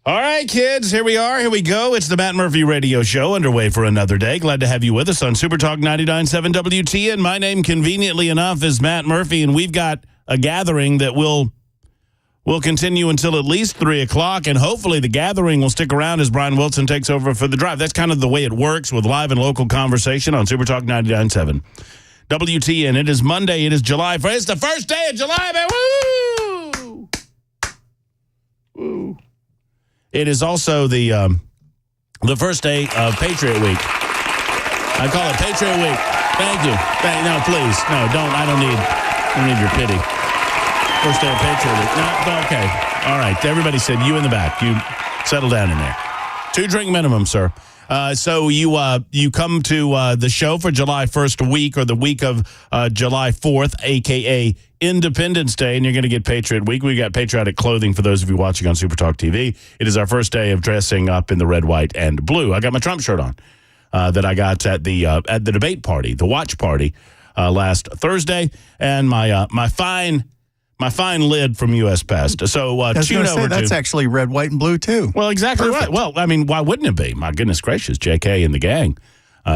All right, kids, here we are. Here we go. It's the Matt Murphy Radio Show underway for another day. Glad to have you with us on Super Talk 99.7 WTN. My name, conveniently enough, is Matt Murphy, and we've got a gathering that will continue until at least 3 o'clock, and hopefully the gathering will stick around as Brian Wilson takes over for the drive. That's kind of the way it works with live and local conversation on Super Talk 99.7 WTN. It is Monday. It is July 1st. It's the first day of July, man. Woo! Woo! It is also the first day of Patriot Week. I call it Patriot Week. Thank you. No, please. No, don't. I don't need your pity. First day of Patriot Week. No, okay. All right. Everybody said you in the back. You settle down in there. 2-drink minimum, sir. So you come to the show for July 1st week, or the week of July 4th, a.k.a. Independence Day, and you're going to get Patriot Week. We got patriotic clothing for those of you watching on Super Talk TV. It is our first day of dressing up in the red, white, and blue. I got my Trump shirt on that I got at the debate party, the watch party last Thursday, and my fine lid from U.S. Pest. So tune over that's actually red, white, and blue, too. Well, exactly right. Well, I mean, why wouldn't it be? My goodness gracious, J.K. and the gang.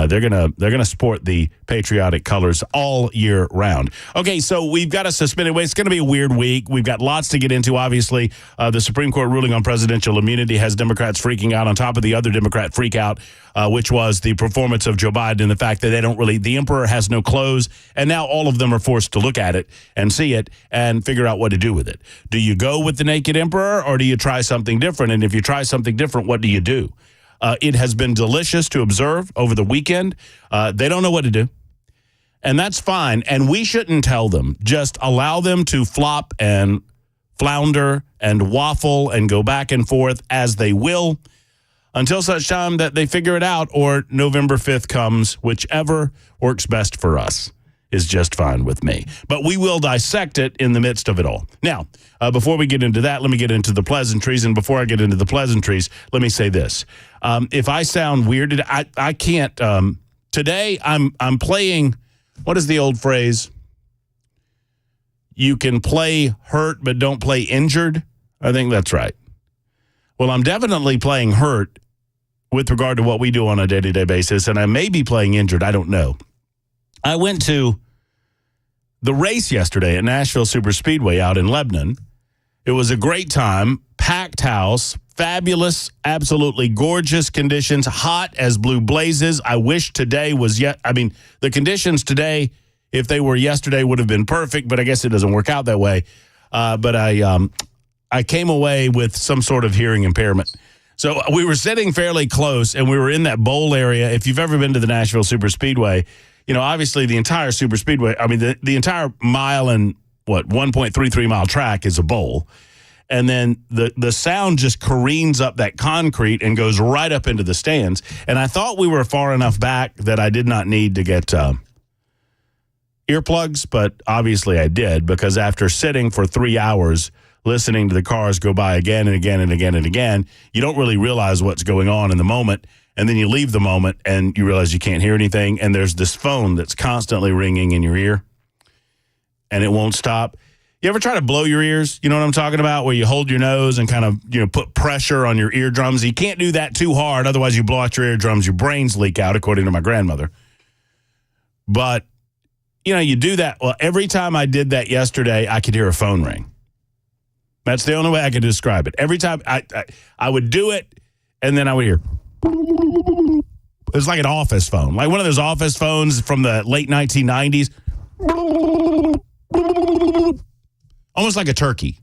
They're gonna sport the patriotic colors all year round. Okay, so we've got a suspended way. It's going to be a weird week. We've got lots to get into. Obviously, the Supreme Court ruling on presidential immunity has Democrats freaking out on top of the other Democrat freak out, which was the performance of Joe Biden and the fact that the emperor has no clothes, and now all of them are forced to look at it and see it and figure out what to do with it. Do you go with the naked emperor, or do you try something different? And if you try something different, what do you do? It has been delicious to observe over the weekend. They don't know what to do, and that's fine. And we shouldn't tell them. Just allow them to flop and flounder and waffle and go back and forth as they will until such time that they figure it out, or November 5th comes. Whichever works best for us is just fine with me. But we will dissect it in the midst of it all. Now, before we get into that, let me get into the pleasantries. And before I get into the pleasantries, let me say this. If I sound weird, I can't. Today, I'm playing, what is the old phrase? You can play hurt, but don't play injured. I think that's right. Well, I'm definitely playing hurt with regard to what we do on a day-to-day basis, and I may be playing injured. I don't know. I went to the race yesterday at Nashville Superspeedway out in Lebanon. It was a great time, packed house, fabulous, absolutely gorgeous conditions, hot as blue blazes. I wish today was the conditions today, if they were yesterday, would have been perfect, but I guess it doesn't work out that way. But I came away with some sort of hearing impairment. So we were sitting fairly close, and we were in that bowl area. If you've ever been to the Nashville Superspeedway, you know, obviously the entire Superspeedway, I mean, the entire mile and 1.33 mile track is a bowl. And then the sound just careens up that concrete and goes right up into the stands. And I thought we were far enough back that I did not need to get earplugs, but obviously I did, because after sitting for 3 hours listening to the cars go by again and again and again and again, you don't really realize what's going on in the moment. And then you leave the moment and you realize you can't hear anything. And there's this phone that's constantly ringing in your ear and it won't stop. You ever try to blow your ears? You know what I'm talking about? Where you hold your nose and kind of, put pressure on your eardrums. You can't do that too hard. Otherwise you blow out your eardrums. Your brains leak out, according to my grandmother. But, you do that. Well, every time I did that yesterday, I could hear a phone ring. That's the only way I could describe it. Every time I would do it, and then I would hear. It was like an office phone, like one of those office phones from the late 1990s. Almost like a turkey.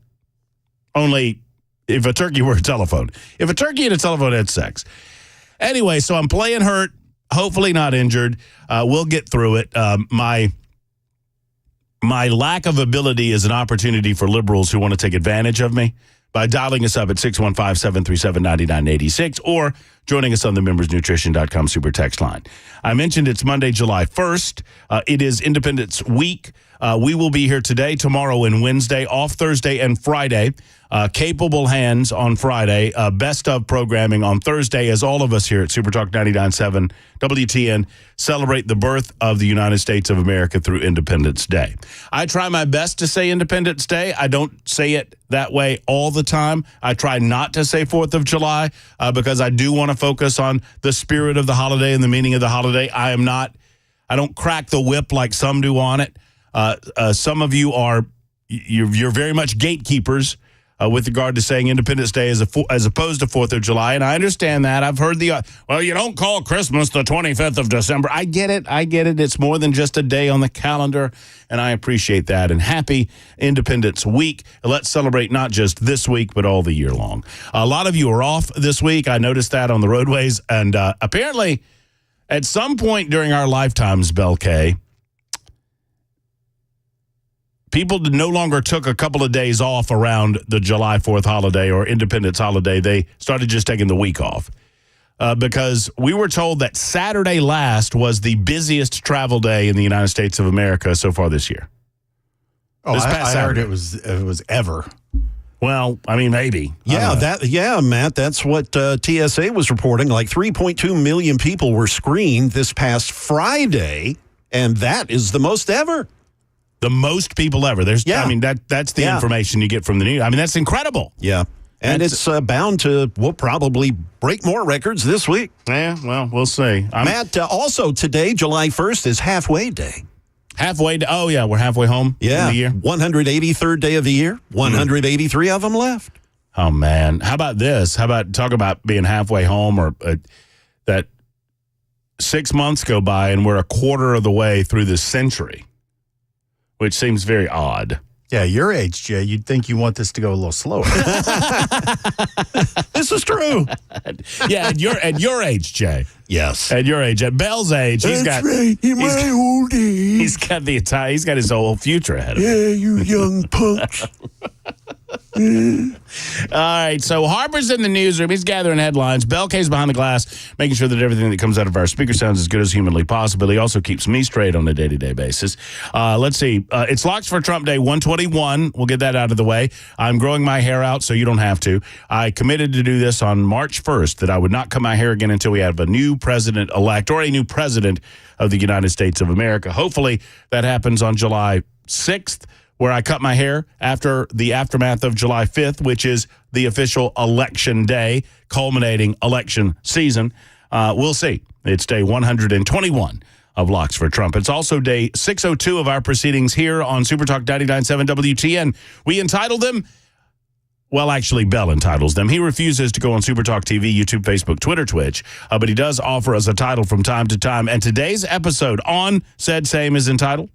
Only if a turkey were a telephone. If a turkey and a telephone had sex. Anyway, so I'm playing hurt, hopefully not injured. We'll get through it. My lack of ability is an opportunity for liberals who want to take advantage of me by dialing us up at 615-737-9986 or joining us on the membersnutrition.com super text line. I mentioned it's Monday, July 1st. It is Independence Week. We will be here today, tomorrow, and Wednesday, off Thursday and Friday. Capable hands on Friday. Best of programming on Thursday, as all of us here at Super Talk 99.7 WTN celebrate the birth of the United States of America through Independence Day. I try my best to say Independence Day. I don't say it that way all the time. I try not to say 4th of July because I do want to focus on the spirit of the holiday and the meaning of the holiday. I don't crack the whip like some do on it. Some of you you're very much gatekeepers with regard to saying Independence Day as opposed to 4th of July, and I understand that. I've heard well, you don't call Christmas the 25th of December. I get it. It's more than just a day on the calendar, and I appreciate that. And happy Independence Week. Let's celebrate not just this week, but all the year long. A lot of you are off this week. I noticed that on the roadways, and apparently at some point during our lifetimes, Bel K, people no longer took a couple of days off around the July 4th holiday or Independence holiday. They started just taking the week off because we were told that Saturday last was the busiest travel day in the United States of America so far this year. Oh, I heard it was ever. Well, I mean, maybe. Yeah, Matt, that's what TSA was reporting. Like 3.2 million people were screened this past Friday, and that is the most ever. The most people ever. I mean, that's the information you get from the news. I mean, that's incredible. Yeah. And it's bound to, we'll probably break more records this week. Yeah, well, we'll see. Matt, also today, July 1st, is halfway day. Oh, yeah, we're halfway home in the year. 183rd day of the year, 183 of them left. Oh, man. How about this? Talk about being halfway home or that 6 months go by and we're a quarter of the way through the century, which seems very odd. Yeah, your age, Jay, you'd think you want this to go a little slower. This is true. Yeah, at your age, Jay. Yes. At your age. At Bell's age, he's got his whole future ahead of him. Yeah, you young punks. All right, so Harper's in the newsroom. He's gathering headlines. Bell K's behind the glass, making sure that everything that comes out of our speaker sounds as good as humanly possible. He also keeps me straight on a day-to-day basis. Let's see. It's Locks for Trump Day 121. We'll get that out of the way. I'm growing my hair out, so you don't have to. I committed to do this on March 1st, that I would not cut my hair again until we have a new president-elect or a new president of the United States of America. Hopefully that happens on July 6th. Where I cut my hair after the aftermath of July 5th, which is the official election day, culminating election season. We'll see. It's day 121 of Locks for Trump. It's also day 602 of our proceedings here on Super Talk 99.7 WTN. We entitled them, well, actually, Bell entitles them. He refuses to go on Super Talk TV, YouTube, Facebook, Twitter, Twitch, but he does offer us a title from time to time. And today's episode on said same is entitled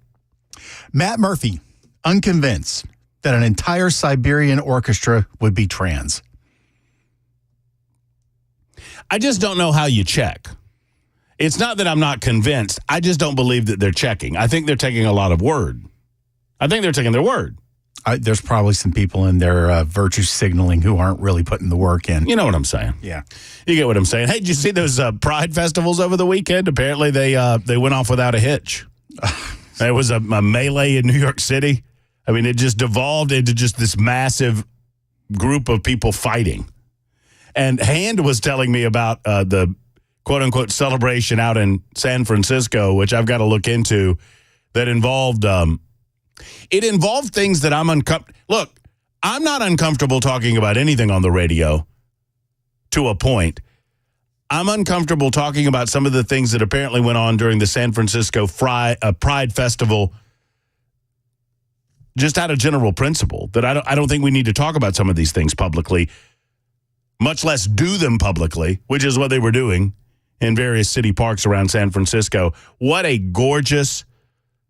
Matt Murphy, unconvinced that an entire Siberian Orchestra would be trans. I just don't know how you check. It's not that I'm not convinced. I just don't believe that they're checking. I think they're taking a lot of word. I think they're taking their word. There's probably some people in there virtue signaling who aren't really putting the work in. You know what I'm saying? Yeah. You get what I'm saying. Hey, did you see those Pride festivals over the weekend? Apparently they went off without a hitch. There was a melee in New York City. I mean, it just devolved into just this massive group of people fighting. And Hand was telling me about the quote-unquote celebration out in San Francisco, which I've got to look into, that involved it involved things that I'm uncomfortable. Look, I'm not uncomfortable talking about anything on the radio to a point. I'm uncomfortable talking about some of the things that apparently went on during the San Francisco Pride Festival, just out of general principle, that I don't think we need to talk about some of these things publicly, much less do them publicly, which is what they were doing in various city parks around San Francisco. What a gorgeous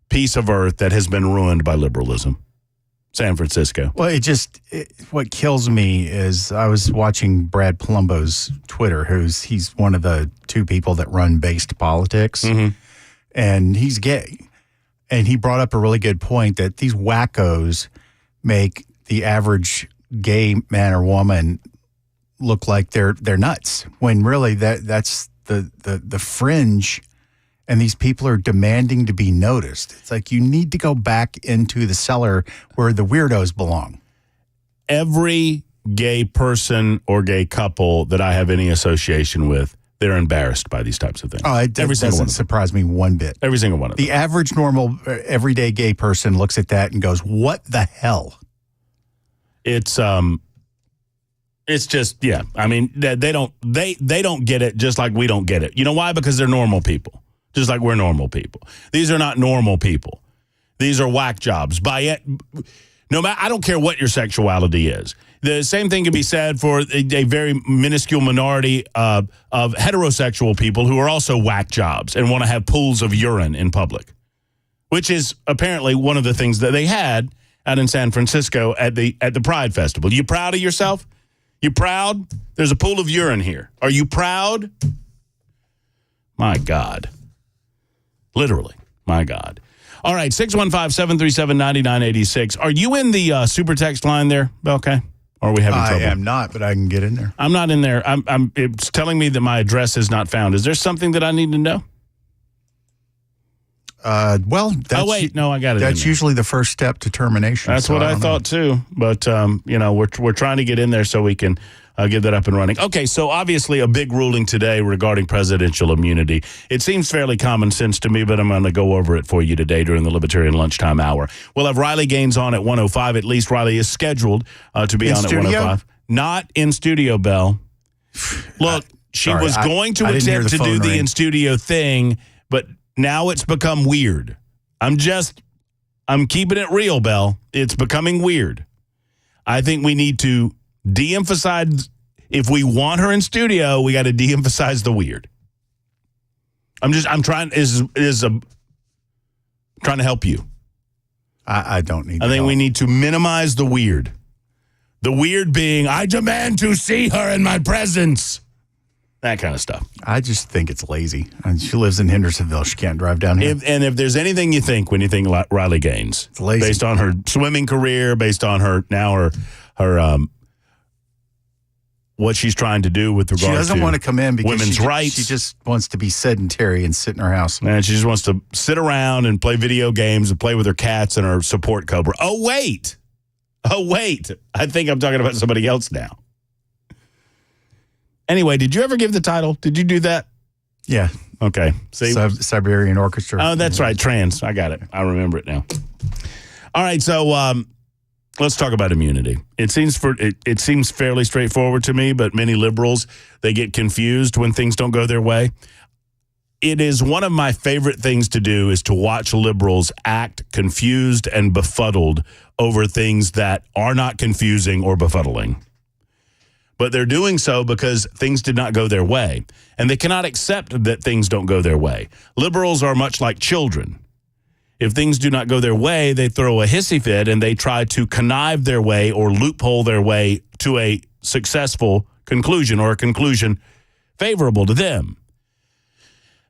piece of earth that has been ruined by liberalism. San Francisco. Well, what kills me is I was watching Brad Palumbo's Twitter, he's one of the two people that run Based Politics, and he's gay. And he brought up a really good point that these wackos make the average gay man or woman look like they're nuts when really that's the fringe, and these people are demanding to be noticed. It's like you need to go back into the cellar where the weirdos belong. Every gay person or gay couple that I have any association with, they're embarrassed by these types of things. Oh, it doesn't surprise me one bit. Every single one of them. The average, normal, everyday gay person looks at that and goes, "What the hell?" It's just, yeah. I mean, they don't get it just like we don't get it. You know why? Because they're normal people, just like we're normal people. These are not normal people. These are whack jobs. No matter, I don't care what your sexuality is. The same thing can be said for a very minuscule minority of heterosexual people who are also whack jobs and want to have pools of urine in public, which is apparently one of the things that they had out in San Francisco at the Pride Festival. You proud of yourself? You proud? There's a pool of urine here. Are you proud? My God. Literally. My God. All right, 615-737-9986. Are you in the super text line there, Belkay? Or are we having trouble? I am not, but I can get in there. I'm not in there. It's telling me that my address is not found. Is there something that I need to know? Well, oh, wait. No, I got it. That's usually the first step to termination. That's what I thought, too. But, we're trying to get in there so we can get that up and running. Okay, so obviously a big ruling today regarding presidential immunity. It seems fairly common sense to me, but I'm going to go over it for you today during the Libertarian Lunchtime Hour. We'll have Riley Gaines on at 1:05. At least Riley is scheduled to be on at 1:05. Not in studio, Bell. Look, she was going to attempt to do the in-studio thing, but now it's become weird. I'm keeping it real, Bell. It's becoming weird. I think we need to de-emphasize. If we want her in studio, we got to de-emphasize the weird. I'm trying to help you. I don't need. I think we need to minimize the weird. The weird being, I demand to see her in my presence. That kind of stuff. I just think it's lazy. She lives in Hendersonville. She can't drive down here. If there's anything you think when you think Riley Gaines, it's lazy. Based on her swimming career, based on her what she's trying to do with regard to she doesn't want to come in because women's rights. She just wants to be sedentary and sit in her house. And she just wants to sit around and play video games and play with her cats and her support cobra. Oh, wait. I think I'm talking about somebody else now. Anyway, did you ever give the title? Did you do that? Yeah. Okay. See? Siberian Orchestra. Oh, that's right. Trans. I got it. I remember it now. All right. So let's talk about immunity. It seems fairly straightforward to me, but many liberals, they get confused when things don't go their way. It is one of my favorite things to do is to watch liberals act confused and befuddled over things that are not confusing or befuddling. But they're doing so because things did not go their way. And they cannot accept that things don't go their way. Liberals are much like children. If things do not go their way, they throw a hissy fit and they try to connive their way or loophole their way to a successful conclusion or a conclusion favorable to them.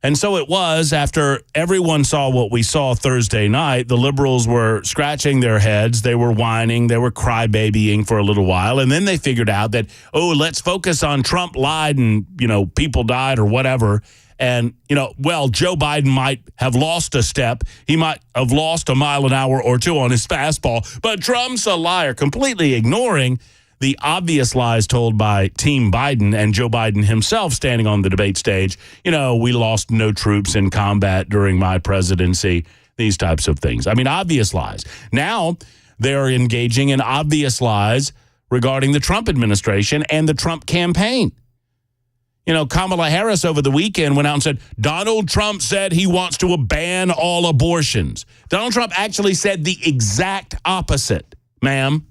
And so it was after everyone saw what we saw Thursday night, the liberals were scratching their heads, they were whining, they were crybabying for a little while, and then they figured out that, let's focus on Trump lied and, people died or whatever. And, Joe Biden might have lost a step. He might have lost a mile an hour or two on his fastball, but Trump's a liar, completely ignoring the obvious lies told by Team Biden and Joe Biden himself standing on the debate stage. We lost no troops in combat during my presidency, these types of things. I mean, obvious lies. Now they're engaging in obvious lies regarding the Trump administration and the Trump campaign. Kamala Harris over the weekend went out and said, Donald Trump said he wants to ban all abortions. Donald Trump actually said the exact opposite, ma'am.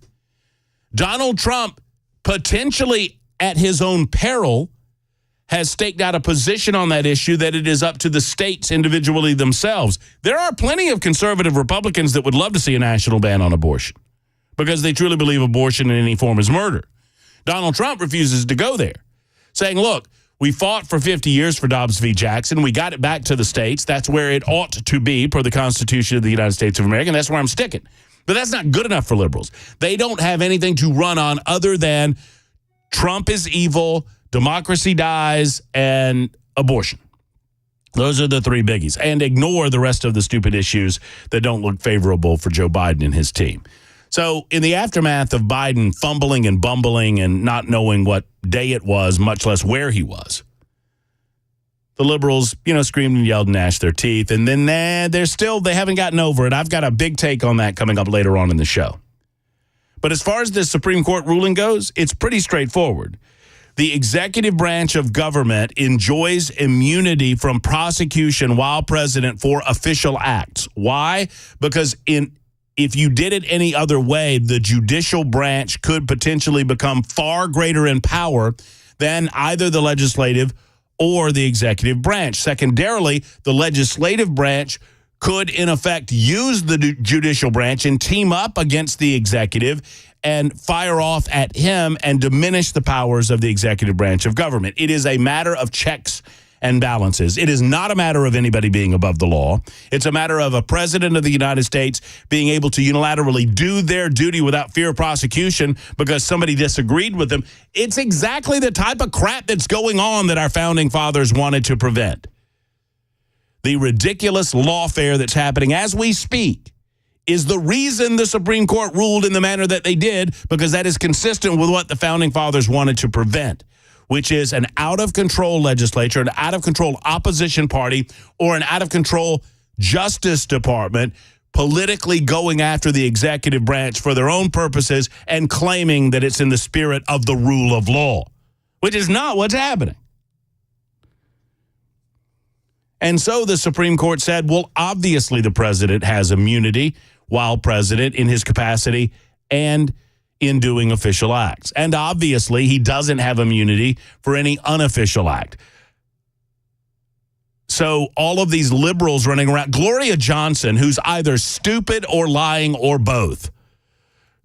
Donald Trump, potentially at his own peril, has staked out a position on that issue that it is up to the states individually themselves. There are plenty of conservative Republicans that would love to see a national ban on abortion because they truly believe abortion in any form is murder. Donald Trump refuses to go there, saying, look, we fought for 50 years for Dobbs v. Jackson. We got it back to the states. That's where it ought to be per the Constitution of the United States of America, and that's where I'm sticking. But that's not good enough for liberals. They don't have anything to run on other than Trump is evil, democracy dies, and abortion. Those are the three biggies. And ignore the rest of the stupid issues that don't look favorable for Joe Biden and his team. So in the aftermath of Biden fumbling and bumbling and not knowing what day it was, much less where he was, the liberals, screamed and yelled and gnashed their teeth. And then they haven't gotten over it. I've got a big take on that coming up later on in the show. But as far as this Supreme Court ruling goes, it's pretty straightforward. The executive branch of government enjoys immunity from prosecution while president for official acts. Why? Because if you did it any other way, the judicial branch could potentially become far greater in power than either the legislative or the executive branch. Secondarily, the legislative branch could, in effect, use the judicial branch and team up against the executive and fire off at him and diminish the powers of the executive branch of government. It is a matter of checks and balances. It is not a matter of anybody being above the law. It's a matter of a president of the United States being able to unilaterally do their duty without fear of prosecution because somebody disagreed with them. It's exactly the type of crap that's going on that our founding fathers wanted to prevent. The ridiculous lawfare that's happening as we speak is the reason the Supreme Court ruled in the manner that they did, because that is consistent with what the founding fathers wanted to prevent, which is an out-of-control legislature, an out-of-control opposition party, or an out-of-control Justice Department politically going after the executive branch for their own purposes and claiming that it's in the spirit of the rule of law, which is not what's happening. And so the Supreme Court said, well, obviously the president has immunity while president in his capacity and in doing official acts. And obviously he doesn't have immunity for any unofficial act. So all of these liberals running around, Gloria Johnson, who's either stupid or lying or both.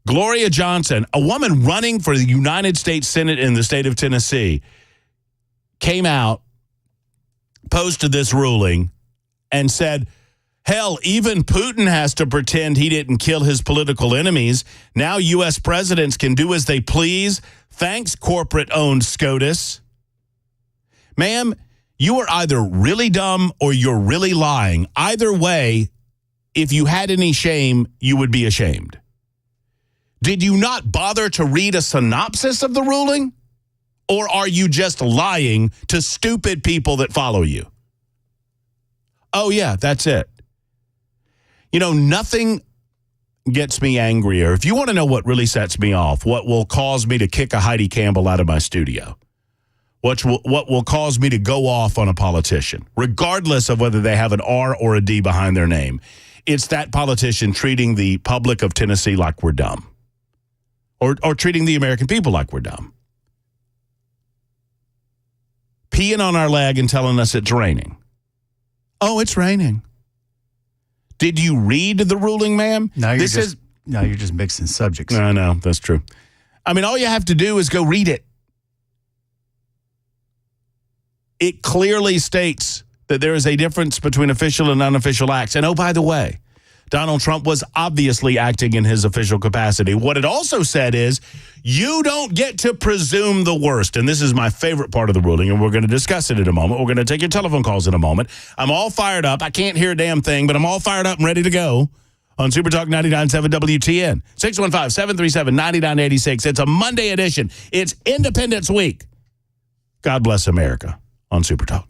Gloria Johnson, a woman running for the United States Senate in the state of Tennessee, came out, posted this ruling, and said, hell, even Putin has to pretend he didn't kill his political enemies. Now U.S. presidents can do as they please. Thanks, corporate-owned SCOTUS. Ma'am, you are either really dumb or you're really lying. Either way, if you had any shame, you would be ashamed. Did you not bother to read a synopsis of the ruling? Or are you just lying to stupid people that follow you? Oh, yeah, that's it. Nothing gets me angrier. If you want to know what really sets me off, what will cause me to kick a Heidi Campbell out of my studio, what will cause me to go off on a politician, regardless of whether they have an R or a D behind their name, it's that politician treating the public of Tennessee like we're dumb, or treating the American people like we're dumb. Peeing on our leg and telling us it's raining. Oh, it's raining. Did you read the ruling, ma'am? No, you're just mixing subjects. No, that's true. I mean, all you have to do is go read it. It clearly states that there is a difference between official and unofficial acts. And oh, by the way, Donald Trump was obviously acting in his official capacity. What it also said is, you don't get to presume the worst. And this is my favorite part of the ruling, and we're going to discuss it in a moment. We're going to take your telephone calls in a moment. I'm all fired up. I can't hear a damn thing, but I'm all fired up and ready to go on Super Talk 99.7 WTN. 615-737-9986. It's a Monday edition. It's Independence Week. God bless America on Super Talk.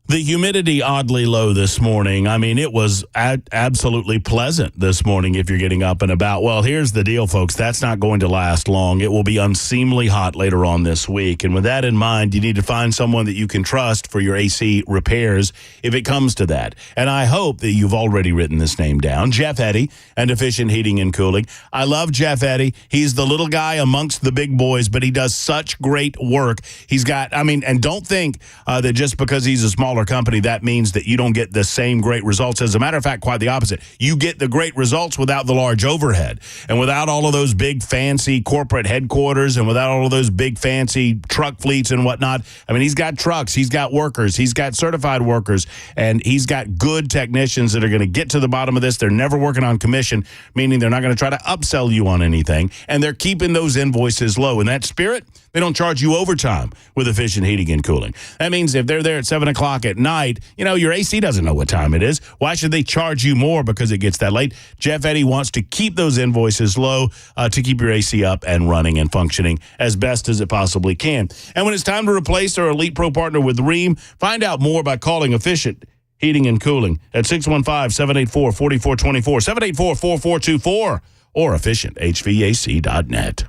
The humidity oddly low this morning. I mean, it was absolutely pleasant this morning if you're getting up and about. Well, here's the deal, folks. That's not going to last long. It will be unseemly hot later on this week. And with that in mind, you need to find someone that you can trust for your AC repairs if it comes to that. And I hope that you've already written this name down. Jeff Eddy and Efficient Heating and Cooling. I love Jeff Eddy. He's the little guy amongst the big boys, but he does such great work. He's got, and don't think that just because he's a smaller smaller company, that means that you don't get the same great results. As a matter of fact, quite the opposite. You get the great results without the large overhead and without all of those big fancy corporate headquarters and without all of those big fancy truck fleets and whatnot. I mean, he's got trucks, he's got workers, he's got certified workers, and he's got good technicians that are going to get to the bottom of this. They're never working on commission, meaning they're not going to try to upsell you on anything, and they're keeping those invoices low. In that spirit, they don't charge you overtime with efficient heating and cooling. That means if they're there at 7 o'clock at night, you know, your AC doesn't know what time it is. Why should they charge you more because it gets that late? Jeff Eddy wants to keep those invoices low to keep your AC up and running and functioning as best as it possibly can. And when it's time to replace our Elite Pro partner with Rheem, find out more by calling Efficient Heating and Cooling at 615-784-4424, 784-4424, or efficienthvac.net.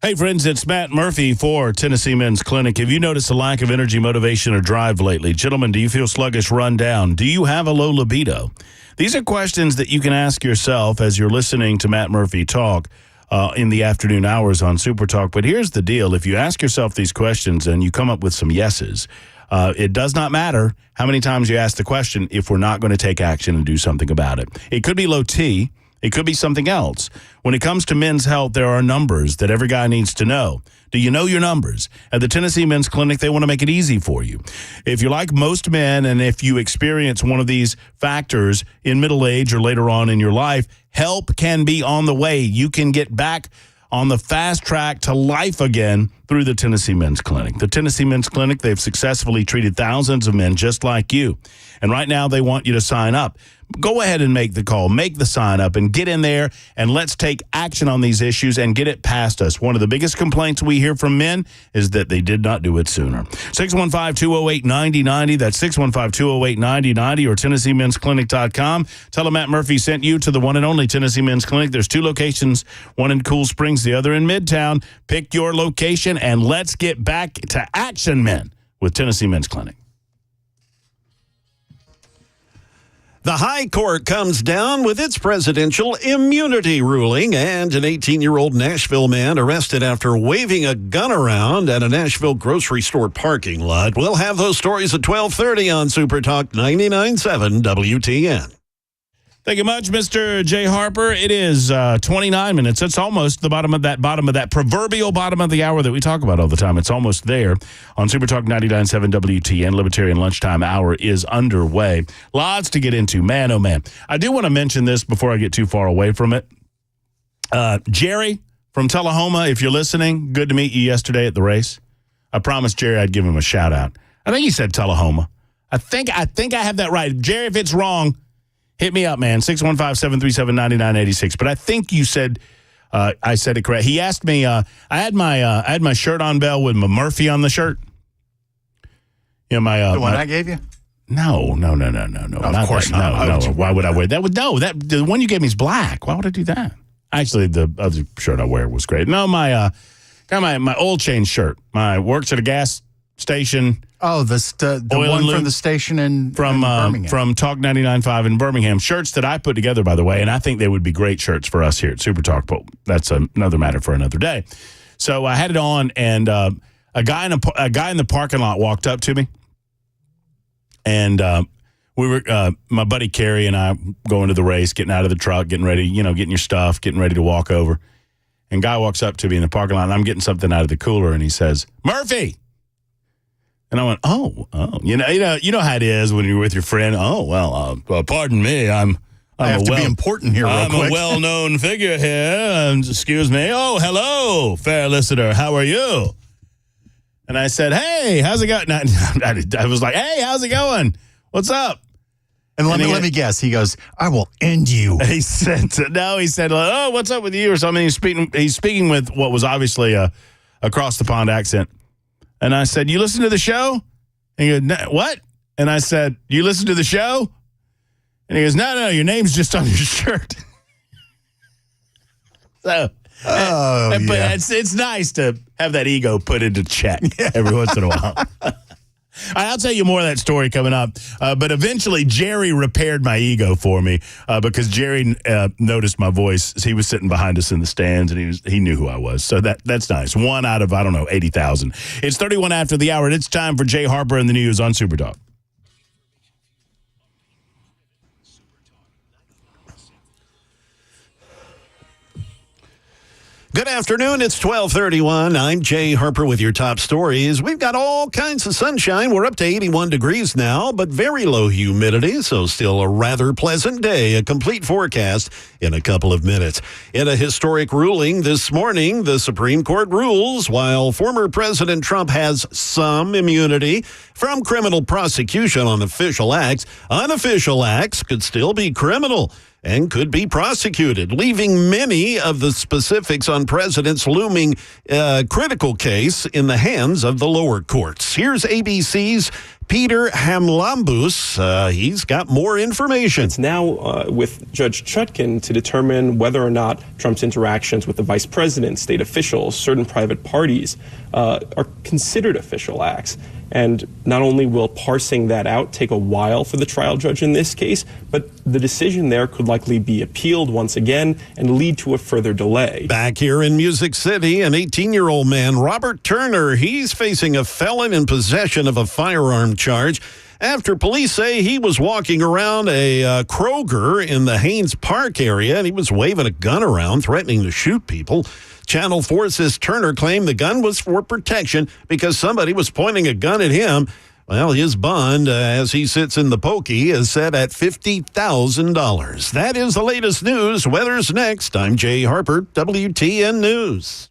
Hey, friends, it's Matt Murphy for Tennessee Men's Clinic. Have you noticed a lack of energy, motivation, or drive lately? Gentlemen, do you feel sluggish, run down? Do you have a low libido? These are questions that you can ask yourself as you're listening to Matt Murphy talk in the afternoon hours on Super Talk. But here's the deal. If you ask yourself these questions and you come up with some yeses, it does not matter how many times you ask the question if we're not going to take action and do something about it. It could be low T. It could be something else. When it comes to men's health, there are numbers that every guy needs to know. Do you know your numbers? At the Tennessee Men's Clinic, they want to make it easy for you. If you're like most men and if you experience one of these factors in middle age or later on in your life, help can be on the way. You can get back on the fast track to life again through the Tennessee Men's Clinic. The Tennessee Men's Clinic, they've successfully treated thousands of men just like you. And right now they want you to sign up. Go ahead and make the call, make the sign up, and get in there, and let's take action on these issues and get it past us. One of the biggest complaints we hear from men is that they did not do it sooner. 615-208-9090. That's 615-208-9090 or TennesseeMen'sClinic.com. Tell them Matt Murphy sent you to the one and only Tennessee Men's Clinic. There's two locations, one in Cool Springs, the other in Midtown. Pick your location, and let's get back to action, men, with Tennessee Men's Clinic. The High Court comes down with its presidential immunity ruling, and an 18-year-old Nashville man arrested after waving a gun around at a Nashville grocery store parking lot. We'll have those stories at 12:30 on Super Talk 99.7 WTN. Thank you much, Mr. Jay Harper. It is 29 minutes. It's almost the bottom of that proverbial bottom of the hour that we talk about all the time. It's almost there on Super Talk 99.7 WTN. Libertarian Lunchtime Hour is underway. Lots to get into. Man, oh, man. I do want to mention this before I get too far away from it. Jerry from Tullahoma, if you're listening, good to meet you yesterday at the race. I promised Jerry I'd give him a shout-out. I think he said Tullahoma. I think I have that right. Jerry, if it's wrong, hit me up, man, 615-737-9986. But I think you said, I said it correct. He asked me, I had my shirt on, Bell, with my Murphy on the shirt. You know, the one I gave you? No. Of course not. No. Why would I wear that? The one you gave me is black. Why would I do that? Actually, the other shirt I wear was great. No, my oil change shirt. My works at a gas station. Oh, the one from the station in Birmingham. From Talk 99.5 in Birmingham. Shirts that I put together, by the way, and I think they would be great shirts for us here at Super Talk, but that's another matter for another day. So I had it on, and a guy in the parking lot walked up to me, and we were my buddy Kerry and I going to the race, getting out of the truck, getting ready, getting your stuff, getting ready to walk over. And guy walks up to me in the parking lot, and I'm getting something out of the cooler, and he says, "Murphy." And I went, oh, you know how it is when you're with your friend. Oh, well, pardon me, I have to be important here. I'm a well-known figure here. Excuse me. Oh, hello, fair listener. How are you? And I said, hey, how's it going? I was like, hey, how's it going? What's up? And let me guess. He goes, I will end you. He said, oh, what's up with you or something? He's speaking with what was obviously a across the pond accent. And I said, you listen to the show? And he goes, what? And I said, you listen to the show? And he goes, no, your name's just on your shirt. But it's nice to have that ego put into check every once in a while. I'll tell you more of that story coming up. But eventually, Jerry repaired my ego for me because Jerry noticed my voice. He was sitting behind us in the stands, and he knew who I was. So that's nice. 1 out of, 80,000. It's 31 after the hour, and it's time for Jay Harper and the news on Super Talk. Good afternoon. It's 12:31. I'm Jay Harper with your top stories. We've got all kinds of sunshine. We're up to 81 degrees now, but very low humidity, so still a rather pleasant day. A complete forecast in a couple of minutes. In a historic ruling this morning, the Supreme Court rules while former President Trump has some immunity from criminal prosecution on official acts, unofficial acts could still be criminal and could be prosecuted, leaving many of the specifics on President's looming critical case in the hands of the lower courts. Here's ABC's Peter Hamlambus. He's got more information. It's now with Judge Chutkan to determine whether or not Trump's interactions with the vice president, state officials, certain private parties are considered official acts. And not only will parsing that out take a while for the trial judge in this case, but the decision there could likely be appealed once again and lead to a further delay. Back here in Music City, an 18-year-old man, Robert Turner, he's facing a felon in possession of a firearm charge after police say he was walking around a Kroger in the Haynes Park area, and he was waving a gun around, threatening to shoot people. Channel 4 says Turner claimed the gun was for protection because somebody was pointing a gun at him. Well, his bond, as he sits in the pokey, is set at $50,000. That is the latest news. Weather's next. I'm Jay Harper, WTN News.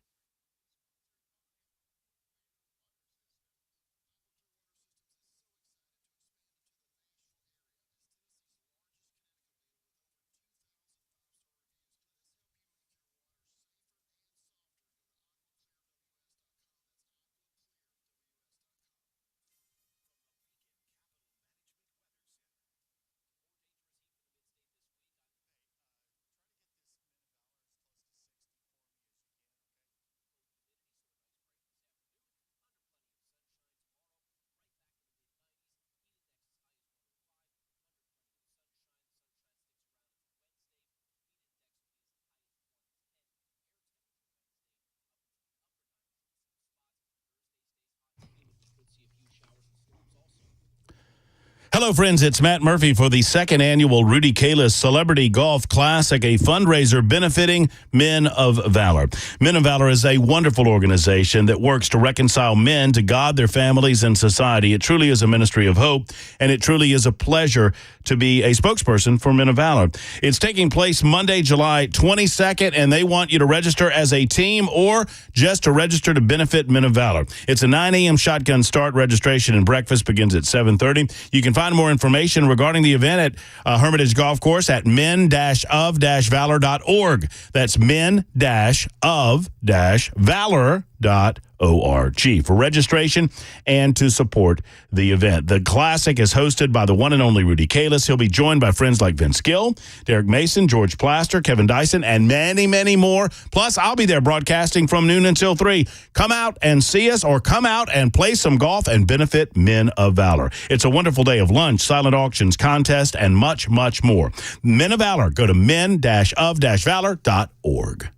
Hello, friends. It's Matt Murphy for the second annual Rudy Kalis Celebrity Golf Classic, a fundraiser benefiting Men of Valor. Men of Valor is a wonderful organization that works to reconcile men to God, their families, and society. It truly is a ministry of hope, and it truly is a pleasure to be a spokesperson for Men of Valor. It's taking place Monday, July 22nd, and they want you to register as a team or just to register to benefit Men of Valor. It's a 9 a.m. shotgun start. Registration and breakfast begins at 7:30. You can find more information regarding the event at Hermitage Golf Course at men-of-valor.org. That's men-of-valor.org for registration and to support the event. The Classic is hosted by the one and only Rudy Kalis. He'll be joined by friends like Vince Gill, Derek Mason, George Plaster, Kevin Dyson, and many, many more. Plus, I'll be there broadcasting from noon until 3. Come out and see us, or come out and play some golf and benefit Men of Valor. It's a wonderful day of lunch, silent auctions, contest, and much, much more. Men of Valor. Go to men-of-valor.org.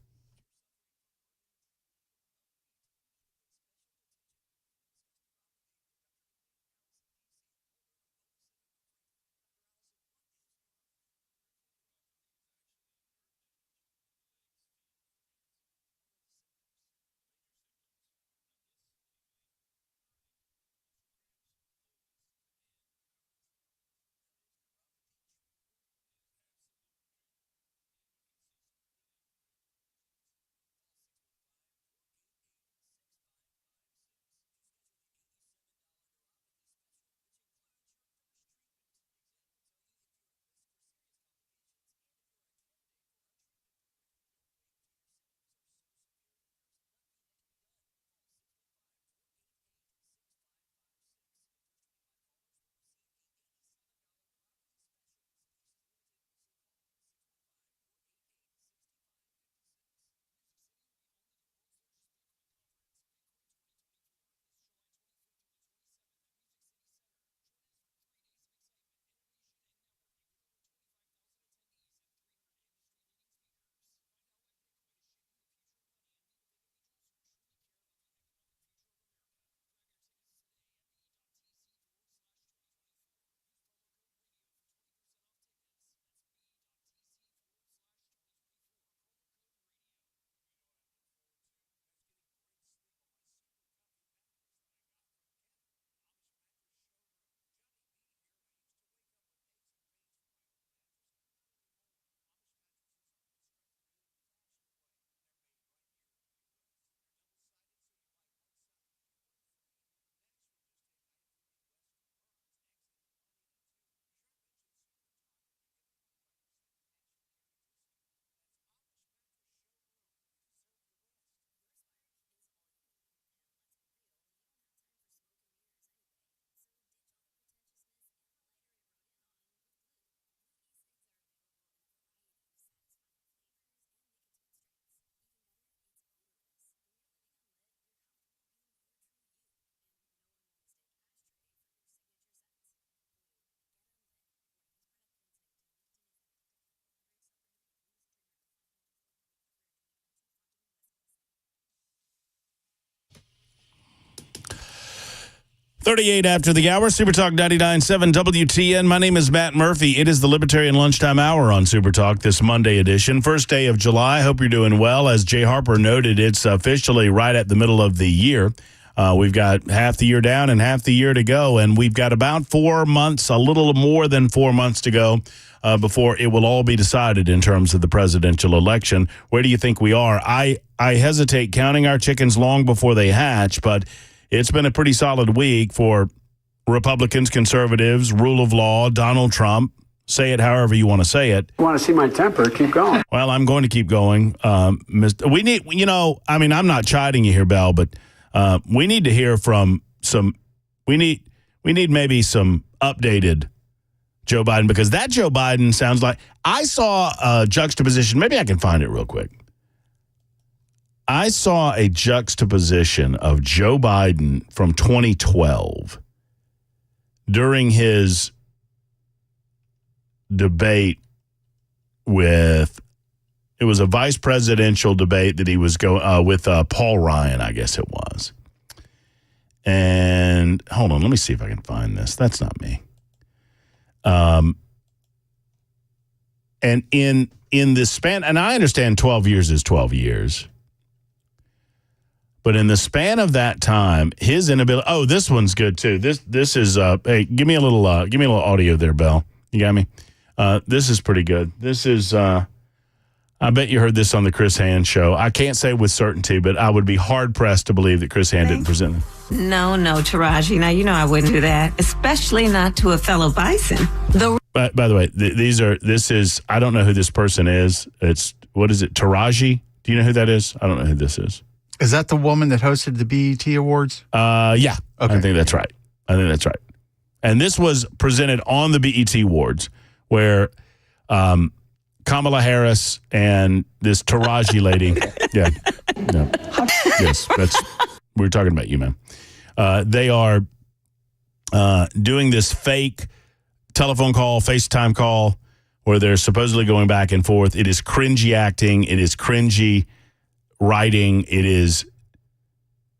.38 after the hour, Super Talk 99.7 WTN. My name is Matt Murphy. It is the Libertarian Lunchtime Hour on Super Talk, this Monday edition. First day of July. Hope you're doing well. As Jay Harper noted, it's officially right at the middle of the year. We've got half the year down and half the year to go, and we've got about 4 months, a little more than 4 months to go before it will all be decided in terms of the presidential election. Where do you think we are? I hesitate counting our chickens long before they hatch, but it's been a pretty solid week for Republicans, conservatives, rule of law, Donald Trump. Say it however you want to say it. You want to see my temper? Keep going. Well, I'm going to keep going. We need, I'm not chiding you here, Bell, but we need to hear from we need maybe some updated Joe Biden, because that Joe Biden sounds like, I saw a juxtaposition. Maybe I can find it real quick. I saw a juxtaposition of Joe Biden from 2012 during his debate with, it was a vice presidential debate that he was going with Paul Ryan, I guess it was. And hold on, let me see if I can find this. That's not me. And in this span, and I understand 12 years is 12 years, but in the span of that time, his inability. Oh, this one's good too. This is hey, give me a little audio there, Belle. You got me? This is pretty good. This is I bet you heard this on the Chris Hand show. I can't say with certainty, but I would be hard pressed to believe that Chris Hand didn't present them. No, Taraji. Now, you know I wouldn't do that, especially not to a fellow bison. By the way, this is, I don't know who this person is. What is it, Taraji? Do you know who that is? I don't know who this is. Is that the woman that hosted the BET Awards? Yeah. Okay. I think that's right. And this was presented on the BET Awards where Kamala Harris and this Taraji lady. Yeah. Yes, we were talking about you, man. They are doing this fake telephone call, FaceTime call, where they're supposedly going back and forth. It is cringy acting. It is cringy writing. It is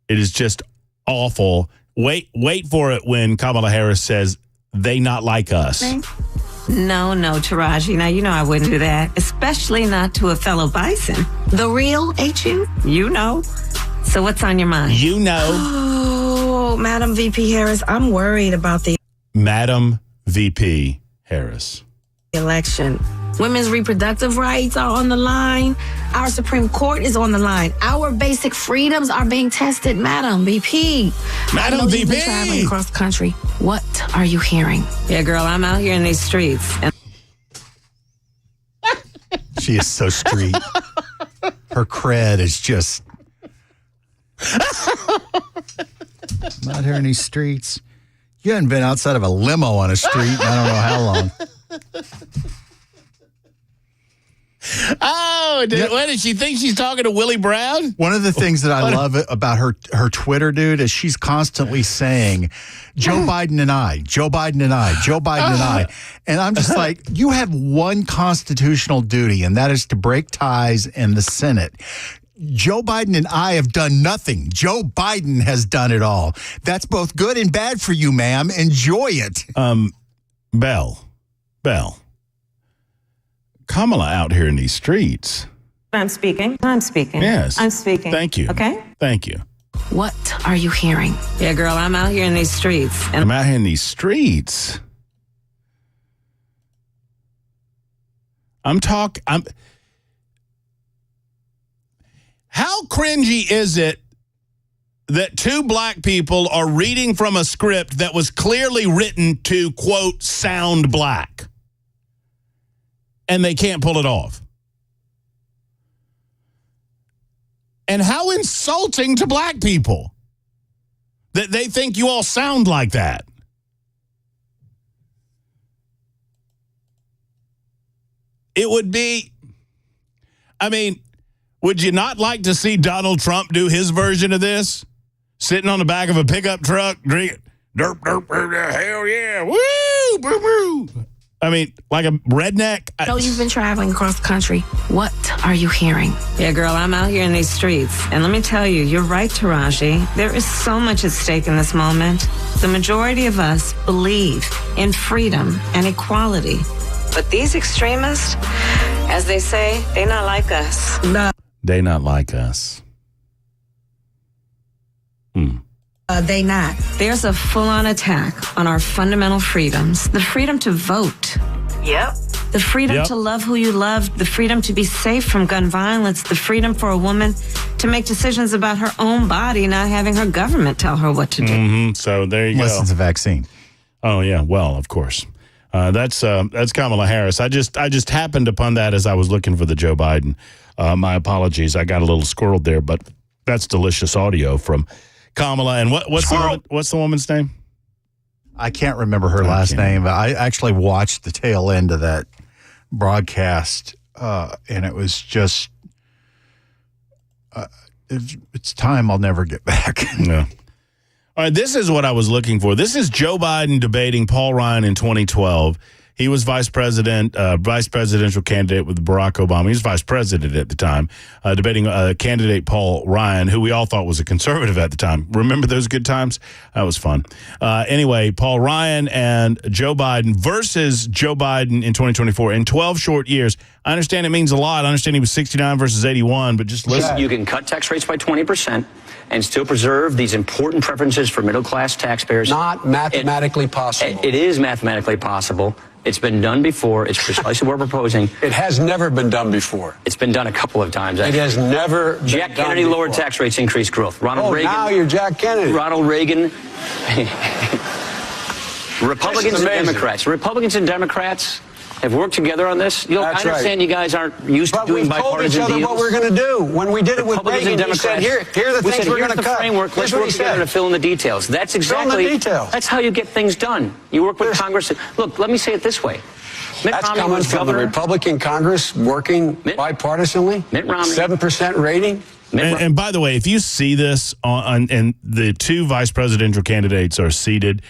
just awful. Wait for it when Kamala Harris says, "They not like us." No, Taraji. Now, you know I wouldn't do that, especially not to a fellow bison. The real, ain't you? You know. So what's on your mind? You know. Oh, Madam VP Harris, I'm worried about the Madam VP Harris. election. Women's reproductive rights are on the line. Our Supreme Court is on the line. Our basic freedoms are being tested, Madam VP. Madam I know you've been VP. traveling across the country. What are you hearing? Yeah, girl, I'm out here in these streets. And She is so street. Her cred is just not here in these streets. You haven't been outside of a limo on a street in I don't know how long. Oh, what did she think she's talking to Willie Brown? One of the things that I love about her Twitter, dude, is she's constantly saying, Joe Biden and I, Joe Biden and I, Joe Biden and I. And I'm just like, you have one constitutional duty, and that is to break ties in the Senate. Joe Biden and I have done nothing. Joe Biden has done it all. That's both good and bad for you, ma'am. Enjoy it. Belle. Kamala out here in these streets. I'm speaking. Yes. I'm speaking. Thank you. Okay? Thank you. What are you hearing? Yeah, girl, I'm out here in these streets. And I'm out here in these streets. How cringy is it that two black people are reading from a script that was clearly written to, quote, sound black? And they can't pull it off. And how insulting to black people that they think you all sound like that. It would be, would you not like to see Donald Trump do his version of this? Sitting on the back of a pickup truck, drinking, derp, derp, derp, hell yeah, woo, boo, boo. Like a redneck. I know you've been traveling across the country. What are you hearing? yeah, girl, I'm out here in these streets. And let me tell you, you're right, Taraji. There is so much at stake in this moment. The majority of us believe in freedom and equality. But these extremists, as they say, they not like us. They not like us. They not. There's a full-on attack on our fundamental freedoms. The freedom to vote. Yep. The freedom to love who you love. The freedom to be safe from gun violence. The freedom for a woman to make decisions about her own body, not having her government tell her what to do. Mm-hmm. So there you Unless go. it's a vaccine. Oh, yeah. Well, of course. That's Kamala Harris. I just happened upon that as I was looking for the Joe Biden. My apologies. I got a little squirreled there, but that's delicious audio from Kamala. And what's the woman's name? I can't remember her last name, but I actually watched the tail end of that broadcast, and it was just, it's time I'll never get back. No. All right, this is what I was looking for. This is Joe Biden debating Paul Ryan in 2012. He was vice presidential candidate with Barack Obama. He was vice president at the time, debating candidate Paul Ryan, who we all thought was a conservative at the time. Remember those good times? That was fun. Anyway, Paul Ryan and Joe Biden versus Joe Biden in 2024 in 12 short years. I understand it means a lot. I understand he was 69 versus 81, but just listen. You can cut tax rates by 20% and still preserve these important preferences for middle-class taxpayers. Not mathematically possible. It is mathematically possible. It's been done before. It's precisely what we're proposing. It has never been done before. It's been done a couple of times. It has never been Jack done Kennedy before. lowered tax rates, increased growth. Ronald Reagan. Now you're Jack Kennedy. Ronald Reagan. Republicans and Democrats have worked together on this. You know, I understand you guys aren't used to doing bipartisan deals. But we've told each other what we're going to do. When we did it with Reagan, he said, here are the things we're going to cut. Framework. Let's work together to fill in the details. That's exactly, that's how you get things done. You work with Congress. Look, let me say it this way. That's coming from the Republican Congress working bipartisanly. Mitt Romney. 7% rating. And by the way, if you see this and the two vice presidential candidates are seated,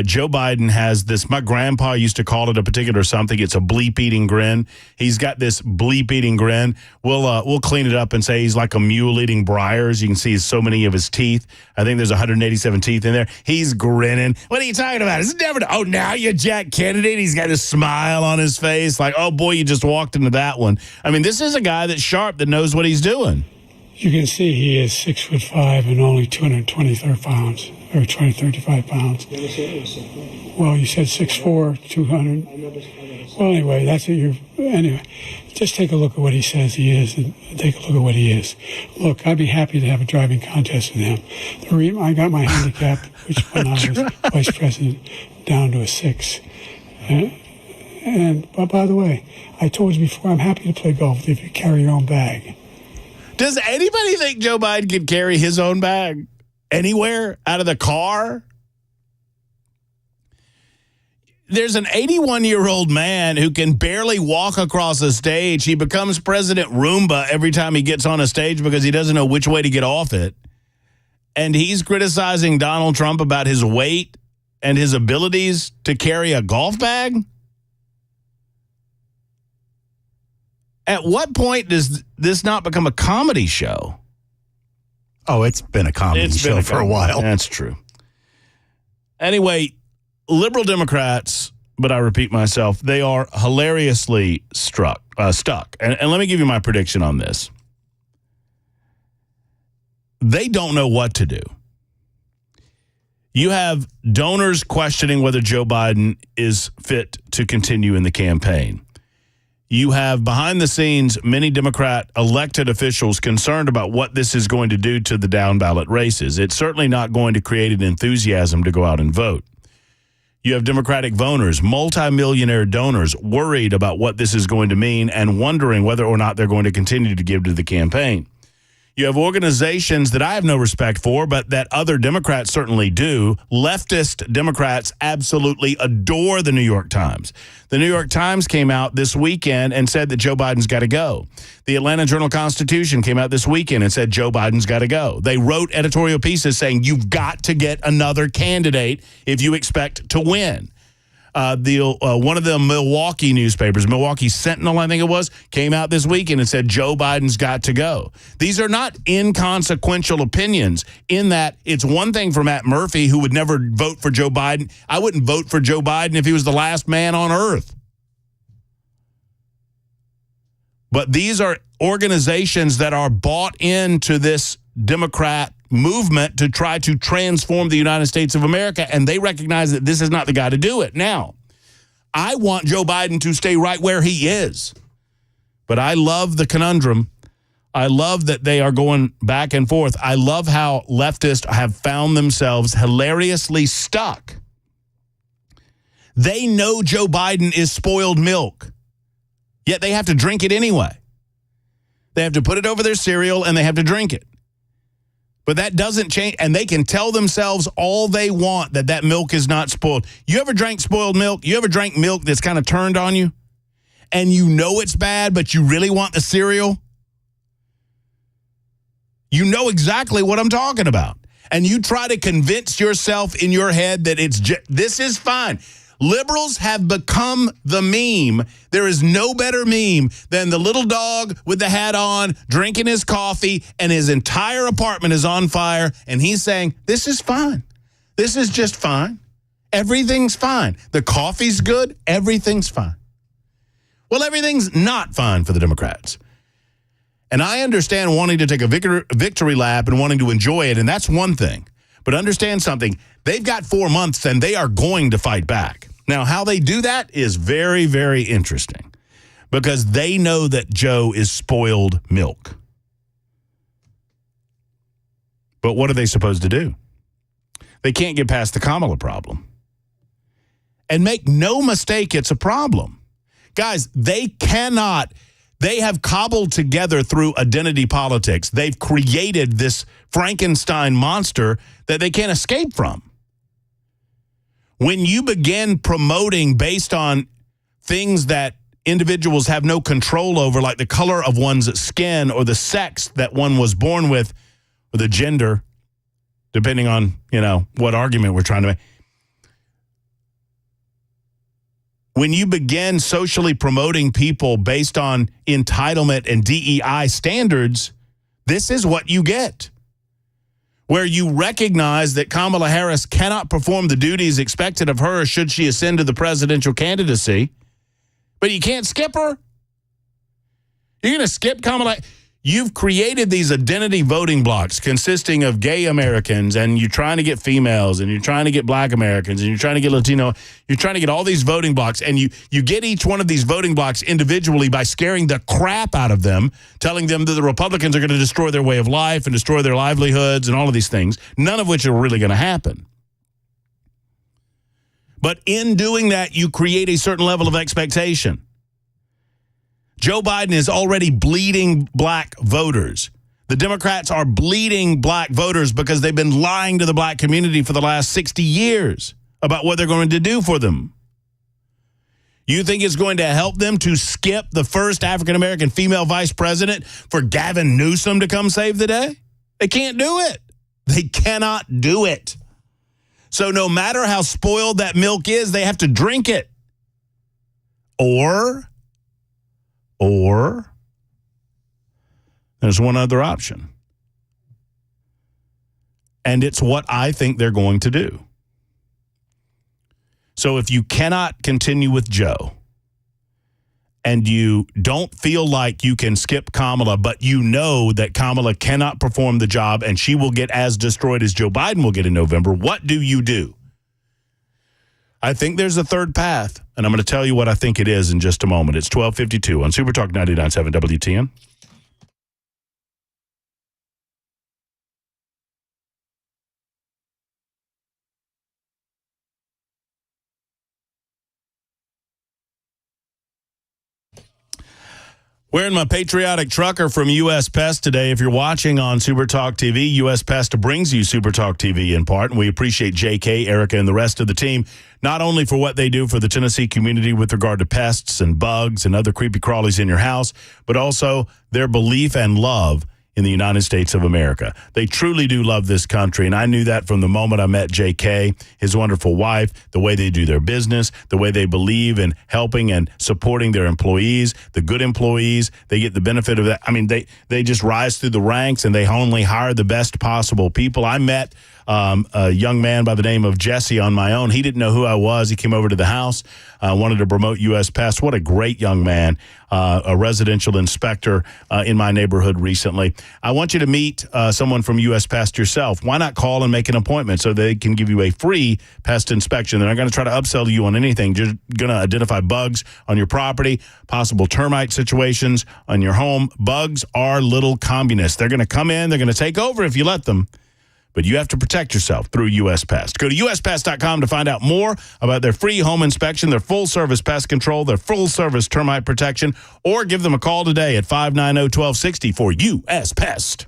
Joe Biden has this, my grandpa used to call it a particular something. It's a bleep-eating grin. He's got this bleep-eating grin. We'll clean it up and say he's like a mule eating briars. You can see so many of his teeth. I think there's 187 teeth in there. He's grinning. What are you talking about? It's never. Oh, now you're Jack Kennedy. He's got a smile on his face. Like, oh, boy, you just walked into that one. I mean, this is a guy that's sharp, that knows what he's doing. You can see he is 6'5" and only 223 pounds, or 235 pounds. Well, you said 6'4", 200. Well, anyway, that's what anyway, just take a look at what he says he is, and take a look at what he is. Look, I'd be happy to have a driving contest with him. I got my handicap, which when I was vice president, down to a 6. But by the way, I told you before, I'm happy to play golf if you carry your own bag. Does anybody think Joe Biden can carry his own bag anywhere out of the car? There's an 81-year-old man who can barely walk across a stage. He becomes President Roomba every time he gets on a stage because he doesn't know which way to get off it. And he's criticizing Donald Trump about his weight and his abilities to carry a golf bag? At what point does this not become a comedy show? Oh, it's been a comedy show for a while. That's true. Anyway, liberal Democrats, but I repeat myself, they are hilariously stuck. And let me give you my prediction on this. They don't know what to do. You have donors questioning whether Joe Biden is fit to continue in the campaign. You have, behind the scenes, many Democrat elected officials concerned about what this is going to do to the down-ballot races. It's certainly not going to create an enthusiasm to go out and vote. You have Democratic voters, multimillionaire donors, worried about what this is going to mean and wondering whether or not they're going to continue to give to the campaign. You have organizations that I have no respect for, but that other Democrats certainly do. Leftist Democrats absolutely adore the New York Times. The New York Times came out this weekend and said that Joe Biden's got to go. The Atlanta Journal-Constitution came out this weekend and said Joe Biden's got to go. They wrote editorial pieces saying you've got to get another candidate if you expect to win. One of the Milwaukee newspapers, Milwaukee Sentinel, I think it was, came out this weekend and said Joe Biden's got to go. These are not inconsequential opinions in that it's one thing for Matt Murphy, who would never vote for Joe Biden. I wouldn't vote for Joe Biden if he was the last man on earth. But these are organizations that are bought into this Democrat movement to try to transform the United States of America, and they recognize that this is not the guy to do it. Now, I want Joe Biden to stay right where he is, but I love the conundrum. I love that they are going back and forth. I love how leftists have found themselves hilariously stuck. They know Joe Biden is spoiled milk, yet they have to drink it anyway. They have to put it over their cereal, and they have to drink it. But that doesn't change, and they can tell themselves all they want that milk is not spoiled. You ever drank spoiled milk? You ever drank milk that's kind of turned on you? And you know it's bad, but you really want the cereal? You know exactly what I'm talking about. And you try to convince yourself in your head that this is fine. Liberals have become the meme. There is no better meme than the little dog with the hat on, drinking his coffee, and his entire apartment is on fire, and he's saying, this is fine. This is just fine. Everything's fine. The coffee's good. Everything's fine. Well, everything's not fine for the Democrats. And I understand wanting to take a victory lap and wanting to enjoy it, and that's one thing. But understand something. They've got 4 months, and they are going to fight back. Now, how they do that is very, very interesting because they know that Joe is spoiled milk. But what are they supposed to do? They can't get past the Kamala problem. And make no mistake, it's a problem. Guys, they have cobbled together through identity politics. They've created this Frankenstein monster that they can't escape from. When you begin promoting based on things that individuals have no control over, like the color of one's skin or the sex that one was born with, or the gender, depending on, what argument we're trying to make. When you begin socially promoting people based on entitlement and DEI standards, this is what you get. Where you recognize that Kamala Harris cannot perform the duties expected of her should she ascend to the presidential candidacy, but you can't skip her. You're going to skip Kamala. You've created these identity voting blocks consisting of gay Americans, and you're trying to get females, and you're trying to get black Americans, and you're trying to get Latino. You're trying to get all these voting blocks, and you get each one of these voting blocks individually by scaring the crap out of them, telling them that the Republicans are going to destroy their way of life and destroy their livelihoods and all of these things, none of which are really going to happen. But in doing that, you create a certain level of expectation. Joe Biden is already bleeding black voters. The Democrats are bleeding black voters because they've been lying to the black community for the last 60 years about what they're going to do for them. You think it's going to help them to skip the first African-American female vice president for Gavin Newsom to come save the day? They can't do it. They cannot do it. So no matter how spoiled that milk is, they have to drink it. Or there's one other option. And it's what I think they're going to do. So if you cannot continue with Joe and you don't feel like you can skip Kamala, but you know that Kamala cannot perform the job and she will get as destroyed as Joe Biden will get in November, what do you do? I think there's a third path, and I'm going to tell you what I think it is in just a moment. It's 12:52 on Super Talk 99.7 WTN. Wearing my patriotic trucker from U.S. Pest today. If you're watching on Super Talk TV, U.S. Pest brings you Super Talk TV in part, and we appreciate J.K., Erica, and the rest of the team, not only for what they do for the Tennessee community with regard to pests and bugs and other creepy crawlies in your house, but also their belief and love in the United States of America. They truly do love this country, and I knew that from the moment I met J.K., his wonderful wife, the way they do their business, the way they believe in helping and supporting their employees, the good employees. They get the benefit of that. I mean, they just rise through the ranks, and they only hire the best possible people. I met a young man by the name of Jesse on my own. He didn't know who I was. He came over to the house, wanted to promote U.S. Pest. What a great young man, a residential inspector in my neighborhood recently. I want you to meet someone from U.S. Pest yourself. Why not call and make an appointment so they can give you a free pest inspection? They're not going to try to upsell you on anything. Just going to identify bugs on your property, possible termite situations on your home. Bugs are little communists. They're going to come in. They're going to take over if you let them. But you have to protect yourself through U.S. Pest. Go to uspest.com to find out more about their free home inspection, their full-service pest control, their full-service termite protection, or give them a call today at 590-1260 for U.S. Pest.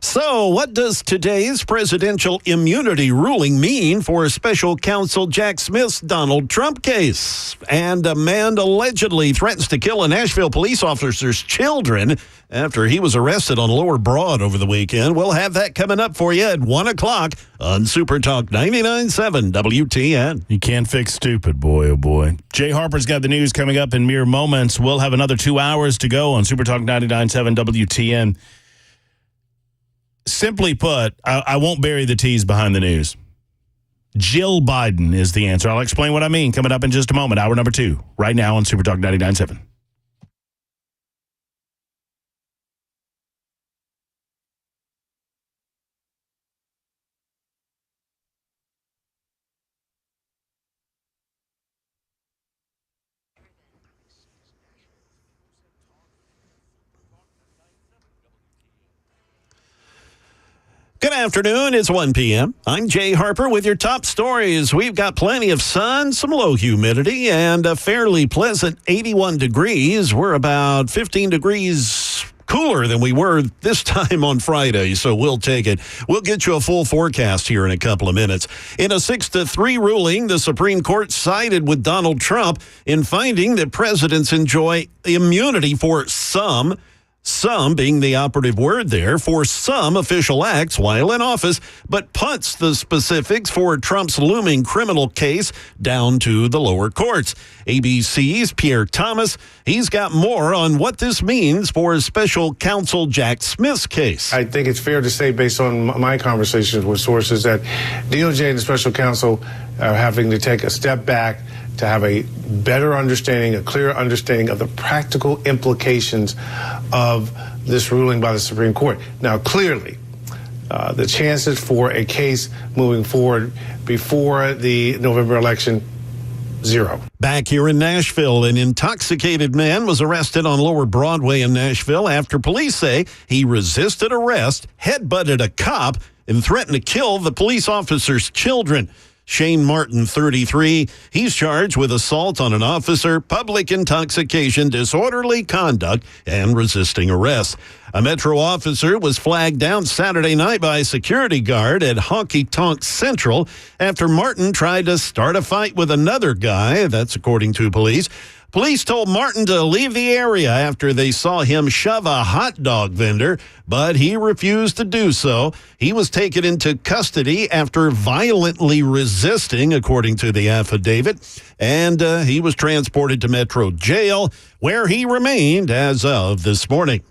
So, what does today's presidential immunity ruling mean for special counsel Jack Smith's Donald Trump case? And a man allegedly threatens to kill a Nashville police officer's children after he was arrested on Lower Broad over the weekend. We'll have that coming up for you at 1 o'clock on Super Talk 99.7 WTN. You can't fix stupid, boy, oh boy. Jay Harper's got the news coming up in mere moments. We'll have another 2 hours to go on Super Talk 99.7 WTN. Simply put, I won't bury the T's behind the news. Jill Biden is the answer. I'll explain what I mean coming up in just a moment. Hour number 2, right now on Super Talk 99.7. Good afternoon. It's 1 p.m. I'm Jay Harper with your top stories. We've got plenty of sun, some low humidity, and a fairly pleasant 81 degrees. We're about 15 degrees cooler than we were this time on Friday, so we'll take it. We'll get you a full forecast here in a couple of minutes. In a 6-3 ruling, the Supreme Court sided with Donald Trump in finding that presidents enjoy immunity for some being the operative word there, for some official acts while in office, but punts the specifics for Trump's looming criminal case down to the lower courts. ABC's Pierre Thomas, he's got more on what this means for special counsel Jack Smith's case. I think it's fair to say, based on my conversations with sources, that DOJ and the special counsel are having to take a step back to have a better understanding, a clear understanding of the practical implications of this ruling by the Supreme Court. Now, clearly, the chances for a case moving forward before the November election, 0. Back here in Nashville, an intoxicated man was arrested on Lower Broadway in Nashville after police say he resisted arrest, headbutted a cop, and threatened to kill the police officer's children. Shane Martin, 33, he's charged with assault on an officer, public intoxication, disorderly conduct, and resisting arrest. A Metro officer was flagged down Saturday night by a security guard at Honky Tonk Central after Martin tried to start a fight with another guy. That's according to police. Police told Martin to leave the area after they saw him shove a hot dog vendor, but he refused to do so. He was taken into custody after violently resisting, according to the affidavit, and he was transported to Metro Jail, where he remained as of this morning.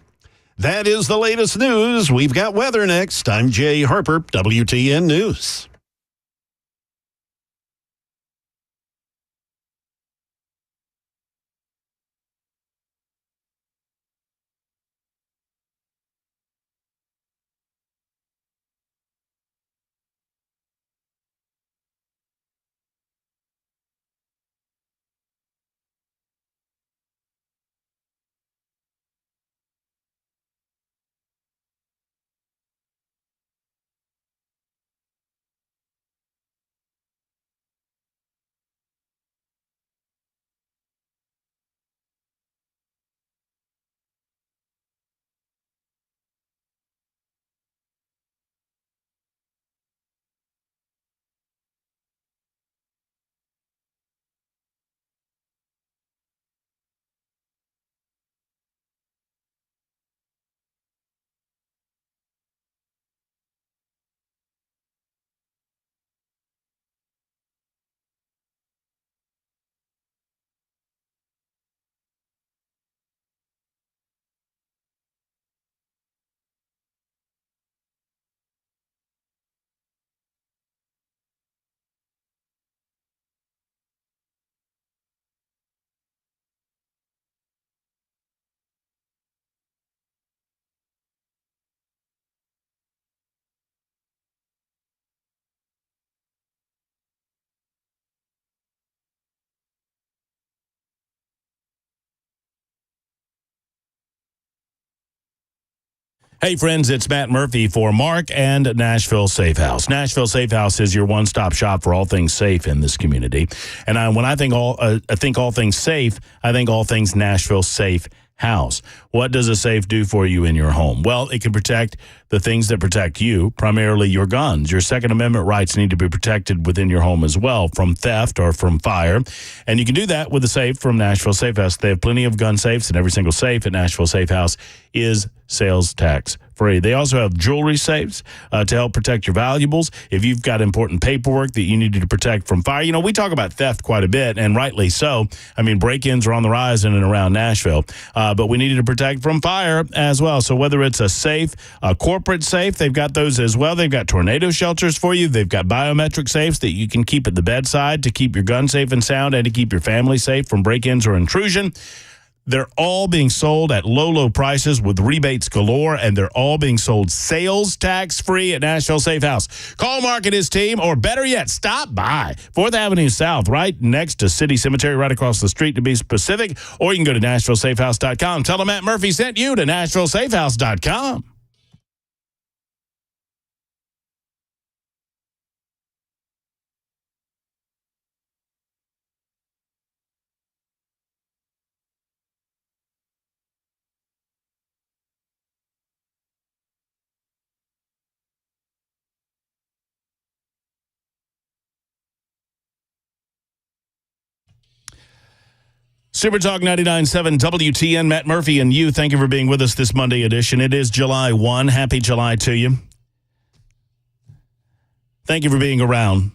That is the latest news. We've got weather next. I'm Jay Harper, WTN News. Hey, friends, it's Matt Murphy for Mark and Nashville Safe House. Nashville Safe House is your one-stop shop for all things safe in this community. And when I think all things safe, I think all things Nashville Safe house. What does a safe do for you in your home? Well, it can protect the things that protect you, primarily your guns. Your Second Amendment rights need to be protected within your home as well, from theft or from fire. And you can do that with a safe from Nashville Safe House. They have plenty of gun safes, and every single safe at Nashville Safe House is sales tax free. They also have jewelry safes to help protect your valuables. If you've got important paperwork that you need to protect from fire, you know, we talk about theft quite a bit, and rightly so. I mean, break-ins are on the rise in and around Nashville, but we needed to protect from fire as well. So whether it's a safe, a corporate safe, they've got those as well. They've got tornado shelters for you. They've got biometric safes that you can keep at the bedside to keep your gun safe and sound and to keep your family safe from break-ins or intrusion. They're all being sold at low, low prices with rebates galore, and they're all being sold sales tax-free at Nashville Safe House. Call Mark and his team, or better yet, stop by 4th Avenue South, right next to City Cemetery, right across the street to be specific, or you can go to NashvilleSafeHouse.com. Tell them Matt Murphy sent you to NashvilleSafeHouse.com. Super Talk 99.7 WTN, Matt Murphy and you. Thank you for being with us this Monday edition. It is July 1. Happy July to you. Thank you for being around.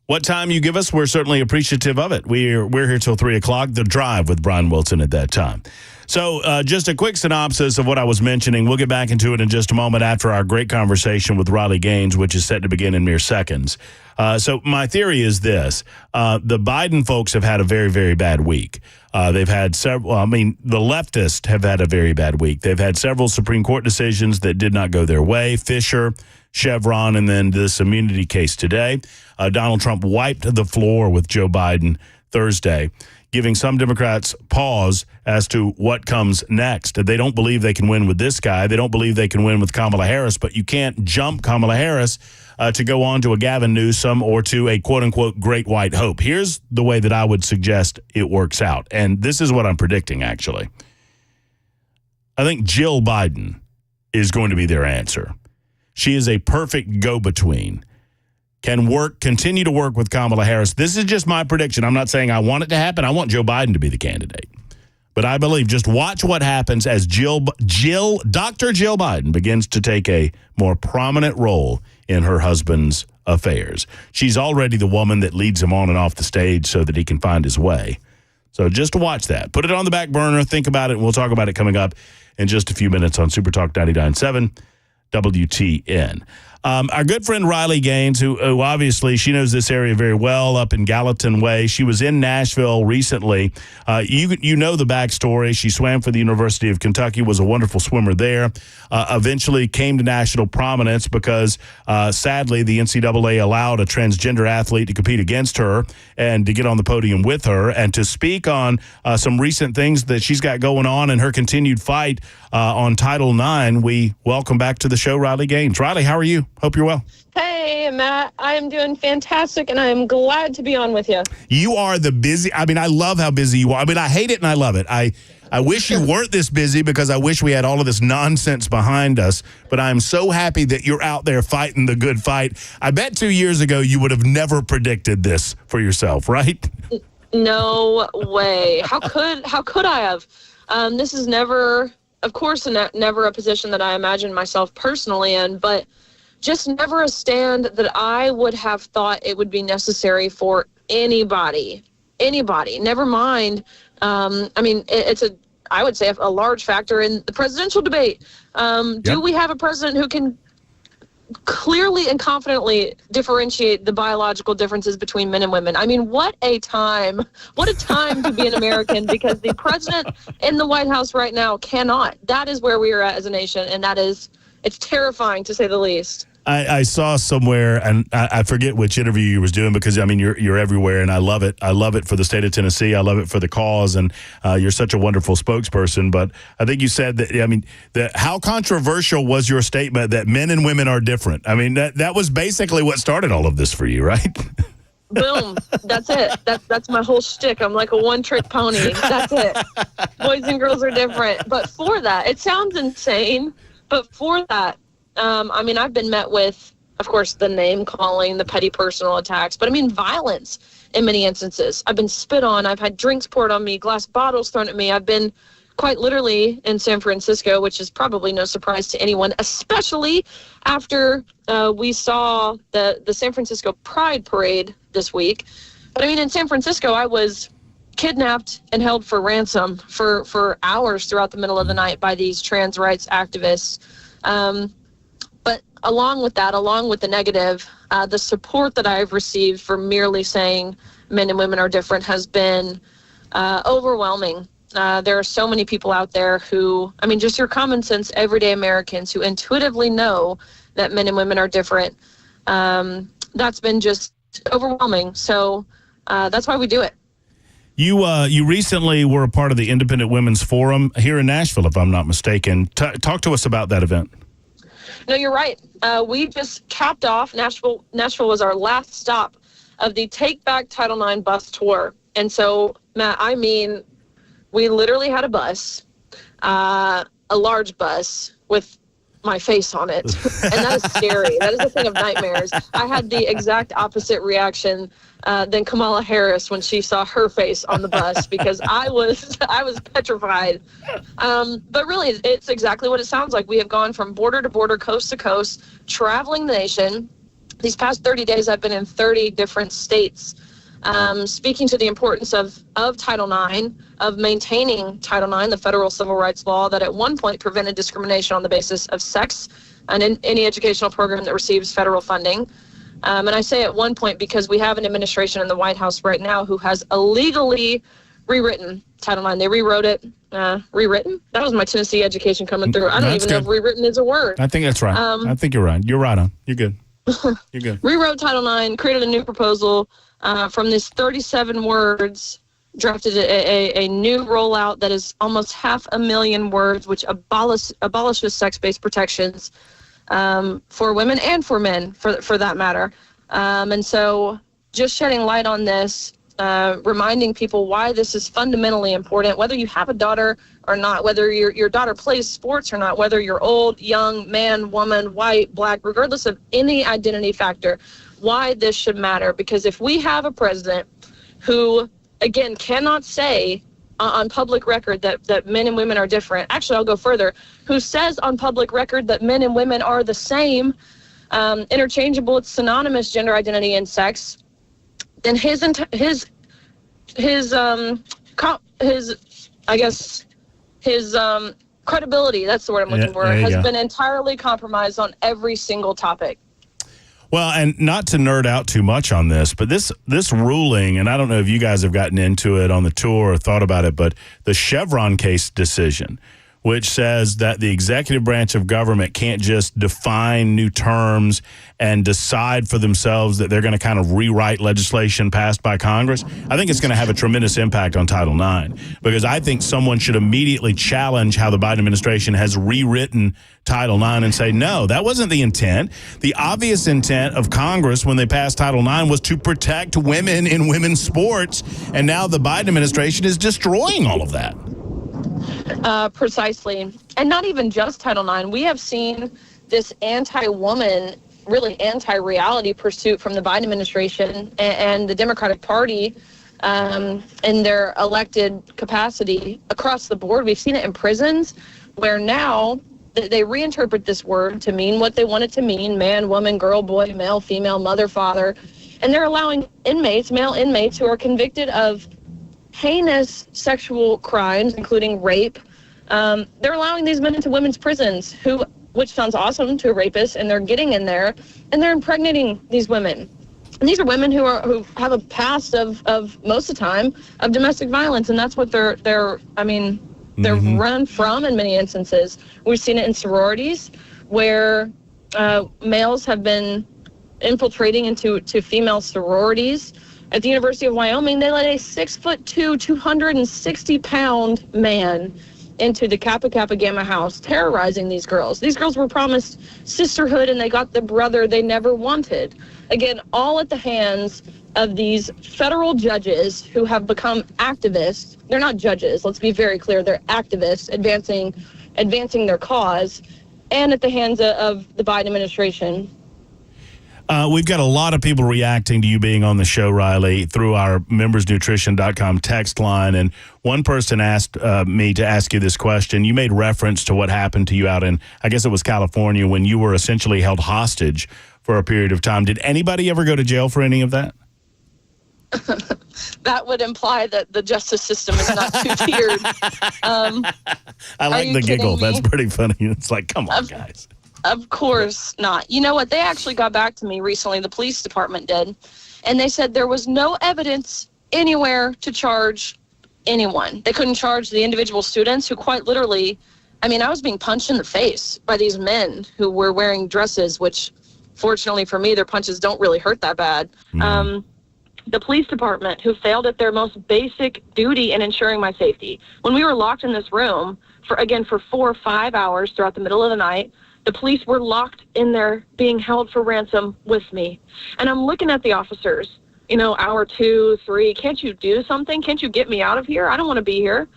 What time you give us, we're certainly appreciative of it. We're here till 3 o'clock. The Drive with Brian Wilson at that time. So just a quick synopsis of what I was mentioning. We'll get back into it in just a moment after our great conversation with Riley Gaines, which is set to begin in mere seconds. So my theory is this. The Biden folks have had a very, very bad week. They've had several, the leftists have had a very bad week. They've had several Supreme Court decisions that did not go their way. Fisher, Chevron, and then this immunity case today. Donald Trump wiped the floor with Joe Biden Thursday, giving some Democrats pause as to what comes next. They don't believe they can win with this guy. They don't believe they can win with Kamala Harris, but you can't jump Kamala Harris to go on to a Gavin Newsom or to a quote-unquote great white hope. Here's the way that I would suggest it works out, and this is what I'm predicting, actually. I think Jill Biden is going to be their answer. She is a perfect go-between. Continue to work with Kamala Harris. This is just my prediction. I'm not saying I want it to happen. I want Joe Biden to be the candidate. But I believe, just watch what happens as Dr. Jill Biden begins to take a more prominent role in her husband's affairs. She's already the woman that leads him on and off the stage so that he can find his way. So just watch that. Put it on the back burner. Think about it. And we'll talk about it coming up in just a few minutes on Super Talk 99.7 WTN. Our good friend Riley Gaines, who obviously she knows this area very well, up in Gallatin Way. She was in Nashville recently. You know the backstory. She swam for the University of Kentucky, was a wonderful swimmer there. Eventually came to national prominence because, sadly, the NCAA allowed a transgender athlete to compete against her and to get on the podium with her and to speak on some recent things that she's got going on and her continued fight on Title IX. We welcome back to the show Riley Gaines. Riley, how are you? Hope you're well. Hey, Matt. I am doing fantastic, and I am glad to be on with you. You are the busy. I love how busy you are. I hate it and I love it. I wish you weren't this busy because I wish we had all of this nonsense behind us, but I'm so happy that you're out there fighting the good fight. I bet 2 years ago you would have never predicted this for yourself, right? No way. How could I have? This is never, of course, never a position that I imagine myself personally in, but just never a stand that I would have thought it would be necessary for anybody, never mind. It's I would say a large factor in the presidential debate. Do we have a president who can clearly and confidently differentiate the biological differences between men and women? I mean, what a time to be an American, because the president in the White House right now cannot. That is where we are at as a nation, and it's terrifying to say the least. I saw somewhere, and I forget which interview you was doing, because you're everywhere, and I love it. I love it for the state of Tennessee. I love it for the cause, and you're such a wonderful spokesperson. But I think you said that. How controversial was your statement that men and women are different? That was basically what started all of this for you, right? Boom. That's it. That's my whole shtick. I'm like a one-trick pony. That's it. Boys and girls are different. But for that, it sounds insane, but for that, I mean, I've been met with, of course, the name-calling, the petty personal attacks, but I mean violence in many instances. I've been spit on. I've had drinks poured on me, glass bottles thrown at me. I've been quite literally in San Francisco, which is probably no surprise to anyone, especially after we saw the San Francisco Pride Parade this week. But I mean, in San Francisco, I was kidnapped and held for ransom for hours throughout the middle of the night by these trans rights activists. But along with that, along with the negative, the support that I've received for merely saying men and women are different has been overwhelming. There are so many people out there who, I mean, just your common sense, everyday Americans who intuitively know that men and women are different. That's been just overwhelming. So that's why we do it. You recently were a part of the Independent Women's Forum here in Nashville, if I'm not mistaken. Talk to us about that event. No, you're right. We just capped off. Nashville was our last stop of the Take Back Title IX bus tour. And so, Matt, I mean, we literally had a bus, a large bus with my face on it. And that is scary. That is a thing of nightmares. I had the exact opposite reaction than Kamala Harris when she saw her face on the bus, because I was petrified. But really, it's exactly what it sounds like. We have gone from border to border, coast to coast, traveling the nation. These past 30 days, I've been in 30 different states, speaking to the importance of Title IX, of maintaining Title IX, the federal civil rights law that at one point prevented discrimination on the basis of sex and in any educational program that receives federal funding. And I say at one point because we have an administration in the White House right now who has illegally rewritten Title IX. They rewrote it. Rewritten? That was my Tennessee education coming through. I don't even know if rewritten is a word. I think that's right. I think you're right. You're right on. You're good. You're good. Rewrote Title IX, created a new proposal from this 37 words, drafted a new rollout that is almost 500,000 words, which abolishes sex-based protections for women and for men, for that matter. And so just shedding light on this, reminding people why this is fundamentally important, whether you have a daughter or not, whether your daughter plays sports or not, whether you're old, young, man, woman, white, black, regardless of any identity factor, why this should matter. Because if we have a president who, again, cannot say on public record that men and women are different, actually, I'll go further, who says on public record that men and women are the same, interchangeable, it's synonymous, gender identity and sex, then his credibility, that's the word I'm looking for, has been entirely compromised on every single topic. Well, and not to nerd out too much on this, but this ruling, and I don't know if you guys have gotten into it on the tour or thought about it, but the Chevron case decision, which says that the executive branch of government can't just define new terms and decide for themselves that they're going to kind of rewrite legislation passed by Congress. I think it's going to have a tremendous impact on Title IX, because I think someone should immediately challenge how the Biden administration has rewritten Title IX and say, no, that wasn't the intent. The obvious intent of Congress when they passed Title IX was to protect women in women's sports, and now the Biden administration is destroying all of that. Precisely. And not even just Title IX. We have seen this anti-woman, really anti-reality pursuit from the Biden administration and the Democratic Party in their elected capacity across the board. We've seen it in prisons, where now they reinterpret this word to mean what they want it to mean: man, woman, girl, boy, male, female, mother, father. And they're allowing inmates, male inmates, who are convicted of heinous sexual crimes, including rape. They're allowing these men into women's prisons, which sounds awesome to a rapist, and they're getting in there and they're impregnating these women. And these are women who have a past of most of the time of domestic violence, and that's what they're run from in many instances. We've seen it in sororities where males have been infiltrating into female sororities. At the University of Wyoming, they let a 6'2", 260-pound man into the Kappa Kappa Gamma house, terrorizing these girls. These girls were promised sisterhood, and they got the brother they never wanted. Again, all at the hands of these federal judges who have become activists. They're not judges, let's be very clear. They're activists advancing their cause, and at the hands of the Biden administration. We've got a lot of people reacting to you being on the show, Riley, through our membersnutrition.com text line. And one person asked me to ask you this question. You made reference to what happened to you out in, I guess it was California, when you were essentially held hostage for a period of time. Did anybody ever go to jail for any of that? That would imply that the justice system is not two-tiered. I like the giggle. That's pretty funny. It's like, come on, guys. Of course not. You know what? They actually got back to me recently, the police department did, and they said there was no evidence anywhere to charge anyone. They couldn't charge the individual students who quite literally, I mean, I was being punched in the face by these men who were wearing dresses, which fortunately for me, their punches don't really hurt that bad. The police department, who failed at their most basic duty in ensuring my safety. When we were locked in this room for 4 or 5 hours throughout the middle of the night, the police were locked in there being held for ransom with me. And I'm looking at the officers, hour 2, 3, can't you do something? Can't you get me out of here? I don't want to be here.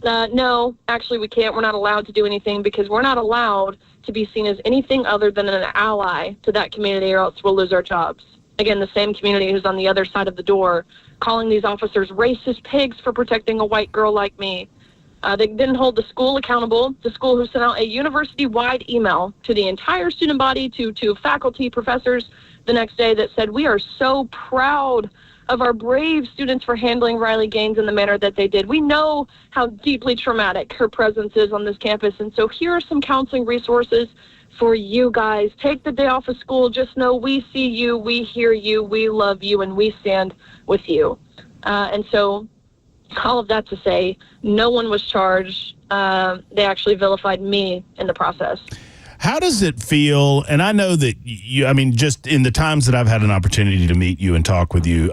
No, actually we can't. We're not allowed to do anything because we're not allowed to be seen as anything other than an ally to that community, or else we'll lose our jobs. Again, the same community who's on the other side of the door, calling these officers racist pigs for protecting a white girl like me. They didn't hold the school accountable, the school who sent out a university-wide email to the entire student body, to faculty, professors the next day that said, we are so proud of our brave students for handling Riley Gaines in the manner that they did. We know how deeply traumatic her presence is on this campus, and so here are some counseling resources for you guys. Take the day off of school. Just know we see you, we hear you, we love you, and we stand with you. And so all of that to say, no one was charged. They actually vilified me in the process. How does it feel? And I know that just in the times that I've had an opportunity to meet you and talk with you,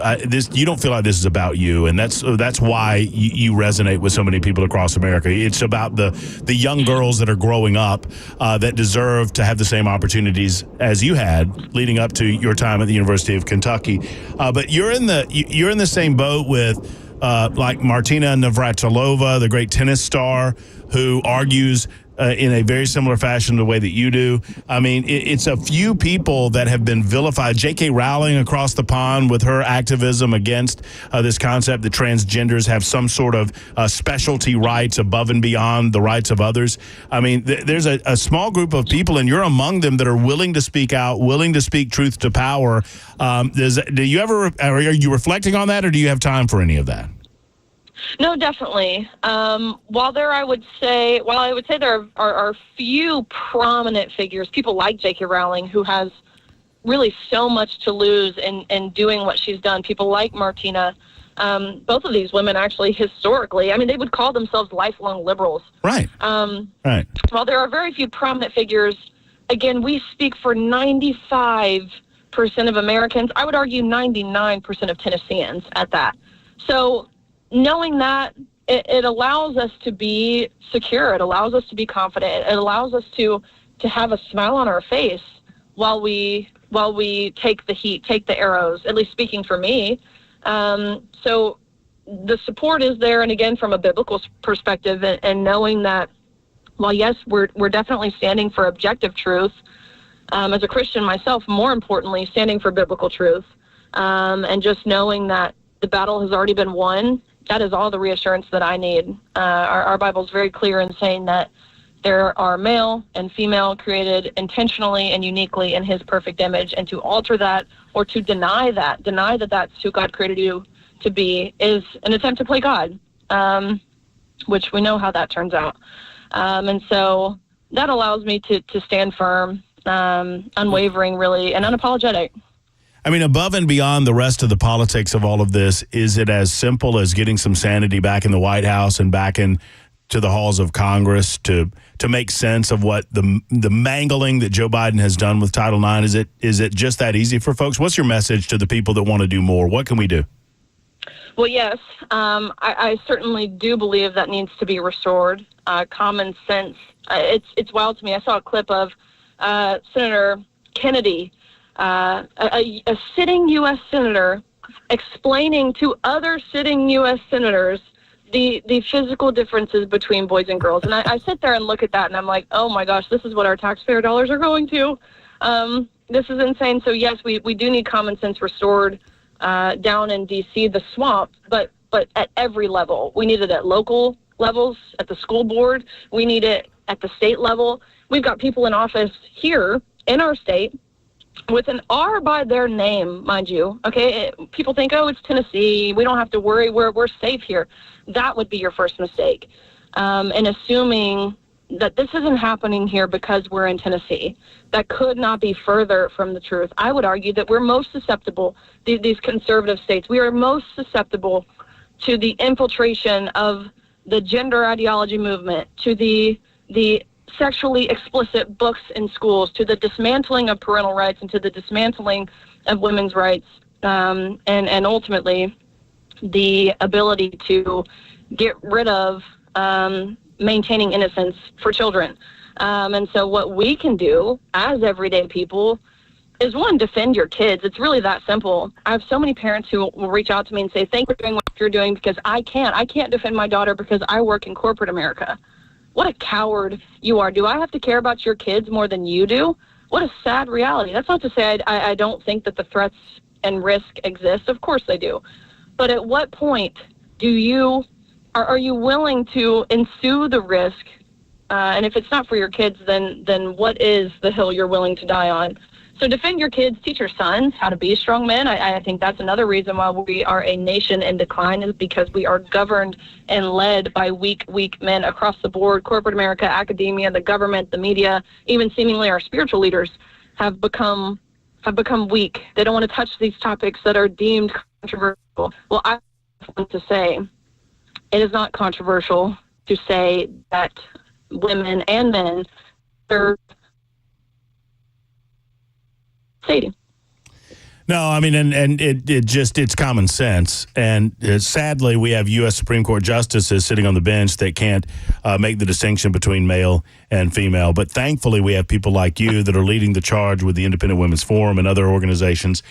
you don't feel like this is about you, and that's why you resonate with so many people across America. It's about the young girls that are growing up that deserve to have the same opportunities as you had leading up to your time at the University of Kentucky. But you're in the same boat with like Martina Navratilova, the great tennis star, who argues in a very similar fashion the way that you do. I mean, it's a few people that have been vilified. J.K. Rowling across the pond with her activism against this concept that transgenders have some sort of specialty rights above and beyond the rights of others. I mean, there's a small group of people, and you're among them, that are willing to speak out, willing to speak truth to power. Are you reflecting on that, or do you have time for any of that? No, definitely. While I would say there are few prominent figures, people like J.K. Rowling, who has really so much to lose in doing what she's done. People like Martina. Both of these women actually historically, they would call themselves lifelong liberals. Right. Right. While there are very few prominent figures, again, we speak for 95% of Americans. I would argue 99% of Tennesseans at that. So knowing that, it allows us to be secure. It allows us to be confident. It allows us to have a smile on our face while we take the heat, take the arrows, at least speaking for me. So the support is there, and again, from a biblical perspective, and knowing that, while yes, we're definitely standing for objective truth, as a Christian myself, more importantly, standing for biblical truth, and just knowing that the battle has already been won. That is all the reassurance that I need. Our Bible is very clear in saying that there are male and female created intentionally and uniquely in his perfect image, and to alter that or to deny that that's who God created you to be is an attempt to play God, which we know how that turns out. And so that allows me to stand firm, unwavering really, and unapologetic. Above and beyond the rest of the politics of all of this, is it as simple as getting some sanity back in the White House and back into the halls of Congress to make sense of what the mangling that Joe Biden has done with Title IX? Is it just that easy for folks? What's your message to the people that want to do more? What can we do? Well, yes, I certainly do believe that needs to be restored. Common sense. It's wild to me. I saw a clip of Senator Kennedy, a sitting U.S. senator, explaining to other sitting U.S. senators the physical differences between boys and girls. And I sit there and look at that, and I'm like, oh my gosh, this is what our taxpayer dollars are going to. This is insane. So yes, we do need common sense restored down in D.C., the swamp, but at every level. We need it at local levels, at the school board. We need it at the state level. We've got people in office here in our state with an R by their name, mind you. Okay, people think, oh, it's Tennessee. We don't have to worry. We're safe here. That would be your first mistake. And assuming that this isn't happening here because we're in Tennessee, that could not be further from the truth. I would argue that we're most susceptible, these conservative states, we are most susceptible to the infiltration of the gender ideology movement, to the sexually explicit books in schools, to the dismantling of parental rights, and to the dismantling of women's rights, and ultimately the ability to get rid of maintaining innocence for children. And so what we can do as everyday people is, one, defend your kids. It's really that simple. I have so many parents who will reach out to me and say, thank you for doing what you're doing, because I can't defend my daughter because I work in corporate America. What a coward you are. Do I have to care about your kids more than you do? What a sad reality. That's not to say I don't think that the threats and risk exist. Of course they do. But at what point are you willing to ensue the risk? And if it's not for your kids, then what is the hill you're willing to die on? So defend your kids, teach your sons how to be strong men. I think that's another reason why we are a nation in decline, is because we are governed and led by weak men across the board. Corporate America, academia, the government, the media, even seemingly our spiritual leaders have become weak. They don't want to touch these topics that are deemed controversial. Well, I want to say it is not controversial to say that women and men are stating. No, I mean, and it's common sense. And sadly, we have U.S. Supreme Court justices sitting on the bench that can't make the distinction between male and female. But thankfully, we have people like you that are leading the charge with the Independent Women's Forum and other organizations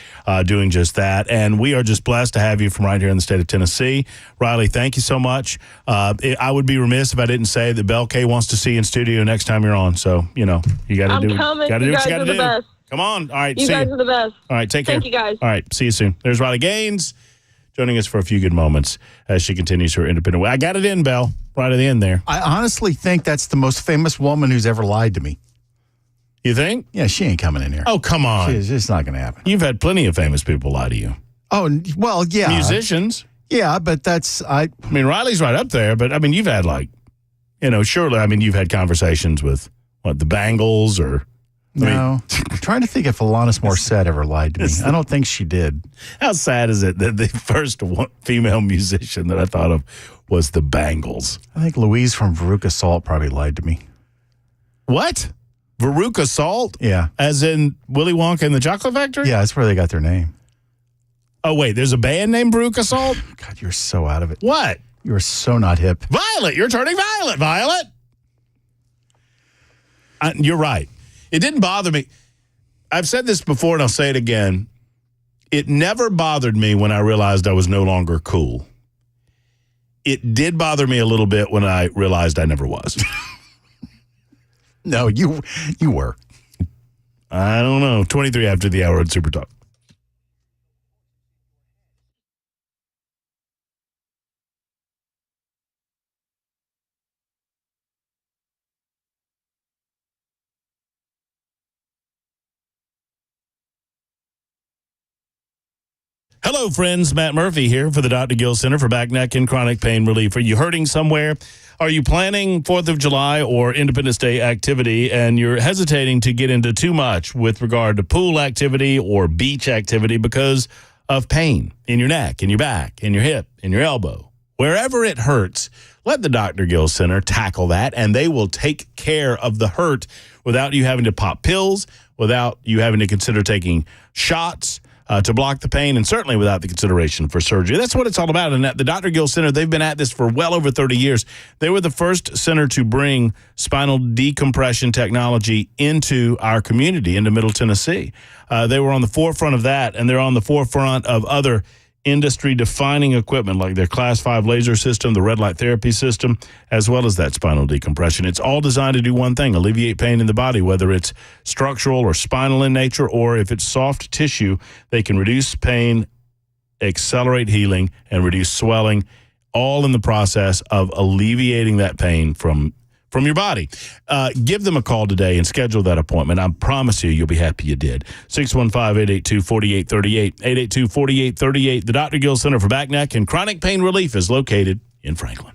doing just that. And we are just blessed to have you from right here in the state of Tennessee. Riley, thank you so much. I would be remiss if I didn't say that Belle K wants to see you in studio next time you're on. So, you got to do what you got to do. Best. Come on. All right. You guys are the best. All right. Take care. Thank you, guys. All right. See you soon. There's Riley Gaines joining us for a few good moments as she continues her independent way. I got it in, Belle, right at the end there. I honestly think that's the most famous woman who's ever lied to me. You think? Yeah, she ain't coming in here. Oh, come on. It's not going to happen. You've had plenty of famous people lie to you. Oh, well, yeah. Musicians. Yeah, but I mean, Riley's right up there, but I mean, you've had surely, I mean, you've had conversations with, the Bangles or... I'm trying to think if Alanis Morissette ever lied to me. I don't think she did. How sad is it that the first female musician that I thought of was the Bangles? I think Louise from Veruca Salt probably lied to me. What? Veruca Salt? Yeah. As in Willy Wonka and the Chocolate Factory? Yeah, that's where they got their name. Oh, wait, there's a band named Veruca Salt? God, you're so out of it. What? You're so not hip. Violet, you're turning violet, Violet. You're right. It didn't bother me. I've said this before and I'll say it again. It never bothered me when I realized I was no longer cool. It did bother me a little bit when I realized I never was. No, you were. I don't know. 23 after the hour at Super Talk. Hello, friends. Matt Murphy here for the Dr. Gill Center for Back, Neck, and Chronic Pain Relief. Are you hurting somewhere? Are you planning 4th of July or Independence Day activity and you're hesitating to get into too much with regard to pool activity or beach activity because of pain in your neck, in your back, in your hip, in your elbow? Wherever it hurts, let the Dr. Gill Center tackle that, and they will take care of the hurt without you having to pop pills, without you having to consider taking shots. to block the pain, and certainly without the consideration for surgery. That's what it's all about. And at the Dr. Gill Center, they've been at this for well over 30 years. They were the first center to bring spinal decompression technology into our community, into Middle Tennessee. They were on the forefront of that, and they're on the forefront of other industry-defining equipment like their Class 5 laser system, the red light therapy system, as well as that spinal decompression. It's all designed to do one thing, alleviate pain in the body, whether it's structural or spinal in nature, or if it's soft tissue, they can reduce pain, accelerate healing, and reduce swelling, all in the process of alleviating that pain from your body. Give them a call today and schedule that appointment. I promise you'll be happy you did. 615-882-4838, 882-4838. The Dr. Gill Center for Back, Neck, and Chronic Pain Relief is located in Franklin.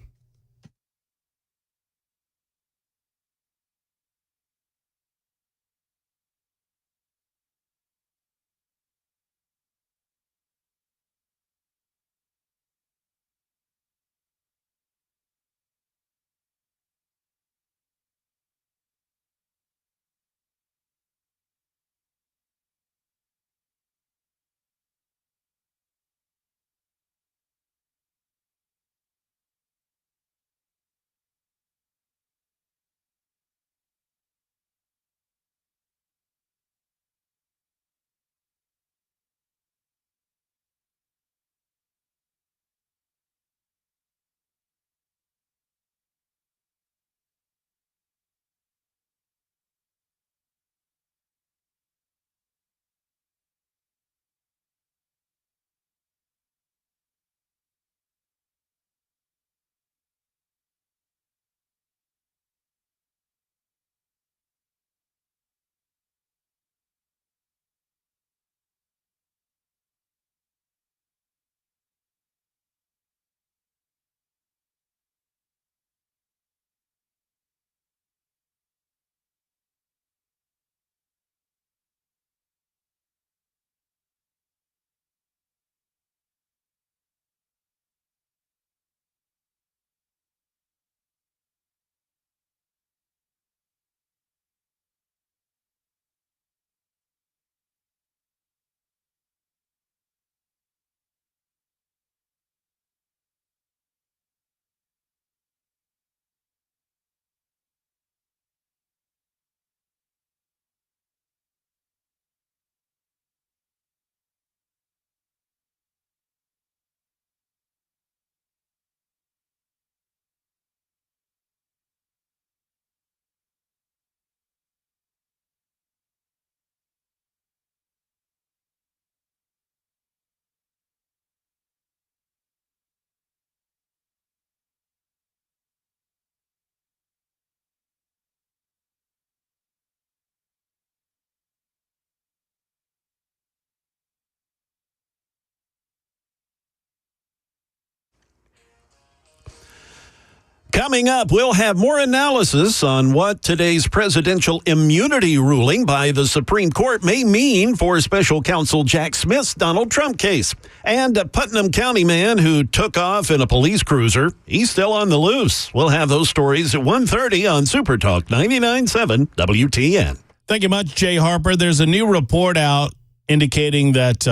Coming up, we'll have more analysis on what today's presidential immunity ruling by the Supreme Court may mean for special counsel Jack Smith's Donald Trump case. And a Putnam County man who took off in a police cruiser, he's still on the loose. We'll have those stories at 1:30 on Super Talk 99.7 WTN. Thank you much, Jay Harper. There's a new report out indicating that,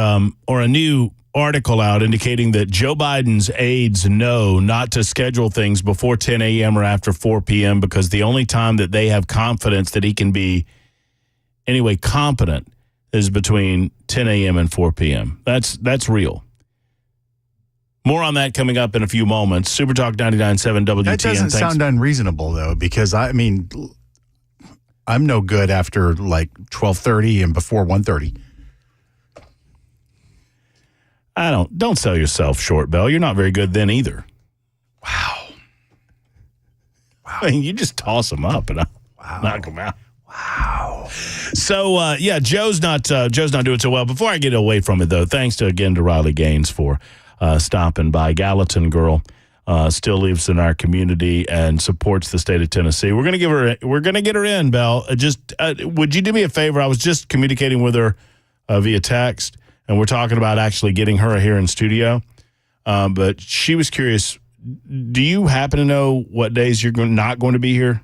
or a new article out indicating that Joe Biden's aides know not to schedule things before 10 a.m. or after 4 p.m. because the only time that they have confidence that he can be anyway competent is between 10 a.m. and 4 p.m. That's real. More on that coming up in a few moments. Super Talk 99.7 WTN. That doesn't sound unreasonable, though, because, I mean, I'm no good after like 12:30 and before 1:30. Don't sell yourself short, Bell. You're not very good then either. Wow. I mean, you just toss them up and knock them out. Wow. So, Joe's not doing so well. Before I get away from it, though, thanks again to Riley Gaines for stopping by. Gallatin girl still lives in our community and supports the state of Tennessee. We're gonna get her in, Bell. Would you do me a favor? I was just communicating with her via text, and we're talking about actually getting her here in studio. But she was curious. Do you happen to know what days you're not going to be here?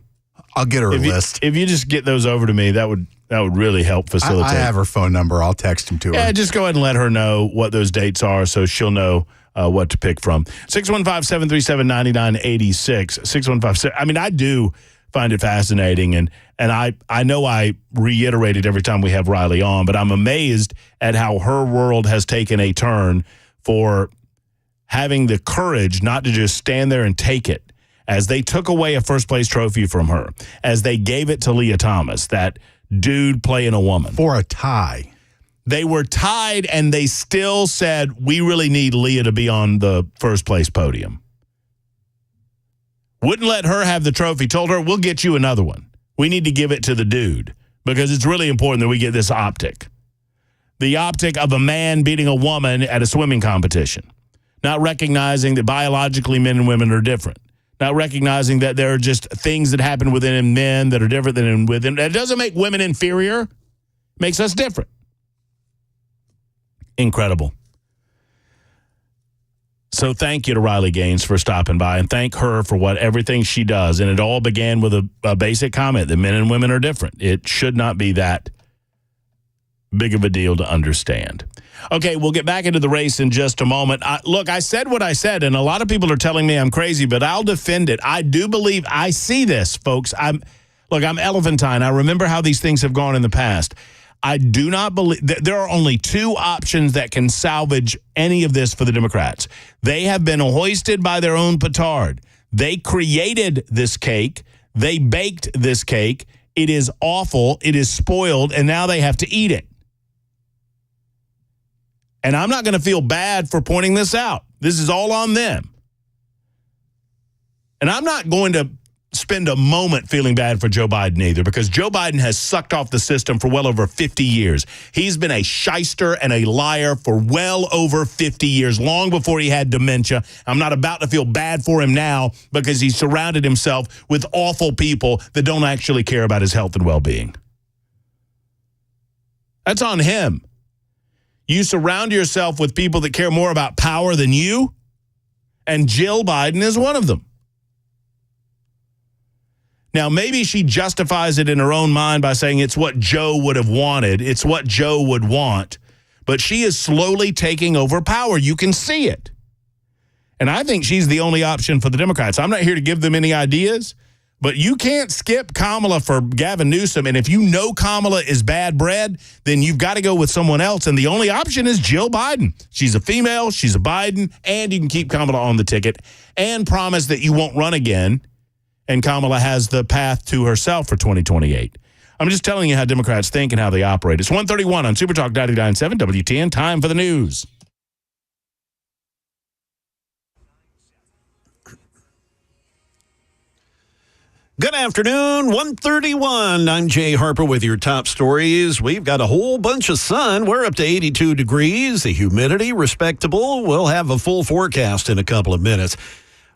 I'll get her a list. If you just get those over to me, that would That would really help facilitate. I have her phone number. I'll text him to her. Yeah, just go ahead and let her know what those dates are so she'll know what to pick from. 615-737-9986. 615. I mean, I do find it fascinating, and I know I reiterate it every time we have Riley on, but I'm amazed at how her world has taken a turn for having the courage not to just stand there and take it. As they took away a first-place trophy from her, as they gave it to Leah Thomas, that dude playing a woman. For a tie. They were tied, and they still said, we really need Leah to be on the first-place podium. Wouldn't let her have the trophy. Told her, we'll get you another one. We need to give it to the dude because it's really important that we get this optic. The optic of a man beating a woman at a swimming competition. Not recognizing that biologically men and women are different. Not recognizing that there are just things that happen within men that are different than within. That doesn't make women inferior. It makes us different. Incredible. So thank you to Riley Gaines for stopping by, and thank her for everything she does. And it all began with a basic comment that men and women are different. It should not be that big of a deal to understand. Okay, we'll get back into the race in just a moment. Look, I said what I said, and a lot of people are telling me I'm crazy, but I'll defend it. I do believe I see this, folks. I'm elephantine. I remember how these things have gone in the past. I do not believe there are only two options that can salvage any of this for the Democrats. They have been hoisted by their own petard. They created this cake. They baked this cake. It is awful. It is spoiled, and now they have to eat it. And I'm not going to feel bad for pointing this out. This is all on them. And I'm not going to spend a moment feeling bad for Joe Biden either, because Joe Biden has sucked off the system for well over 50 years. He's been a shyster and a liar for well over 50 years, long before he had dementia. I'm not about to feel bad for him now because he surrounded himself with awful people that don't actually care about his health and well-being. That's on him. You surround yourself with people that care more about power than you, and Jill Biden is one of them. Now, maybe she justifies it in her own mind by saying it's what Joe would have wanted. It's what Joe would want. But she is slowly taking over power. You can see it. And I think she's the only option for the Democrats. I'm not here to give them any ideas, but you can't skip Kamala for Gavin Newsom. And if you know Kamala is bad bread, then you've got to go with someone else. And the only option is Jill Biden. She's a female, she's a Biden, and you can keep Kamala on the ticket and promise that you won't run again. And Kamala has the path to herself for 2028. I'm just telling you how Democrats think and how they operate. It's 1:31 on Super Talk 99.7 WTN. Time for the news. Good afternoon, 1:31. I'm Jay Harper with your top stories. We've got a whole bunch of sun. We're up to 82 degrees. The humidity, respectable. We'll have a full forecast in a couple of minutes.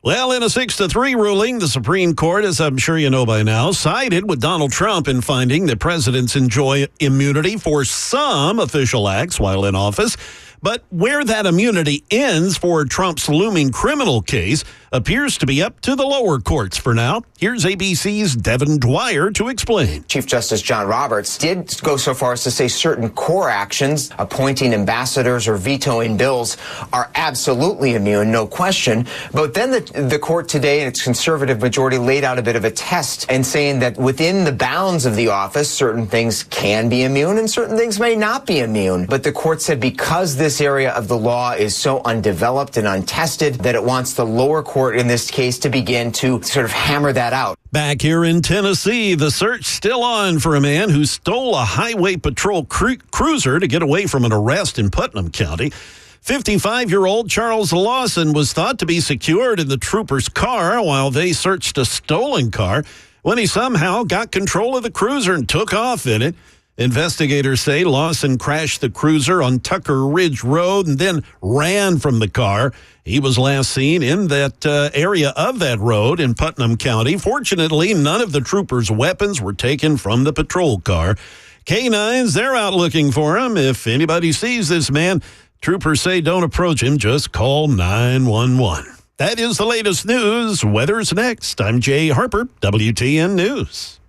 Well, in a 6-3 ruling, the Supreme Court, as I'm sure you know by now, sided with Donald Trump in finding that presidents enjoy immunity for some official acts while in office. But where that immunity ends for Trump's looming criminal case appears to be up to the lower courts for now. Here's ABC's Devin Dwyer to explain. Chief Justice John Roberts did go so far as to say certain core actions, appointing ambassadors or vetoing bills, are absolutely immune, no question. But then the court today in its conservative majority laid out a bit of a test and saying that within the bounds of the office, certain things can be immune and certain things may not be immune. But the court said because this area of the law is so undeveloped and untested that it wants the lower court in this case to begin to sort of hammer that out. Back here in Tennessee, the search still on for a man who stole a highway patrol cruiser to get away from an arrest in Putnam County. 55-year-old Charles Lawson was thought to be secured in the trooper's car while they searched a stolen car when he somehow got control of the cruiser and took off in it. Investigators say Lawson crashed the cruiser on Tucker Ridge Road and then ran from the car. He was last seen in that area of that road in Putnam County. Fortunately, none of the troopers' weapons were taken from the patrol car. Canines, they're out looking for him. If anybody sees this man, troopers say don't approach him, just call 911. That is the latest news. Weather's next. I'm Jay Harper, WTN News.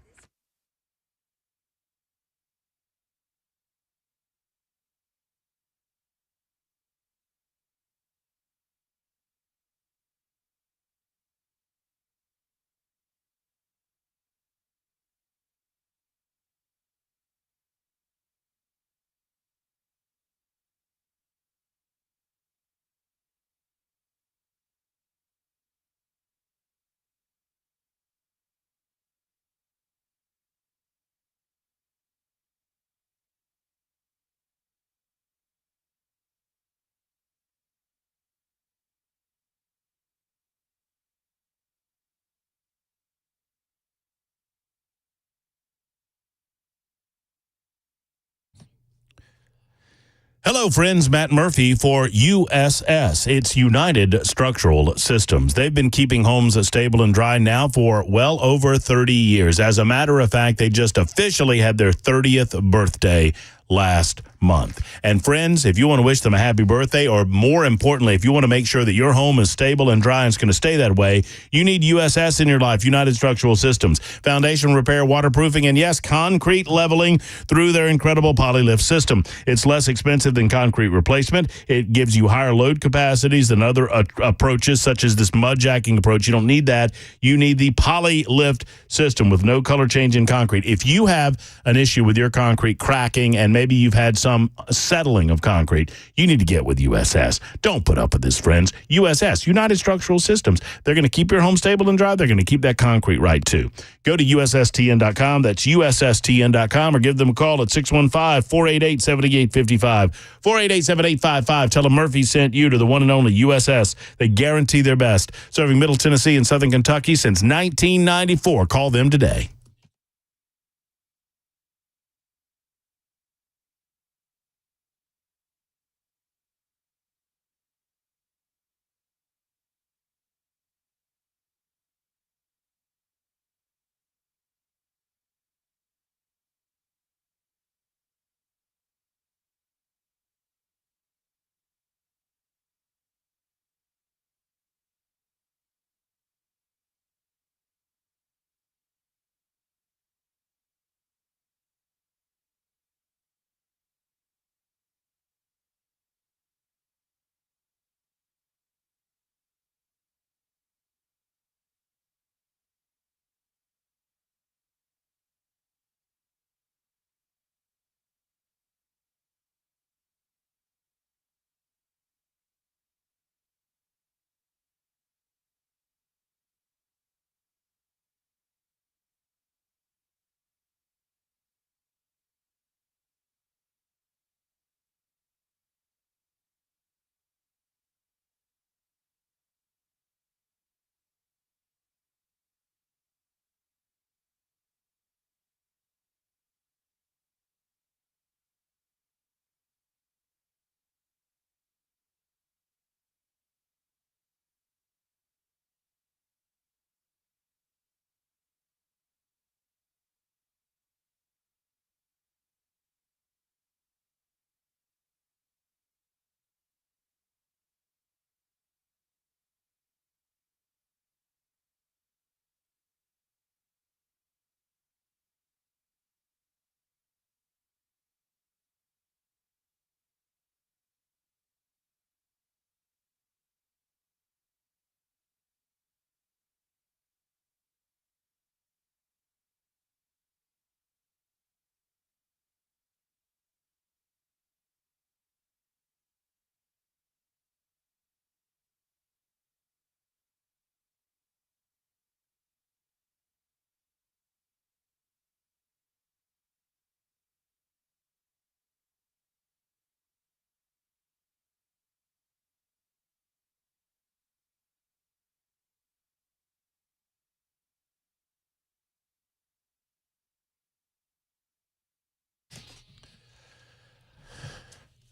Hello, friends. Matt Murphy for USS. It's United Structural Systems. They've been keeping homes stable and dry now for well over 30 years. As a matter of fact, they just officially had their 30th birthday last month. And friends, if you want to wish them a happy birthday, or more importantly, if you want to make sure that your home is stable and dry and it's going to stay that way, you need USS in your life, United Structural Systems. Foundation repair, waterproofing, and yes, concrete leveling through their incredible polylift system. It's less expensive than concrete replacement. It gives you higher load capacities than other approaches, such as this mud jacking approach. You don't need that. You need the polylift system with no color change in concrete. If you have an issue with your concrete cracking and maybe you've had some settling of concrete, you need to get with USS. Don't put up with this, friends. USS, United Structural Systems. They're going to keep your home stable and dry. They're going to keep that concrete right, too. Go to USSTN.com. That's USSTN.com, or give them a call at 615-488-7855. 488-7855. Tell them Murphy sent you to the one and only USS. They guarantee their best. Serving Middle Tennessee and Southern Kentucky since 1994. Call them today.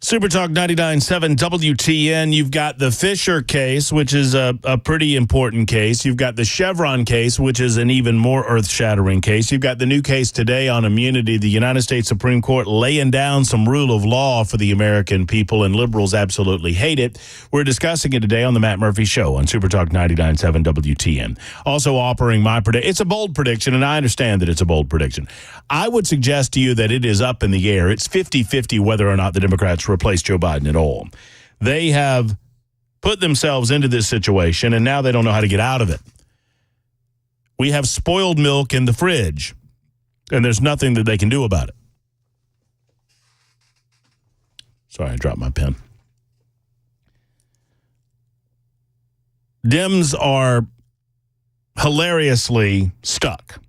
Super Talk 99.7 WTN. You've got the Fisher case, which is a pretty important case. You've got the Chevron case, which is an even more earth-shattering case. You've got the new case today on immunity. The United States Supreme Court laying down some rule of law for the American people, and liberals absolutely hate it. We're discussing it today on the Matt Murphy Show on Super Talk 99.7 WTN. Also offering my prediction. It's a bold prediction, and I understand that it's a bold prediction. I would suggest to you that it is up in the air. It's 50-50 whether or not the Democrats replace Joe Biden at all. They have put themselves into this situation, and now they don't know how to get out of it. We have spoiled milk in the fridge, and there's nothing that they can do about it. Sorry, I dropped my pen. Dems are hilariously stuck.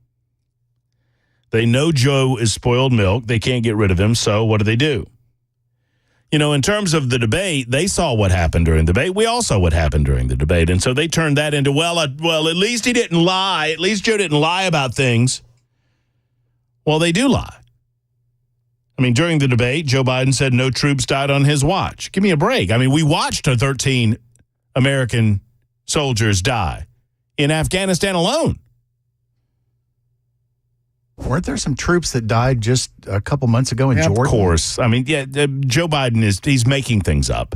They know Joe is spoiled milk. They can't get rid of him, so what do? You know, in terms of the debate, they saw what happened during the debate. We all saw what happened during the debate, and so they turned that into, well, at least he didn't lie. At least Joe didn't lie about things. Well, they do lie. I mean, during the debate, Joe Biden said no troops died on his watch. Give me a break. I mean, we watched 13 American soldiers die in Afghanistan alone. Weren't there some troops that died just a couple months ago in Jordan? Of course. I mean, Joe Biden he's making things up.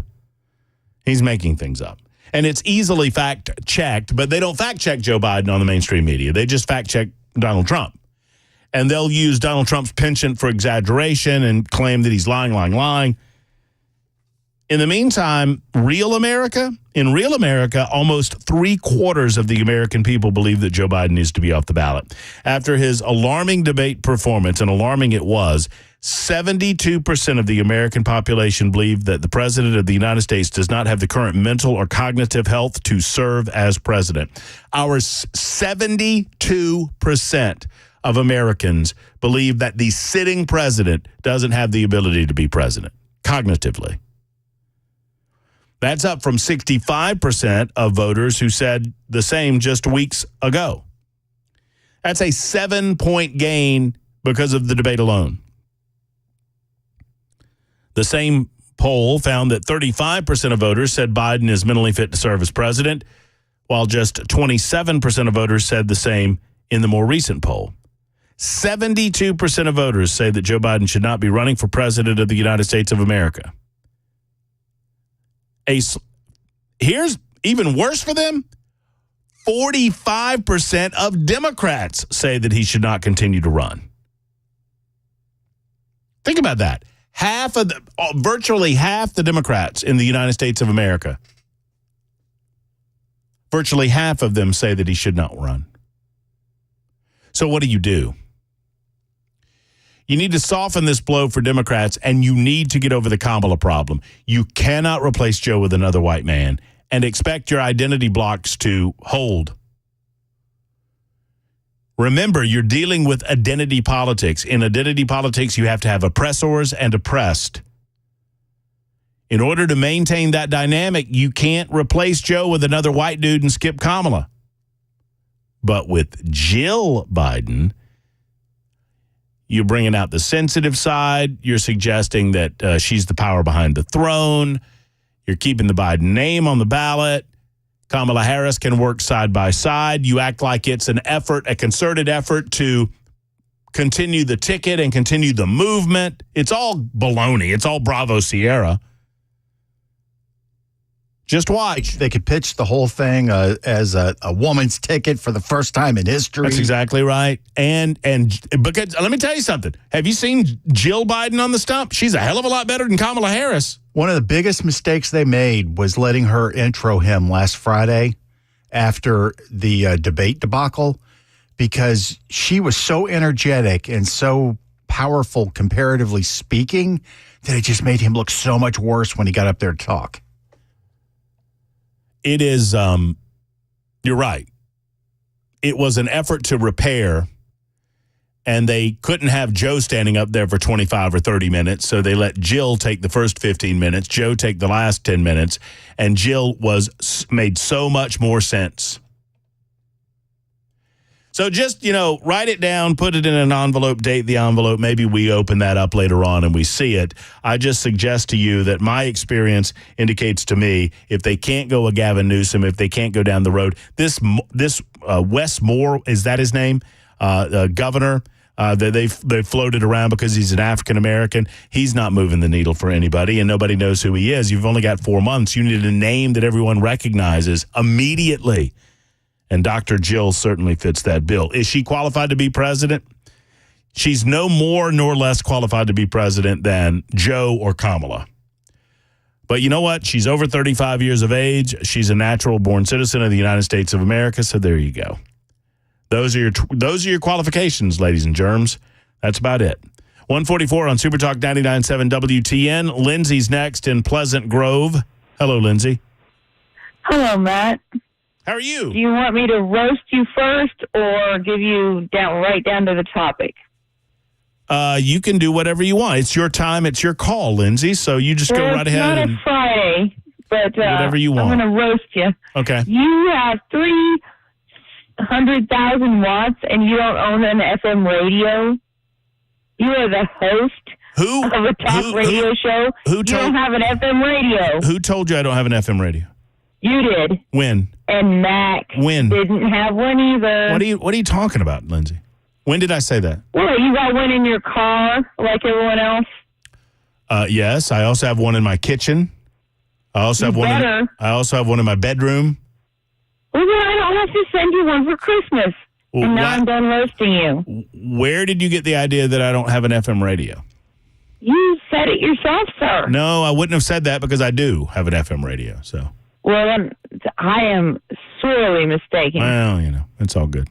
He's making things up. And it's easily fact-checked, but they don't fact-check Joe Biden on the mainstream media. They just fact-check Donald Trump. And they'll use Donald Trump's penchant for exaggeration and claim that he's lying. In the meantime, in real America, almost 3/4 of the American people believe that Joe Biden needs to be off the ballot. After his alarming debate performance, and alarming it was, 72% of the American population believe that the president of the United States does not have the current mental or cognitive health to serve as president. Our 72% of Americans believe that the sitting president doesn't have the ability to be president cognitively. That's up from 65% of voters who said the same just weeks ago. That's a 7-point gain because of the debate alone. The same poll found that 35% of voters said Biden is mentally fit to serve as president, while just 27% of voters said the same in the more recent poll. 72% of voters say that Joe Biden should not be running for president of the United States of America. Here's even worse for them. 45% of Democrats say that he should not continue to run. Think about that. Virtually half the Democrats in the United States of America, virtually half of them say that he should not run. So what do? You need to soften this blow for Democrats, and you need to get over the Kamala problem. You cannot replace Joe with another white man and expect your identity blocks to hold. Remember, you're dealing with identity politics. In identity politics, you have to have oppressors and oppressed. In order to maintain that dynamic, you can't replace Joe with another white dude and skip Kamala. But with Jill Biden, you're bringing out the sensitive side. You're suggesting that she's the power behind the throne. You're keeping the Biden name on the ballot. Kamala Harris can work side by side. You act like it's an effort, a concerted effort to continue the ticket and continue the movement. It's all baloney. It's all Bravo Sierra. Just watch. They could pitch the whole thing as a woman's ticket for the first time in history. That's exactly right. And because let me tell you something. Have you seen Jill Biden on the stump? She's a hell of a lot better than Kamala Harris. One of the biggest mistakes they made was letting her intro him last Friday after the debate debacle, because she was so energetic and so powerful comparatively speaking that it just made him look so much worse when he got up there to talk. It is, you're right. It was an effort to repair, and they couldn't have Joe standing up there for 25 or 30 minutes, so they let Jill take the first 15 minutes, Joe take the last 10 minutes, and Jill made so much more sense. So just, write it down, put it in an envelope, date the envelope. Maybe we open that up later on and we see it. I just suggest to you that my experience indicates to me, if they can't go with Gavin Newsom, if they can't go down the road, this Wes Moore, is that his name? Governor, that they floated around because he's an African-American. He's not moving the needle for anybody, and nobody knows who he is. You've only got 4 months. You need a name that everyone recognizes immediately. And Dr. Jill certainly fits that bill. Is she qualified to be president? She's no more nor less qualified to be president than Joe or Kamala. But you know what? She's over 35 years of age. She's a natural-born citizen of the United States of America, so there you go. Those are your qualifications, ladies and germs. That's about it. 144 on Super Talk 99.7 WTN. Lindsay's next in Pleasant Grove. Hello, Lindsay. Hello, Matt. How are you? Do you want me to roast you first or give you right down to the topic? You can do whatever you want. It's your time. It's your call, Lindsay. So you just go right ahead. It's not a Friday, but whatever you want. I'm going to roast you. Okay. You have 300,000 watts and you don't own an FM radio. You are the host of a talk radio show. You don't have an FM radio. Who told you I don't have an FM radio? You did. When? And Mac didn't have one either. What are you talking about, Lindsay? When did I say that? Well, you got one in your car like everyone else. Yes, I also have one in my kitchen. I also have one in my bedroom. Well, then I don't have to send you one for Christmas. Well, and now I'm done roasting you. Where did you get the idea that I don't have an FM radio? You said it yourself, sir. No, I wouldn't have said that because I do have an FM radio. So. Well, I am sorely mistaken. Well, it's all good.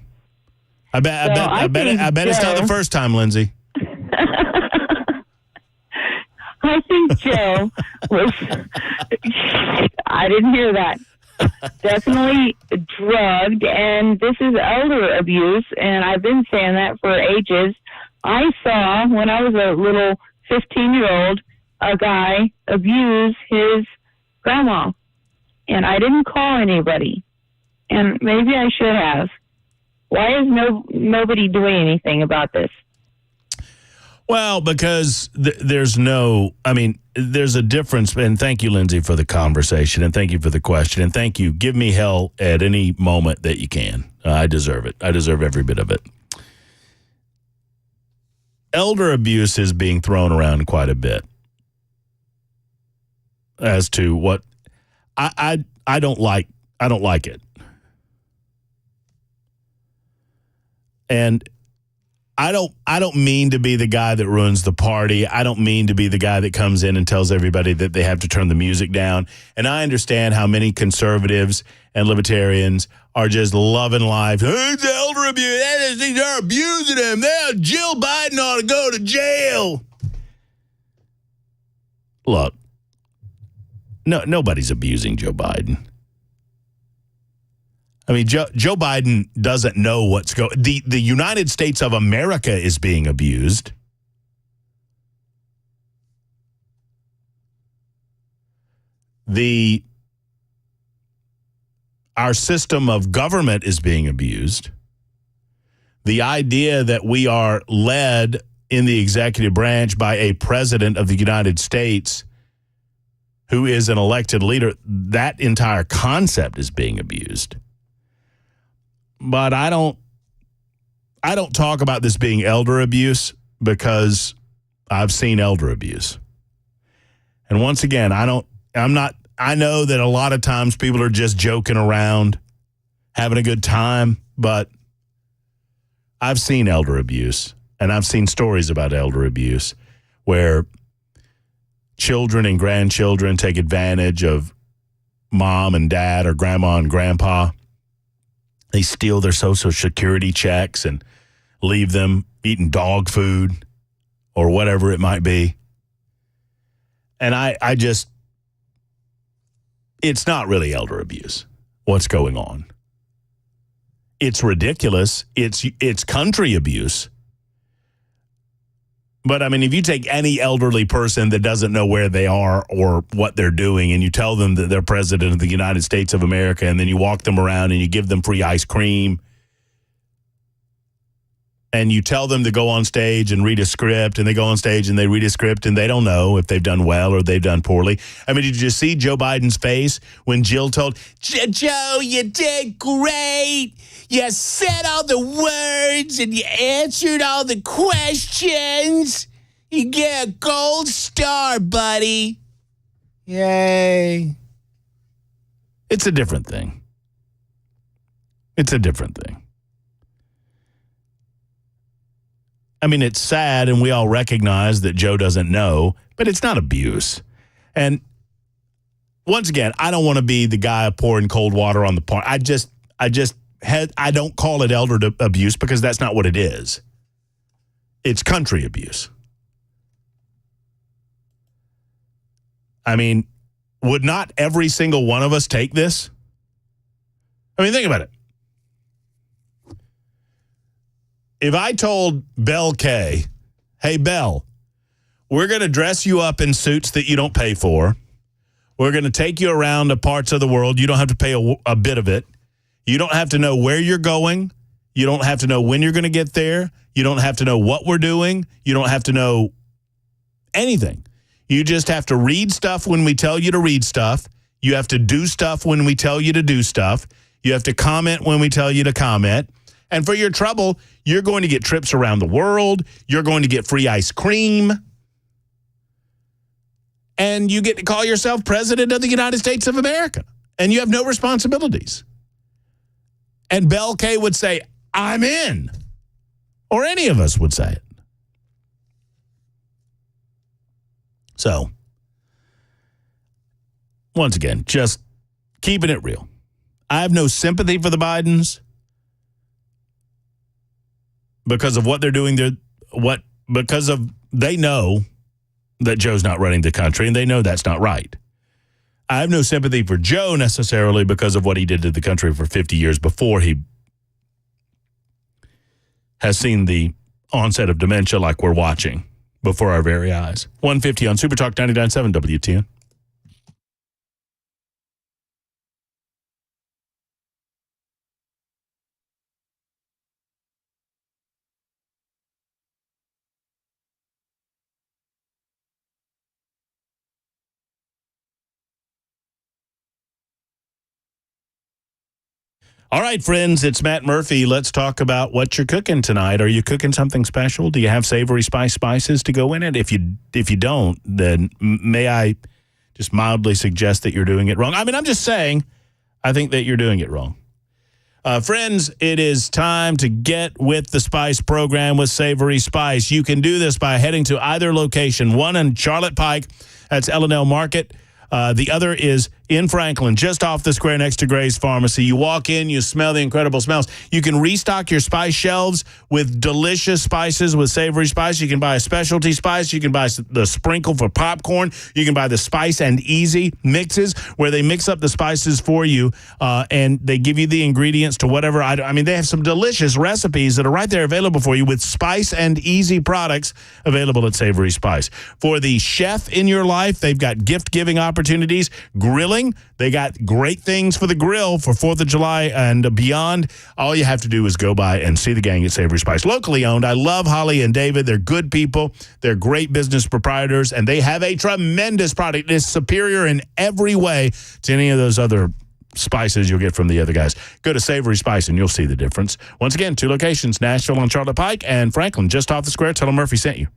I bet it's not the first time, Lindsay. I think Joe was. I didn't hear that. Definitely drugged, and this is elder abuse, and I've been saying that for ages. I saw, when I was a little 15-year-old, a guy abuse his grandma, and I didn't call anybody, and maybe I should have. Why is nobody doing anything about this? Well, because there's a difference, and thank you, Lindsay, for the conversation, and thank you for the question, and thank you. Give me hell at any moment that you can. I deserve it. I deserve every bit of it. Elder abuse is being thrown around quite a bit as to what I don't like. I don't like it. And I don't mean to be the guy that ruins the party. I don't mean to be the guy that comes in and tells everybody that they have to turn the music down. And I understand how many conservatives and libertarians are just loving life. It's elder abuse. They're abusing him. Jill Biden ought to go to jail. Look, nobody's abusing Joe Biden. I mean, Joe Biden doesn't know what's going. The United States of America is being abused. Our system of government is being abused. The idea that we are led in the executive branch by a president of the United States who is an elected leader, that entire concept is being abused. But I don't talk about this being elder abuse because I've seen elder abuse. And once again, I know that a lot of times people are just joking around, having a good time, but I've seen elder abuse, and I've seen stories about elder abuse where children and grandchildren take advantage of mom and dad or grandma and grandpa. They steal their Social Security checks and leave them eating dog food or whatever it might be. And I just, it's not really elder abuse, what's going on. It's ridiculous. It's country abuse. But, I mean, if you take any elderly person that doesn't know where they are or what they're doing and you tell them that they're president of the United States of America and then you walk them around and you give them free ice cream and you tell them to go on stage and read a script and they go on stage and they read a script and they don't know if they've done well or they've done poorly. I mean, did you see Joe Biden's face when Jill told, Joe, you did great. You said all the words and you answered all the questions. You get a gold star, buddy. Yay. It's a different thing. It's a different thing. I mean, it's sad, and we all recognize that Joe doesn't know, but it's not abuse. And once again, I don't want to be the guy pouring cold water on the part. I don't call it elder abuse because that's not what it is. It's country abuse. I mean, would not every single one of us take this? I mean, think about it. If I told Belle Kay, hey, Belle, we're going to dress you up in suits that you don't pay for. We're going to take you around to parts of the world. You don't have to pay a bit of it. You don't have to know where you're going. You don't have to know when you're going to get there. You don't have to know what we're doing. You don't have to know anything. You just have to read stuff when we tell you to read stuff. You have to do stuff when we tell you to do stuff. You have to comment when we tell you to comment. And for your trouble, you're going to get trips around the world. You're going to get free ice cream. And you get to call yourself President of the United States of America. And you have no responsibilities. And Bell K would say, I'm in. Or any of us would say it. So, once again, just keeping it real. I have no sympathy for the Bidens because of what they're doing. Because they know that Joe's not running the country, and they know that's not right. I have no sympathy for Joe necessarily because of what he did to the country for 50 years before he has seen the onset of dementia like we're watching before our very eyes. 150 on Super Talk 99.7 WTN. All right, friends, it's Matt Murphy. Let's talk about what you're cooking tonight. Are you cooking something special? Do you have savory spices to go in it? If you don't, then may I just mildly suggest that you're doing it wrong? I mean, I'm just saying, I think that you're doing it wrong. Friends, it is time to get with the spice program with Savory Spice. You can do this by heading to either location, one in Charlotte Pike, that's L&L Market. The other is in Franklin, just off the square next to Gray's Pharmacy. You walk in, you smell the incredible smells. You can restock your spice shelves with delicious spices with Savory Spice. You can buy a specialty spice. You can buy the sprinkle for popcorn. You can buy the Spice and Easy mixes where they mix up the spices for you and they give you the ingredients to whatever. I mean, they have some delicious recipes that are right there available for you with Spice and Easy products available at Savory Spice. For the chef in your life, they've got gift-giving opportunities, grilling. They got great things for the grill for 4th of July and beyond. All you have to do is go by and see the gang at Savory Spice. Locally owned. I love Holly and David. They're good people. They're great business proprietors, and they have a tremendous product. It's superior in every way to any of those other spices you'll get from the other guys. Go to Savory Spice, and you'll see the difference. Once again, 2 locations, Nashville on Charlotte Pike and Franklin, just off the square. Tell them Murphy sent you.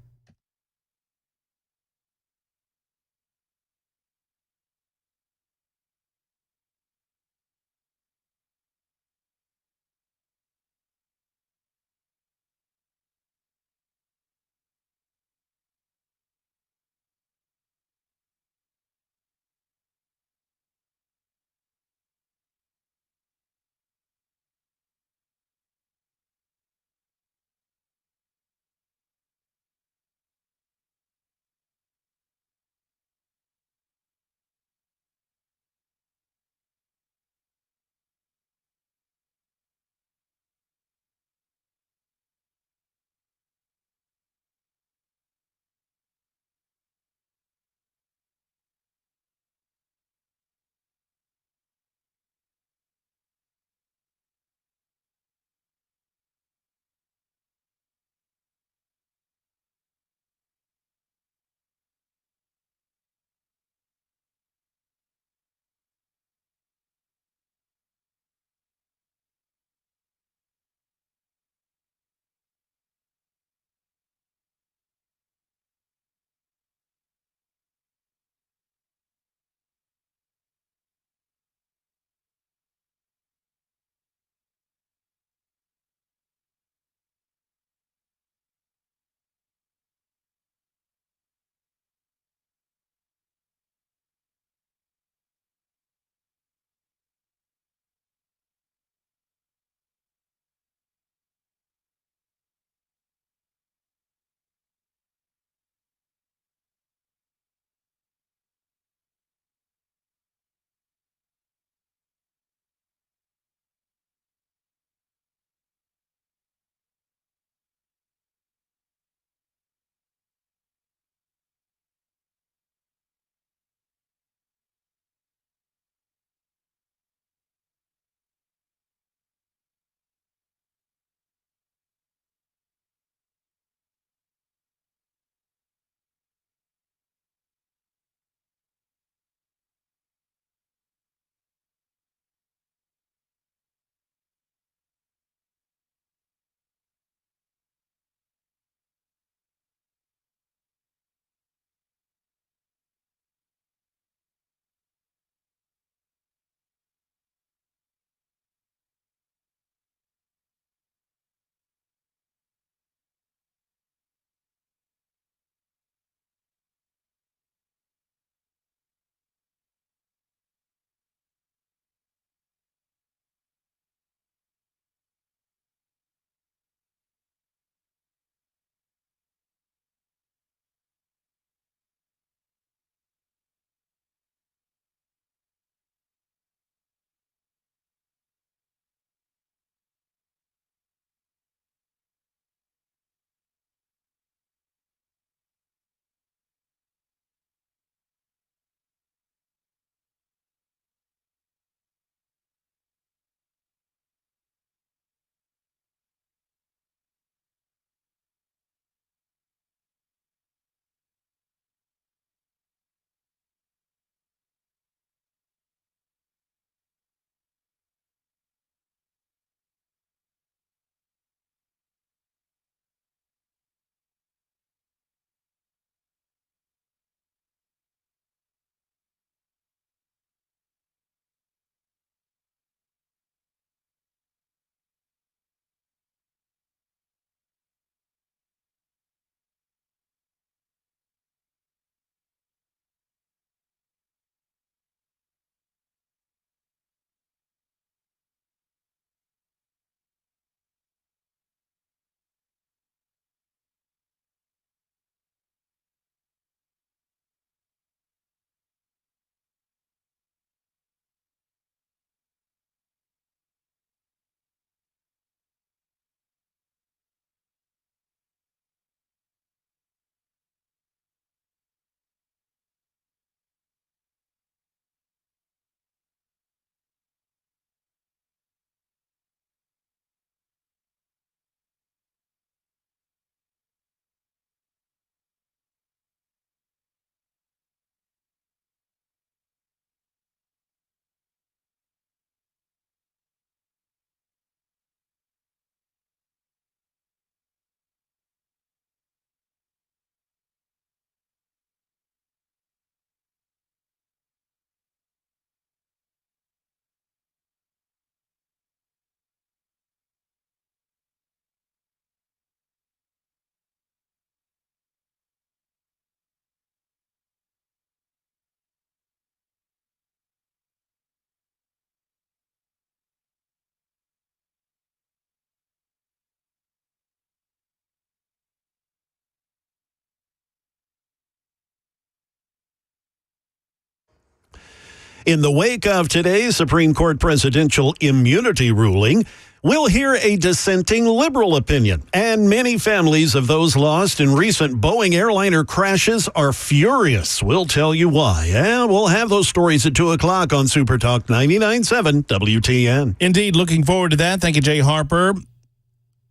In the wake of today's Supreme Court presidential immunity ruling, we'll hear a dissenting liberal opinion, and many families of those lost in recent Boeing airliner crashes are furious. We'll tell you why, and we'll have those stories at 2 o'clock on Super Talk 99.7 WTN. Indeed, looking forward to that. Thank you, Jay Harper.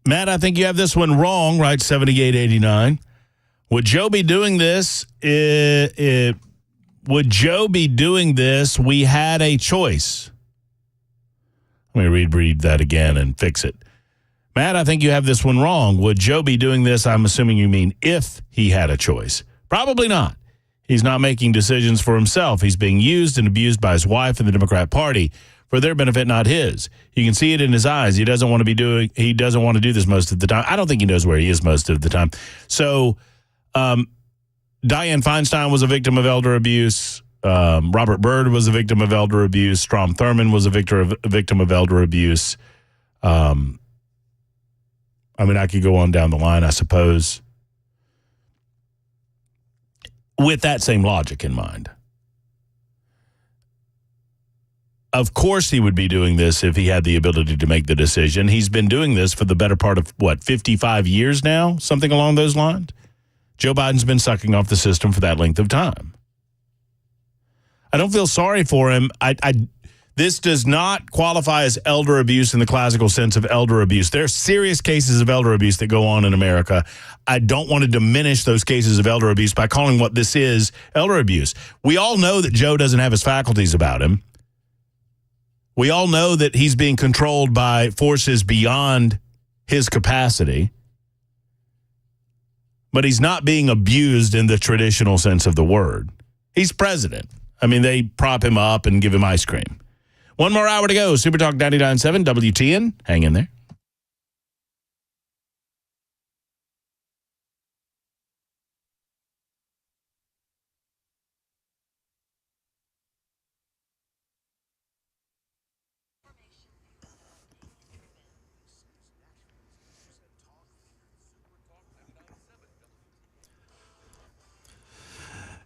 Matt, I think you have this one wrong, right? 7889. Would Joe be doing this? Would Joe be doing this? We had a choice. Let me read that again and fix it. Matt, I think you have this one wrong. Would Joe be doing this? I'm assuming you mean if he had a choice. Probably not. He's not making decisions for himself. He's being used and abused by his wife and the Democrat Party for their benefit, not his. You can see it in his eyes. He doesn't want to do this most of the time. I don't think he knows where he is most of the time. So, Dianne Feinstein was a victim of elder abuse. Robert Byrd was a victim of elder abuse. Strom Thurmond was a victim of elder abuse. I could go on down the line, I suppose, with that same logic in mind. Of course he would be doing this if he had the ability to make the decision. He's been doing this for the better part of, 55 years now? Something along those lines? Joe Biden's been sucking off the system for that length of time. I don't feel sorry for him. This does not qualify as elder abuse in the classical sense of elder abuse. There are serious cases of elder abuse that go on in America. I don't want to diminish those cases of elder abuse by calling what this is elder abuse. We all know that Joe doesn't have his faculties about him. We all know that he's being controlled by forces beyond his capacity. But he's not being abused in the traditional sense of the word. He's president. They prop him up and give him ice cream. One more hour to go. Super Talk 99.7 WTN. Hang in there.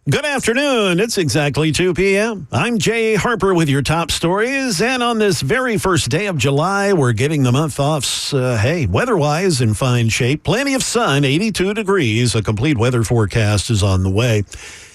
Good afternoon. It's exactly 2 p.m. I'm Jay Harper with your top stories. And on this very first day of July, we're getting the month off, weather-wise in fine shape. Plenty of sun, 82 degrees. A complete weather forecast is on the way.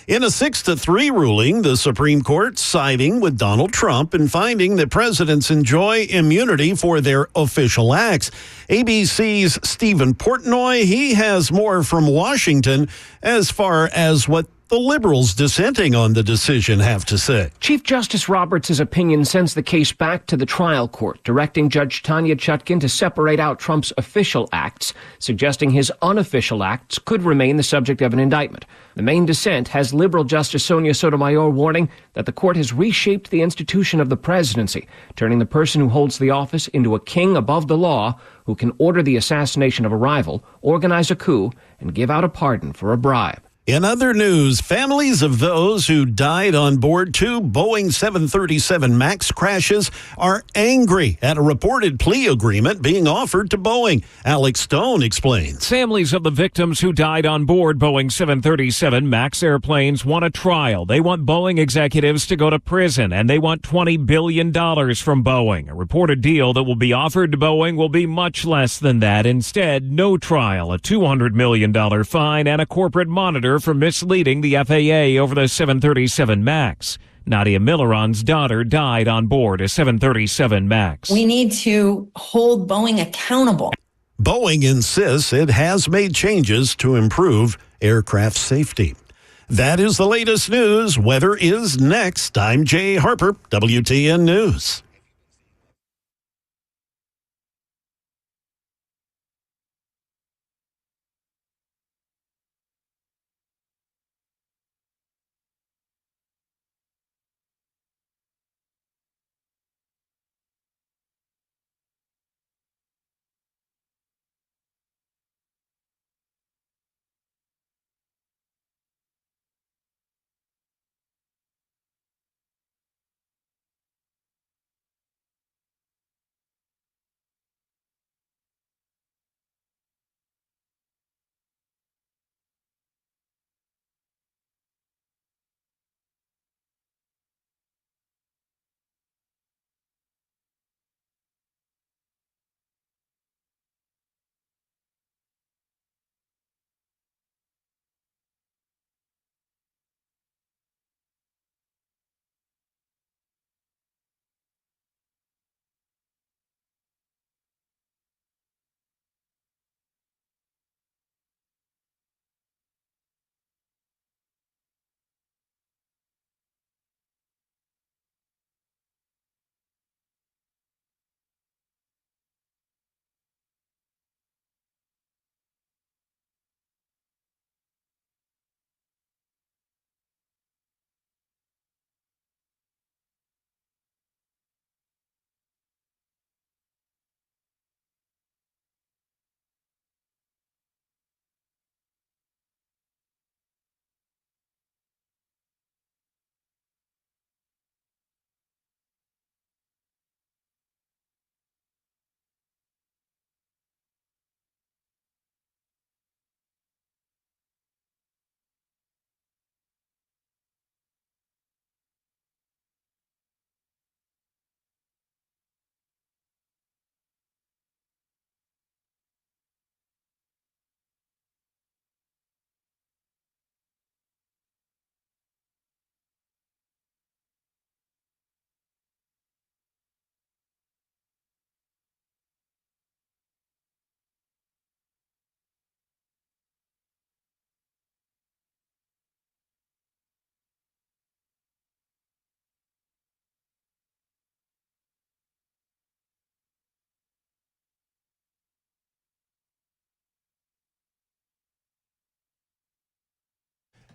In a 6-3 ruling, the Supreme Court siding with Donald Trump and finding that presidents enjoy immunity for their official acts. ABC's Stephen Portnoy, he has more from Washington as far as what the liberals dissenting on the decision have to say. Chief Justice Roberts' opinion sends the case back to the trial court, directing Judge Tanya Chutkan to separate out Trump's official acts, suggesting his unofficial acts could remain the subject of an indictment. The main dissent has liberal Justice Sonia Sotomayor warning that the court has reshaped the institution of the presidency, turning the person who holds the office into a king above the law who can order the assassination of a rival, organize a coup, and give out a pardon for a bribe. In other news, families of those who died on board 2 Boeing 737 MAX crashes are angry at a reported plea agreement being offered to Boeing. Alex Stone explains. Families of the victims who died on board Boeing 737 MAX airplanes want a trial. They want Boeing executives to go to prison, and they want $20 billion from Boeing. A reported deal that will be offered to Boeing will be much less than that. Instead, no trial, a $200 million fine, and a corporate monitor for misleading the FAA over the 737 MAX. Nadia Milleron's daughter died on board a 737 MAX. We need to hold Boeing accountable. Boeing insists it has made changes to improve aircraft safety. That is the latest news. Weather is next. I'm Jay Harper, WTN News.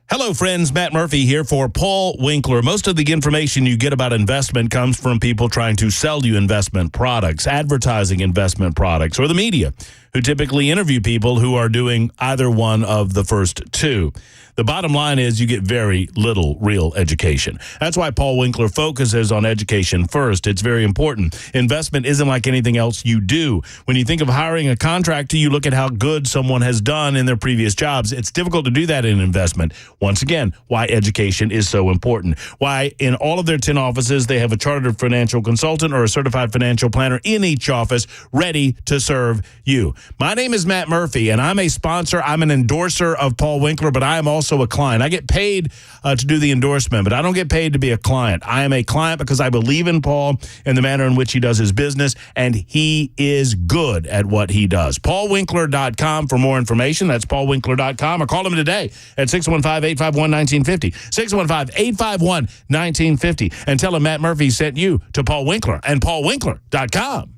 Hello, friends. Matt Murphy here for Paul Winkler. Most of the information you get about investment comes from people trying to sell you investment products, advertising investment products, or the media, who typically interview people who are doing either one of the first two. The bottom line is you get very little real education. That's why Paul Winkler focuses on education first. It's very important. Investment isn't like anything else you do. When you think of hiring a contractor, you look at how good someone has done in their previous jobs. It's difficult to do that in investment. Once again, why education is so important. Why in all of their 10 offices, they have a chartered financial consultant or a certified financial planner in each office ready to serve you. My name is Matt Murphy, and I'm a sponsor. I'm an endorser of Paul Winkler, but I am also a client. I get paid to do the endorsement, but I don't get paid to be a client. I am a client because I believe in Paul and the manner in which he does his business, and he is good at what he does. PaulWinkler.com for more information. That's PaulWinkler.com, or call him today at 615-851-1950. 615-851-1950, and tell him Matt Murphy sent you to Paul Winkler and PaulWinkler.com.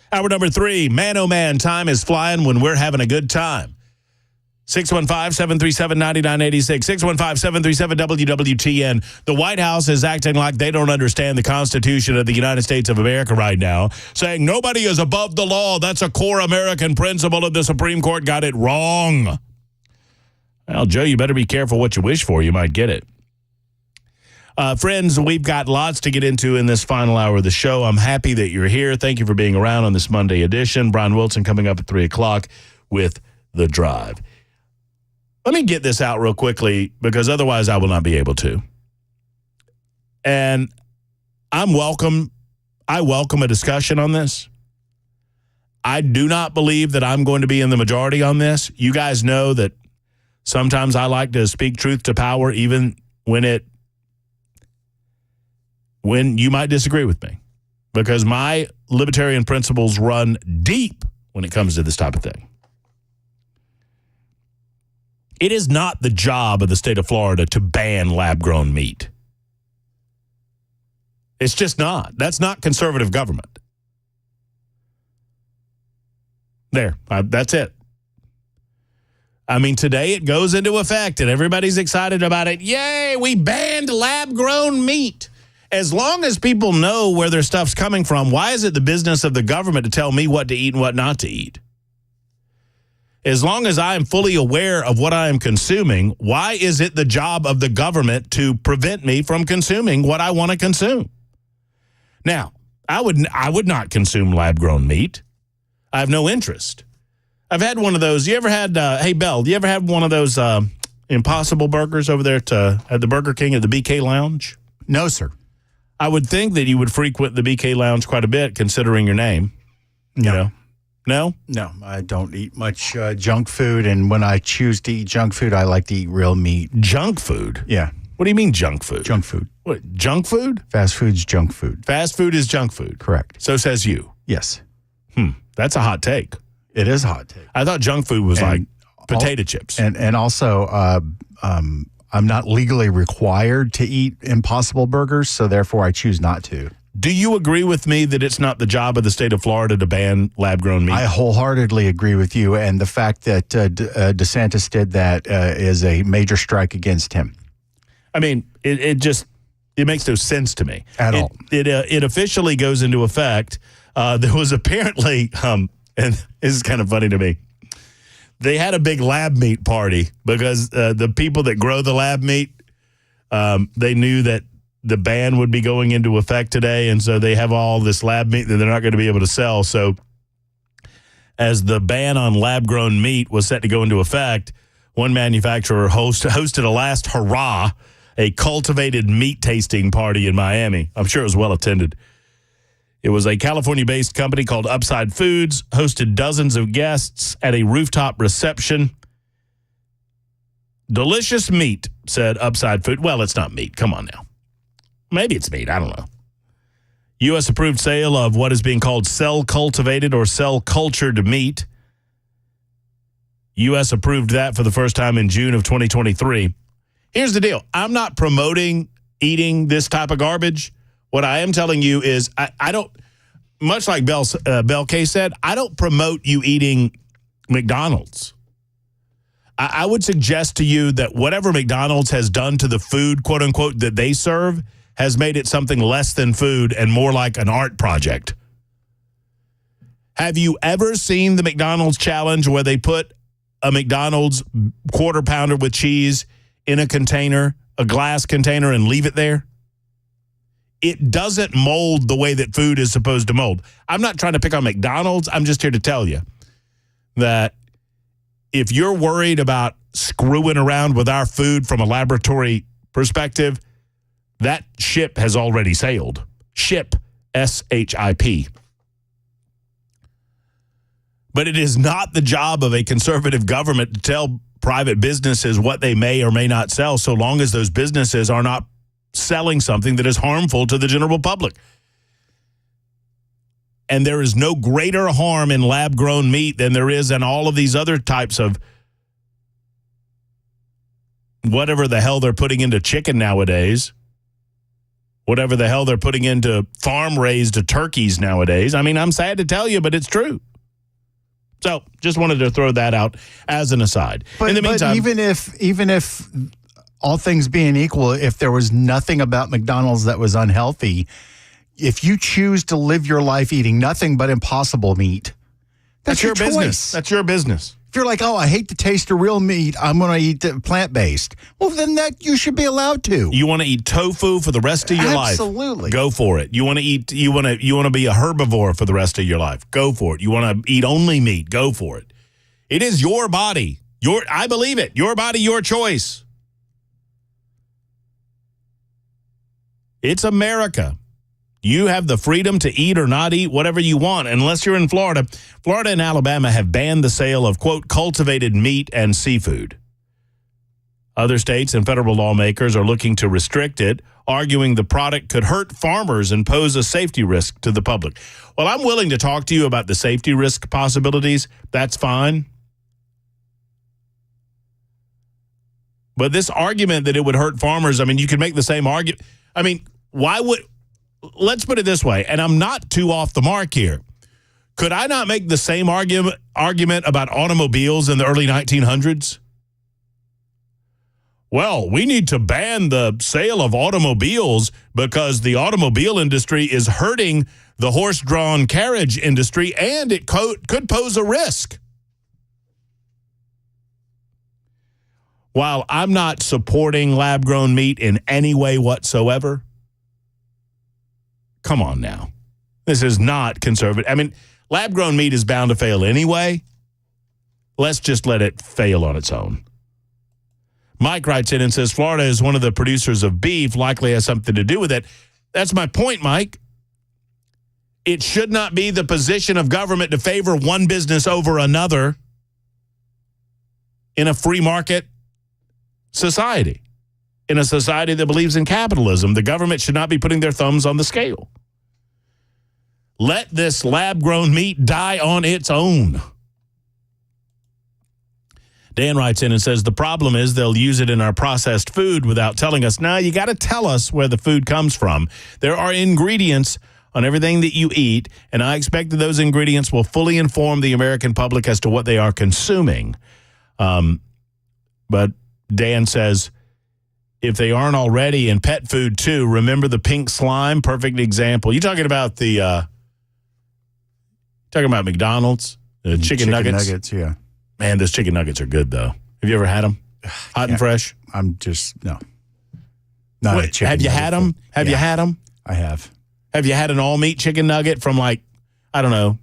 Hour number 3, man, oh man, time is flying when we're having a good time. 615-737-9986, 615-737-WWTN. The White House is acting like they don't understand the Constitution of the United States of America right now, saying nobody is above the law. That's a core American principle, and the Supreme Court got it wrong. Well, Joe, you better be careful what you wish for. You might get it. Friends, we've got lots to get into in this final hour of the show. I'm happy that you're here. Thank you for being around on this Monday edition. Brian Wilson coming up at 3 o'clock with The Drive. Let me get this out real quickly, because otherwise I will not be able to. And I welcome a discussion on this. I do not believe that I'm going to be in the majority on this. You guys know that sometimes I like to speak truth to power, even when you might disagree with me, because my libertarian principles run deep when it comes to this type of thing. It is not the job of the state of Florida to ban lab-grown meat. It's just not. That's not conservative government. That's it. I mean, today it goes into effect, and everybody's excited about it. Yay, we banned lab-grown meat. As long as people know where their stuff's coming from, why is it the business of the government to tell me what to eat and what not to eat? As long as I am fully aware of what I am consuming, why is it the job of the government to prevent me from consuming what I want to consume? Now, I would not consume lab-grown meat. I have no interest. I've had one of those. You ever had, hey, Belle, you ever had one of those Impossible burgers over there at the Burger King at the BK Lounge? No, sir. I would think that you would frequent the BK Lounge quite a bit, considering your name. No. You know? No? No, I don't eat much junk food, and when I choose to eat junk food, I like to eat real meat. Junk food? Yeah. What do you mean junk food? Junk food. What, junk food? Fast food's junk food. Fast food is junk food? Correct. So says you? Yes. That's a hot take. It is a hot take. I thought junk food was like potato chips. And also, I'm not legally required to eat Impossible burgers, so therefore I choose not to. Do you agree with me that it's not the job of the state of Florida to ban lab-grown meat? I wholeheartly agree with you, and the fact that DeSantis did that is a major strike against him. I mean, it makes no sense to me. At all. It officially goes into effect. There was apparently, and this is kind of funny to me, they had a big lab meat party because the people that grow the lab meat, they knew that the ban would be going into effect today, and so they have all this lab meat that they're not going to be able to sell. So as the ban on lab-grown meat was set to go into effect, one manufacturer hosted a last hurrah, a cultivated meat tasting party in Miami. I'm sure it was well attended. It was a California-based company called Upside Foods, hosted dozens of guests at a rooftop reception. Delicious meat, said Upside Food. Well, it's not meat. Come on now. Maybe it's meat. I don't know. U.S. approved sale of what is being called cell-cultivated or cell-cultured meat. U.S. approved that for the first time in June of 2023. Here's the deal. I'm not promoting eating this type of garbage. What I am telling you is I don't, much like Bell K said, I don't promote you eating McDonald's. I would suggest to you that whatever McDonald's has done to the food, quote unquote, that they serve has made it something less than food and more like an art project. Have you ever seen the McDonald's challenge where they put a McDonald's quarter pounder with cheese in a container, a glass container, and leave it there? It doesn't mold the way that food is supposed to mold. I'm not trying to pick on McDonald's. I'm just here to tell you that if you're worried about screwing around with our food from a laboratory perspective, that ship has already sailed. Ship, S-H-I-P. But it is not the job of a conservative government to tell private businesses what they may or may not sell, so long as those businesses are not selling something that is harmful to the general public. And there is no greater harm in lab-grown meat than there is in all of these other types of whatever the hell they're putting into chicken nowadays, whatever the hell they're putting into farm-raised turkeys nowadays. I mean, I'm sad to tell you, but it's true. So just wanted to throw that out as an aside. But, in the meantime, even if all things being equal, if there was nothing about McDonald's that was unhealthy, if you choose to live your life eating nothing but Impossible meat, that's your business. choice. That's your business. If you're like, oh, I hate the taste of real meat, I'm going to eat plant-based. Well, then that you should be allowed to. You want to eat tofu for the rest of your life? Absolutely. Go for it. You want to eat. You want to be a herbivore for the rest of your life? Go for it. You want to eat only meat? Go for it. It is your body. I believe it. Your body, your choice. It's America. You have the freedom to eat or not eat whatever you want, unless you're in Florida. Florida and Alabama have banned the sale of, quote, cultivated meat and seafood. Other states and federal lawmakers are looking to restrict it, arguing the product could hurt farmers and pose a safety risk to the public. Well, I'm willing to talk to you about the safety risk possibilities. That's fine. But this argument that it would hurt farmers, I mean, you could make the same argument. I mean, why would... Let's put it this way, and I'm not too off the mark here. Could I not make the same argument about automobiles in the early 1900s? Well, we need to ban the sale of automobiles because the automobile industry is hurting the horse-drawn carriage industry, and it could pose a risk. While I'm not supporting lab-grown meat in any way whatsoever, come on now. This is not conservative. I mean, lab-grown meat is bound to fail anyway. Let's just let it fail on its own. Mike writes in and says, Florida is one of the producers of beef, likely has something to do with it. That's my point, Mike. It should not be the position of government to favor one business over another in a free market society. In a society that believes in capitalism, the government should not be putting their thumbs on the scale. Let this lab-grown meat die on its own. Dan writes in and says, the problem is they'll use it in our processed food without telling us. Now, you got to tell us where the food comes from. There are ingredients on everything that you eat, and I expect that those ingredients will fully inform the American public as to what they are consuming. But Dan says, if they aren't already in pet food too, remember the pink slime? Perfect example. You talking about McDonald's? The chicken nuggets? Yeah. Man, those chicken nuggets are good, though. Have you ever had them? Hot and fresh? No. Not a chicken Have you had them? Have you had them? I have. Have you had an all-meat chicken nugget from, like, I don't know,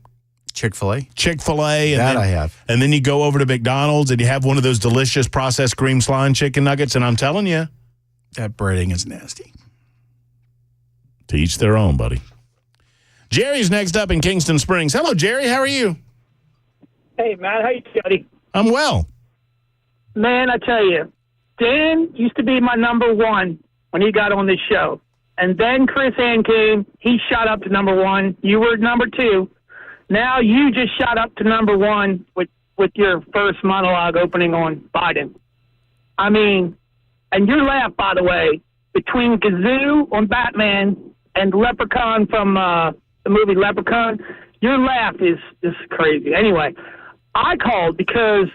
Chick-fil-A? Chick-fil-A. I have. And then you go over to McDonald's and you have one of those delicious processed cream slime chicken nuggets, and I'm telling you, that breading is nasty. To each their own, buddy. Jerry's next up in Kingston Springs. Hello, Jerry. How are you? Hey, Matt. How you doing, buddy? I'm well. Man, I tell you, Dan used to be my number one when he got on this show. And then Chris Ann came. He shot up to number 1. You were number 2. Now you just shot up to number 1 with your first monologue opening on Biden. I mean, and your laugh, by the way, between Gazoo on Batman and Leprechaun from the movie Leprechaun, your laugh is just crazy. Anyway, I called because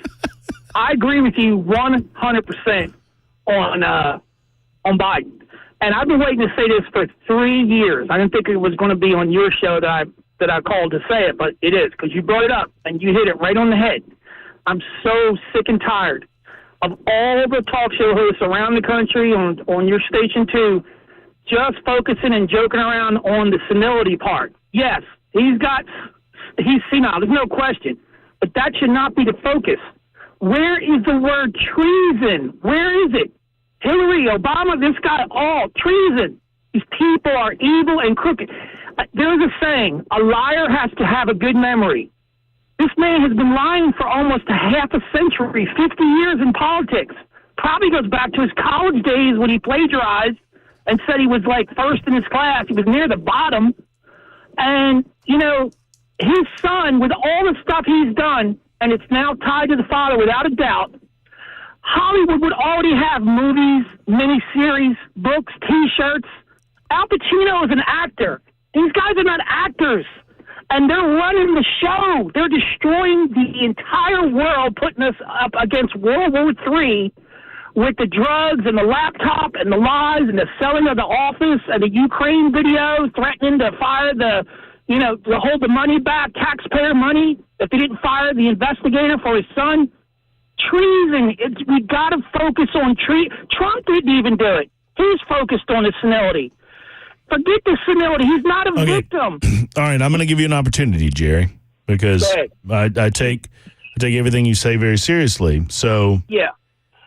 I agree with you 100% on Biden. And I've been waiting to say this for 3 years. I didn't think it was going to be on your show that I called to say it, but it is, because you brought it up and you hit it right on the head. I'm so sick and tired of all the talk show hosts around the country on your station too, just focusing and joking around on the senility part. Yes, he's senile, there's no question, but that should not be the focus. Where is the word treason? Where is it? Hillary, Obama, this guy, all treason. These people are evil and crooked. There's a saying, a liar has to have a good memory. This man has been lying for almost a half a century, 50 years in politics. Probably goes back to his college days when he plagiarized and said he was like first in his class. He was near the bottom. And, you know, his son, with all the stuff he's done, and it's now tied to the father without a doubt, Hollywood would already have movies, miniseries, books, T-shirts. Al Pacino is an actor. These guys are not actors. And they're running the show. They're destroying the entire world, putting us up against World War III with the drugs and the laptop and the lies and the selling of the office and the Ukraine videos threatening to fire to hold the money back, taxpayer money, if they didn't fire the investigator for his son. Treason. We got to focus on Trump didn't even do it. He's focused on his senility. Forget the senility. He's not a victim. All right, I'm going to give you an opportunity, Jerry, because I take everything you say very seriously. So yeah,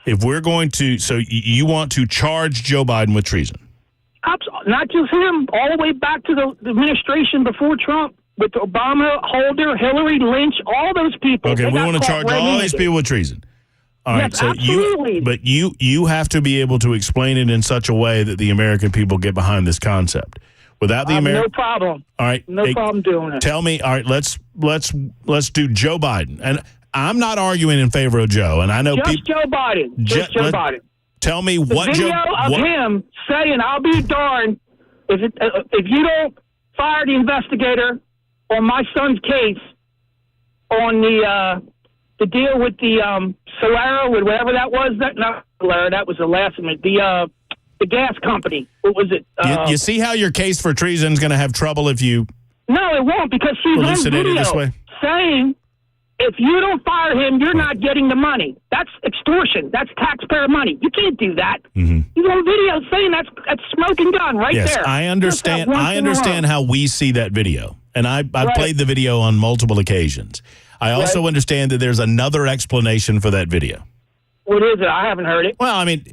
if we're going to, you want to charge Joe Biden with treason? Not just him, all the way back to the administration before Trump, with Obama, Holder, Hillary, Lynch, all those people. Okay, we want to charge all these people with treason. All right, so absolutely. you have to be able to explain it in such a way that the American people get behind this concept. Without the American, no problem. All right, no problem doing it. Tell me, all right, let's do Joe Biden, and I'm not arguing in favor of Joe, and I know just Joe Biden. Just Joe Biden. Tell me the what video of him saying, "I'll be darned if you don't fire the investigator on my son's case on the deal with the Solera, with whatever that was. Not Solera, that was the last one. The gas company. What was it? You see how your case for treason is going to have trouble if you... No, it won't, because she's on video this way? saying, if you don't fire him, you're not getting the money. That's extortion. That's taxpayer money. You can't do that. Mm-hmm. He's on video saying that's smoking gun right there. Yes, I understand. I understand how we see that video, and I've played the video on multiple occasions. I also understand that there's another explanation for that video. What is it? I haven't heard it. Well, I mean,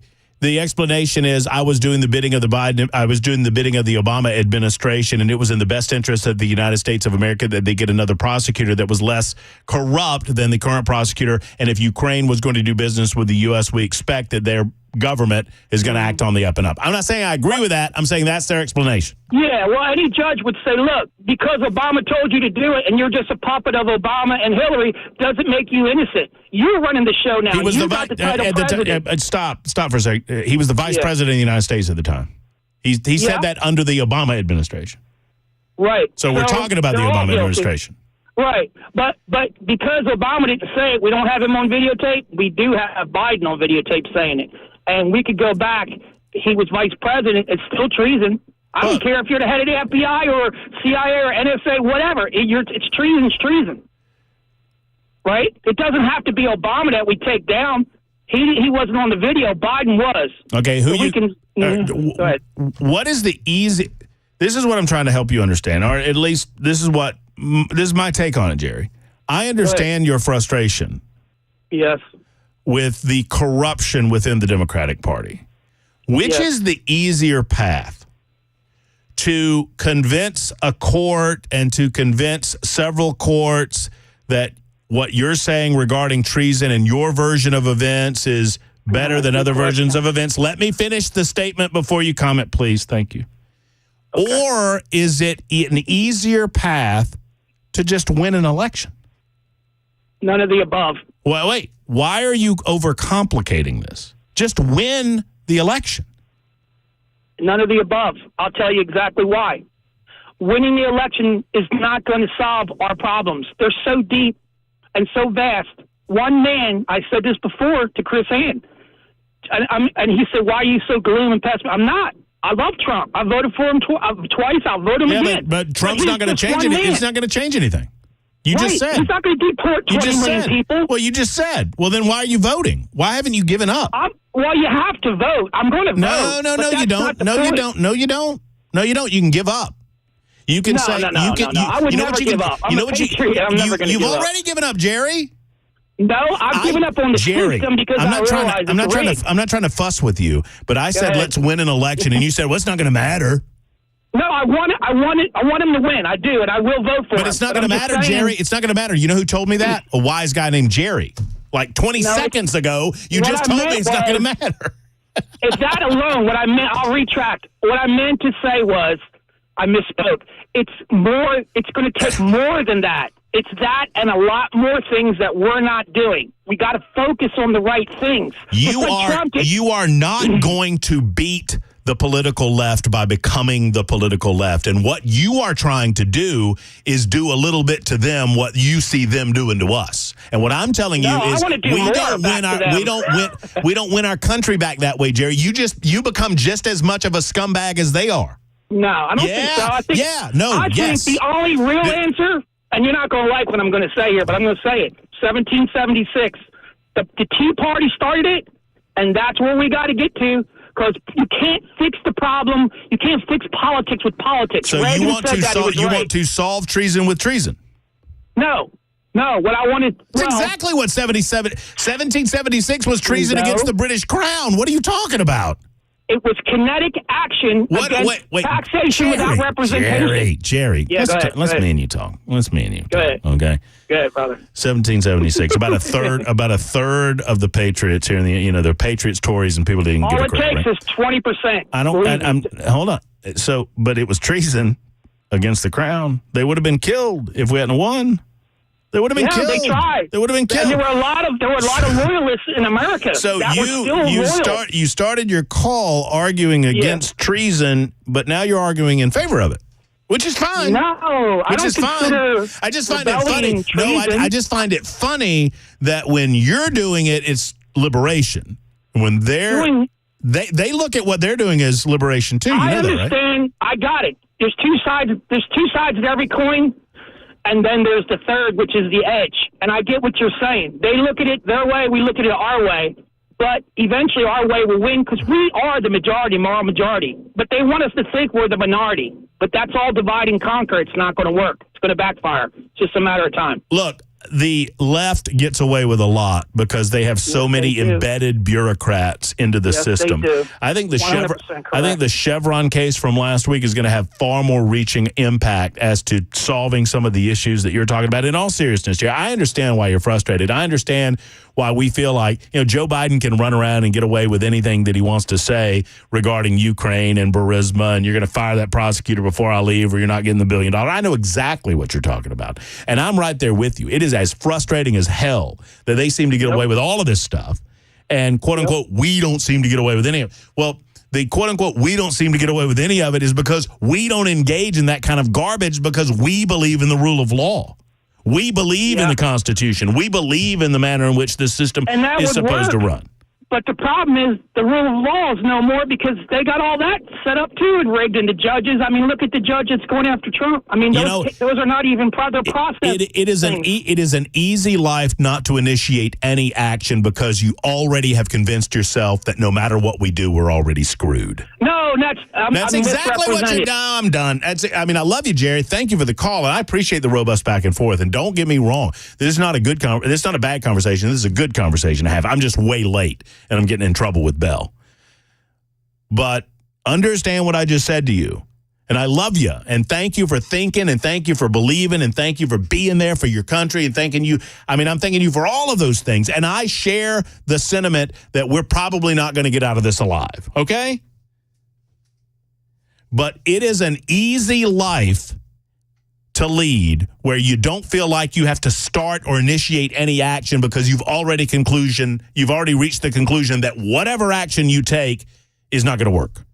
the explanation is I was doing the bidding of the Obama administration, and it was in the best interest of the United States of America that they get another prosecutor that was less corrupt than the current prosecutor. And if Ukraine was going to do business with the U.S., we expect that their government is going to act on the up and up. I'm not saying I agree with that. I'm saying that's their explanation. Yeah, well, any judge would say, look, because Obama told you to do it and you're just a puppet of Obama and Hillary doesn't make you innocent. You're running the show now. He was Stop for a second. He was the vice president of the United States at the time. He said that under the Obama administration. Right. So we're talking about the Obama administration. Right. But because Obama didn't say it, we don't have him on videotape. We do have Biden on videotape saying it. And we could go back. He was vice president. It's still treason. I don't care if you're the head of the FBI or CIA or NSA, whatever. It's treason. It's treason. Right? It doesn't have to be Obama that we take down. He wasn't on the video. Biden was. Okay. Go ahead. What is the easy? This is what I'm trying to help you understand, or at least this is my take on it, Jerry. I understand your frustration. Yes. With the corruption within the Democratic Party. Which is the easier path? To convince a court and to convince several courts that what you're saying regarding treason and your version of events is better than other versions of events. Let me finish the statement before you comment, please. Thank you. Okay. Or is it an easier path to just win an election? None of the above. Well, wait. Why are you overcomplicating this? Just win the election. None of the above. I'll tell you exactly why. Winning the election is not going to solve our problems. They're so deep and so vast. One man, I said this before to Chris Hand, and he said, "Why are you so gloom and pessimistic?" I'm not. I love Trump. I voted for him twice. I'll vote him again. But Trump's not going to change anything. It's not going to change anything. You just said. He's not going to deport 20 million people. Well, you just said. Well, then why are you voting? Why haven't you given up? Well, you have to vote. I'm going to vote. No, you don't. No, you don't. No, you don't. No, you don't. You can give up. You can say. No. I would never give up. I'm a patriot. I'm never going to give up. You've already given up, Jerry. No, I've given up on the system because I'm not trying to fuss with you, but I said let's win an election, and you said, well, it's not going to matter. No, I want him to win. I do, and I will vote for him. But it's not going to matter, Jerry. It's not going to matter. You know who told me that? A wise guy named Jerry. Like 20 seconds ago, you just told me it's not going to matter. If that alone, what I meant, I'll retract. What I meant to say was, I misspoke. It's going to take more than that. It's that and a lot more things that we're not doing. We got to focus on the right things. You are not going to beat the political left by becoming the political left. And what you are trying to do is do a little bit to them what you see them doing to us. And what I'm telling you is we don't win our country back that way, Jerry. You become just as much of a scumbag as they are. No, I don't think so. I think the only real answer, and you're not going to like what I'm going to say here, but I'm going to say it. 1776, the Tea Party started it, and that's where we got to get to. Because you can't fix the problem. You can't fix politics with politics. So you want to solve treason with treason? No. What I wanted... That's exactly what 1776 was treason against the British Crown. What are you talking about? It was kinetic action against taxation without representation. Jerry. Yeah, let's me and you talk. Let's me and you talk. Go ahead. Okay. Go ahead, brother. 1776. About a third of the patriots here in the Patriots, Tories, and people didn't give a crap. All it takes is 20%. Hold on. So, but it was treason against the crown. They would have been killed if we hadn't won. They would have been killed. They tried. They would have been killed. And there were a lot of royalists in America. So you started your call arguing against treason, but now you're arguing in favor of it, which is fine. No, I just find it funny. No, I just find it funny that when you're doing it, it's liberation. When they look at what they're doing as liberation too. You know understand. That, right? I got it. There's two sides. There's two sides of every coin. And then there's the third, which is the edge. And I get what you're saying. They look at it their way, we look at it our way. But eventually our way will win because we are the majority, moral majority. But they want us to think we're the minority. But that's all divide and conquer. It's not going to work. It's going to backfire. It's just a matter of time. Look, the left gets away with a lot because they have so many embedded bureaucrats into the system. They do. I think the Chevron case from last week is going to have far more reaching impact as to solving some of the issues that you're talking about. In all seriousness, Jerry, I understand why you're frustrated. I understand why we feel like Joe Biden can run around and get away with anything that he wants to say regarding Ukraine and Burisma, and you're going to fire that prosecutor before I leave, or you're not getting the $1 billion. I know exactly what you're talking about, and I'm right there with you. It is as frustrating as hell that they seem to get away with all of this stuff, and quote-unquote, we don't seem to get away with any of it. Well, the quote-unquote, we don't seem to get away with any of it is because we don't engage in that kind of garbage because we believe in the rule of law. We believe in the Constitution. We believe in the manner in which this system is supposed to run. But the problem is the rule of law is no more because they got all that set up too and rigged into judges. I mean, look at the judge that's going after Trump. I mean, those are not even the process. It is an easy life not to initiate any action because you already have convinced yourself that no matter what we do, we're already screwed. No, that's exactly what you. No, I'm done. I mean, I love you, Jerry. Thank you for the call, and I appreciate the robust back and forth. And don't get me wrong, this is not a good. This is not a bad conversation. This is a good conversation to have. I'm just way late, and I'm getting in trouble with Bell. But understand what I just said to you. And I love you. And thank you for thinking, and thank you for believing, and thank you for being there for your country, and thanking you. I mean, I'm thanking you for all of those things. And I share the sentiment that we're probably not going to get out of this alive. Okay? but it is an easy life to lead where you don't feel like you have to start or initiate any action because you've already reached the conclusion that whatever action you take is not going to work.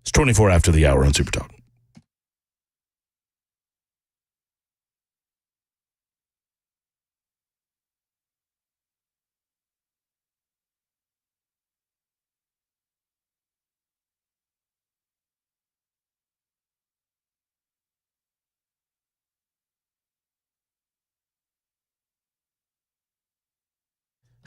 It's 24 after the hour on Super Talk.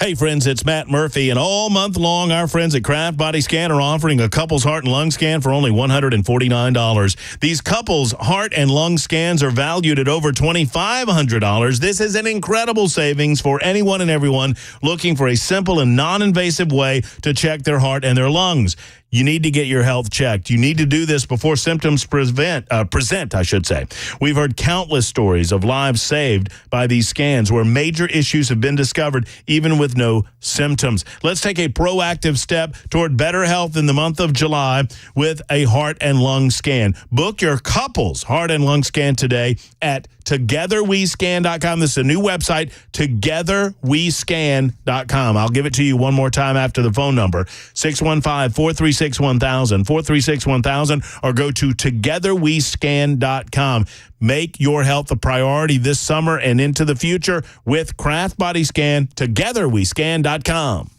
Hey, friends, it's Matt Murphy, and all month long, our friends at Kraft Body Scan are offering a couple's heart and lung scan for only $149. These couple's heart and lung scans are valued at over $2,500. This is an incredible savings for anyone and everyone looking for a simple and non-invasive way to check their heart and their lungs. You need to get your health checked. You need to do this before symptoms present, I should say. We've heard countless stories of lives saved by these scans where major issues have been discovered even with no symptoms. Let's take a proactive step toward better health in the month of July with a heart and lung scan. Book your couple's heart and lung scan today at TogetherWeScan.com. This is a new website, TogetherWeScan.com. I'll give it to you one more time after the phone number, 615-436-1000, 436-1000, or go to TogetherWeScan.com. Make your health a priority this summer and into the future with Kraft Body Scan, TogetherWeScan.com.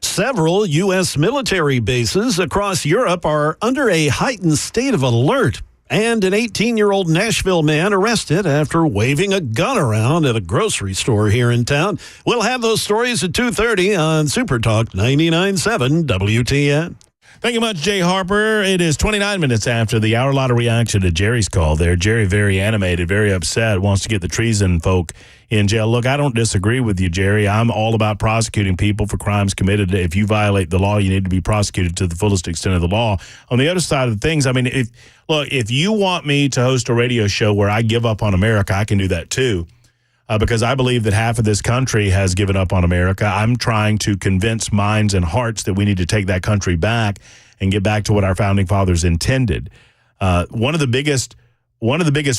Several U.S. military bases across Europe are under a heightened state of alert. And an 18-year-old Nashville man arrested after waving a gun around at a grocery store here in town. We'll have those stories at 2:30 on Super Talk 99.7 WTN. Thank you much, Jay Harper. It is 29 minutes after the hour. A lot of reaction to Jerry's call there. Jerry, very animated, very upset, wants to get the treason folk in jail. Look, I don't disagree with you, Jerry. I'm all about prosecuting people for crimes committed. If you violate the law, you need to be prosecuted to the fullest extent of the law. On the other side of things, I mean, if you want me to host a radio show where I give up on America, I can do that too. because I believe that half of this country has given up on America. I'm trying to convince minds and hearts that we need to take that country back and get back to what our founding fathers intended. One of the biggest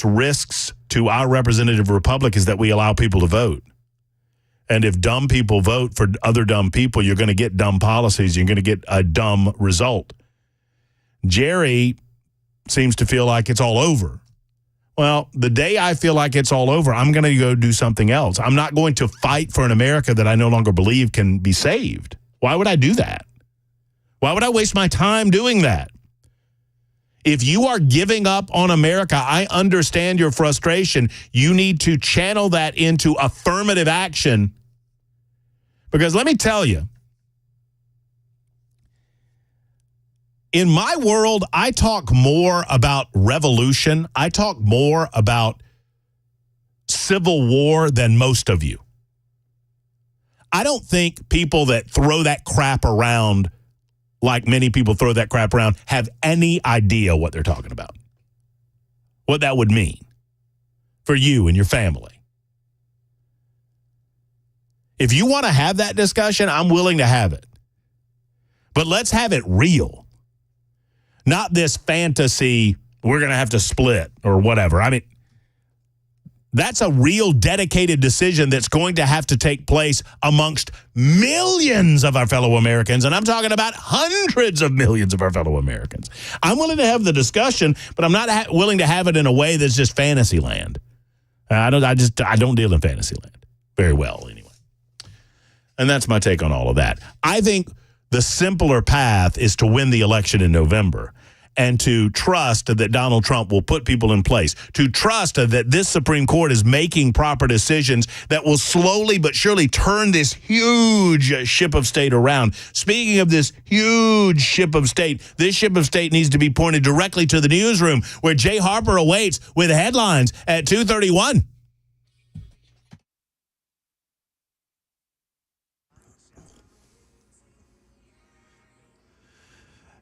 risks to our representative republic is that we allow people to vote. And if dumb people vote for other dumb people, you're going to get dumb policies. You're going to get a dumb result. Jerry seems to feel like it's all over. Well, the day I feel like it's all over, I'm going to go do something else. I'm not going to fight for an America that I no longer believe can be saved. Why would I do that? Why would I waste my time doing that? If you are giving up on America, I understand your frustration. You need to channel that into affirmative action. Because let me tell you, in my world, I talk more about revolution. I talk more about civil war than most of you. I don't think people that throw that crap around like many people throw that crap around have any idea what they're talking about, what that would mean for you and your family. If you want to have that discussion, I'm willing to have it. But let's have it real. Not this fantasy, we're going to have to split or whatever. I mean, that's a real dedicated decision that's going to have to take place amongst millions of our fellow Americans. And I'm talking about hundreds of millions of our fellow Americans. I'm willing to have the discussion, but I'm not willing to have it in a way that's just fantasy land. I don't deal in fantasy land very well anyway. And that's my take on all of that. I think the simpler path is to win the election in November and to trust that Donald Trump will put people in place, to trust that this Supreme Court is making proper decisions that will slowly but surely turn this huge ship of state around. Speaking of this huge ship of state, this ship of state needs to be pointed directly to the newsroom where Jay Harper awaits with headlines at 2:31.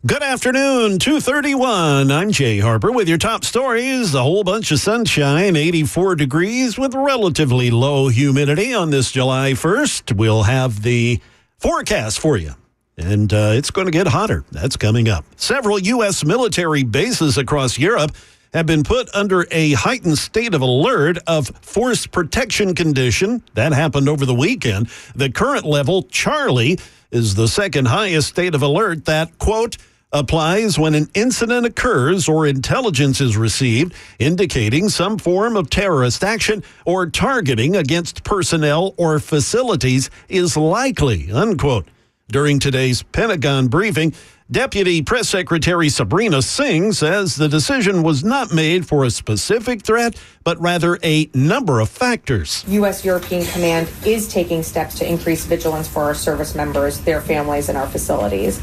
Good afternoon, 2:31. I'm Jay Harper with your top stories. A whole bunch of sunshine, 84 degrees with relatively low humidity on this July 1st. We'll have the forecast for you, and it's going to get hotter. That's coming up. Several U.S. military bases across Europe have been put under a heightened state of alert of force protection condition. That happened over the weekend. The current level, Charlie, is the second highest state of alert that, quote, applies when an incident occurs or intelligence is received indicating some form of terrorist action or targeting against personnel or facilities is likely, unquote. During today's Pentagon briefing, Deputy Press Secretary Sabrina Singh says the decision was not made for a specific threat, but rather a number of factors. U.S. European Command is taking steps to increase vigilance for our service members, their families, and our facilities.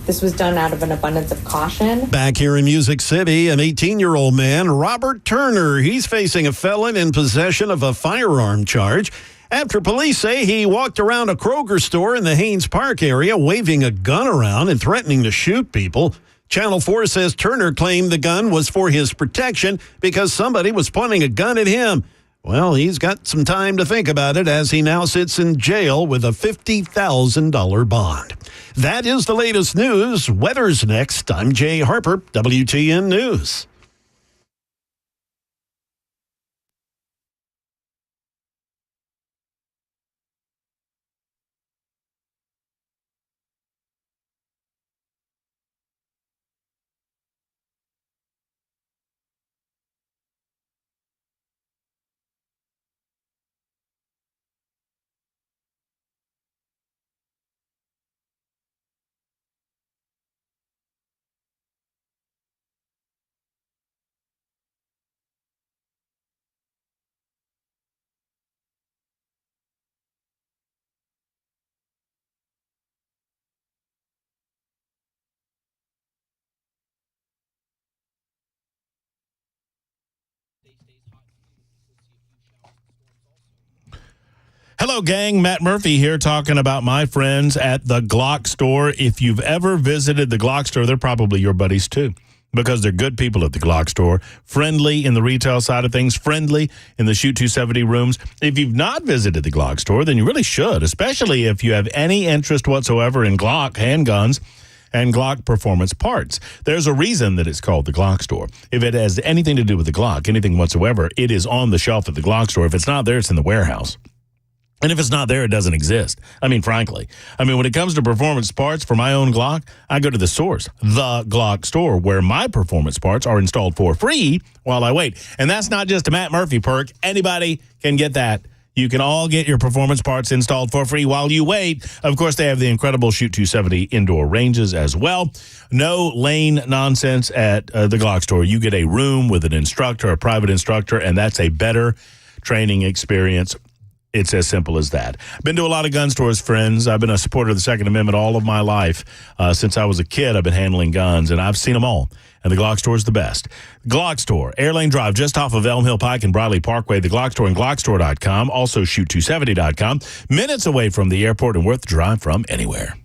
This was done out of an abundance of caution. Back here in Music City, an 18-year-old man, Robert Turner, he's facing a felon in possession of a firearm charge after police say he walked around a Kroger store in the Haynes Park area waving a gun around and threatening to shoot people. Channel 4 says Turner claimed the gun was for his protection because somebody was pointing a gun at him. Well, he's got some time to think about it as he now sits in jail with a $50,000 bond. That is the latest news. Weather's next. I'm Jay Harper, WTN News. Hello, gang. Matt Murphy here talking about my friends at the Glock store. If you've ever visited the Glock store, they're probably your buddies too. because they're good people at the Glock store, friendly in the retail side of things, friendly in the Shoot 270 rooms. If you've not visited the Glock store, then you really should, especially if you have any interest whatsoever in Glock handguns and Glock performance parts. There's a reason that it's called the Glock store. If it has anything to do with the Glock, anything whatsoever, it is on the shelf at the Glock store. If it's not there, it's in the warehouse. And if it's not there, it doesn't exist. I mean, frankly. When it comes to performance parts for my own Glock, I go to the source, the Glock store, where my performance parts are installed for free while I wait. And that's not just a Matt Murphy perk. Anybody can get that. You can all get your performance parts installed for free while you wait. Of course, they have the incredible Shoot 270 indoor ranges as well. No lane nonsense at the Glock store. You get a room with an instructor, a private instructor, and that's a better training experience. It's as simple as that. Been to a lot of gun stores, friends. I've been a supporter of the Second Amendment all of my life. Since I was a kid, I've been handling guns, and I've seen them all. And the Glock store is the best. Glock store, Airlane Drive, just off of Elm Hill Pike and Briley Parkway. The Glock store and Glockstore.com. Also, Shoot270.com. Minutes away from the airport and worth the drive from anywhere.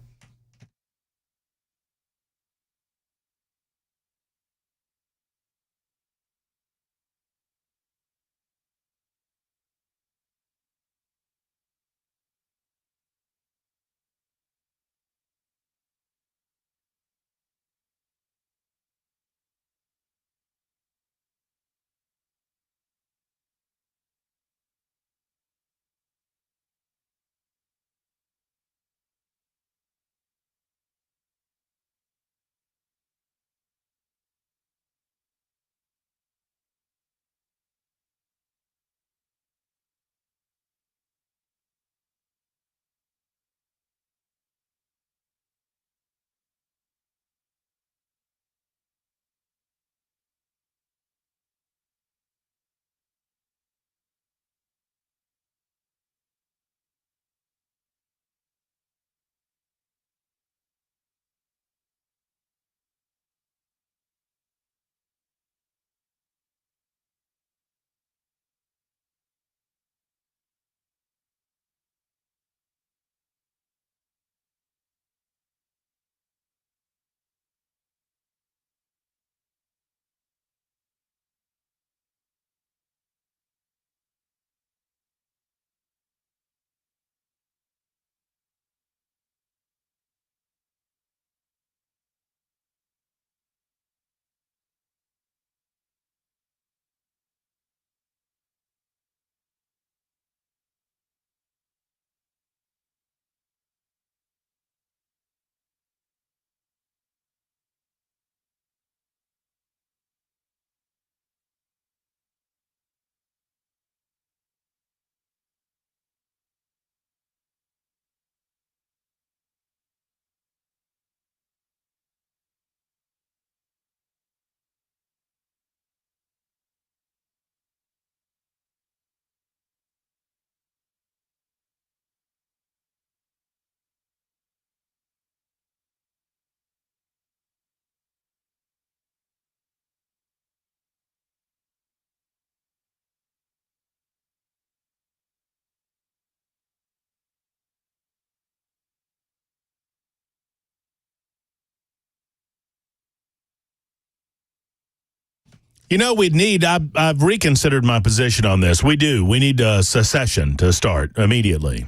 I've reconsidered my position on this. We need a secession to start immediately.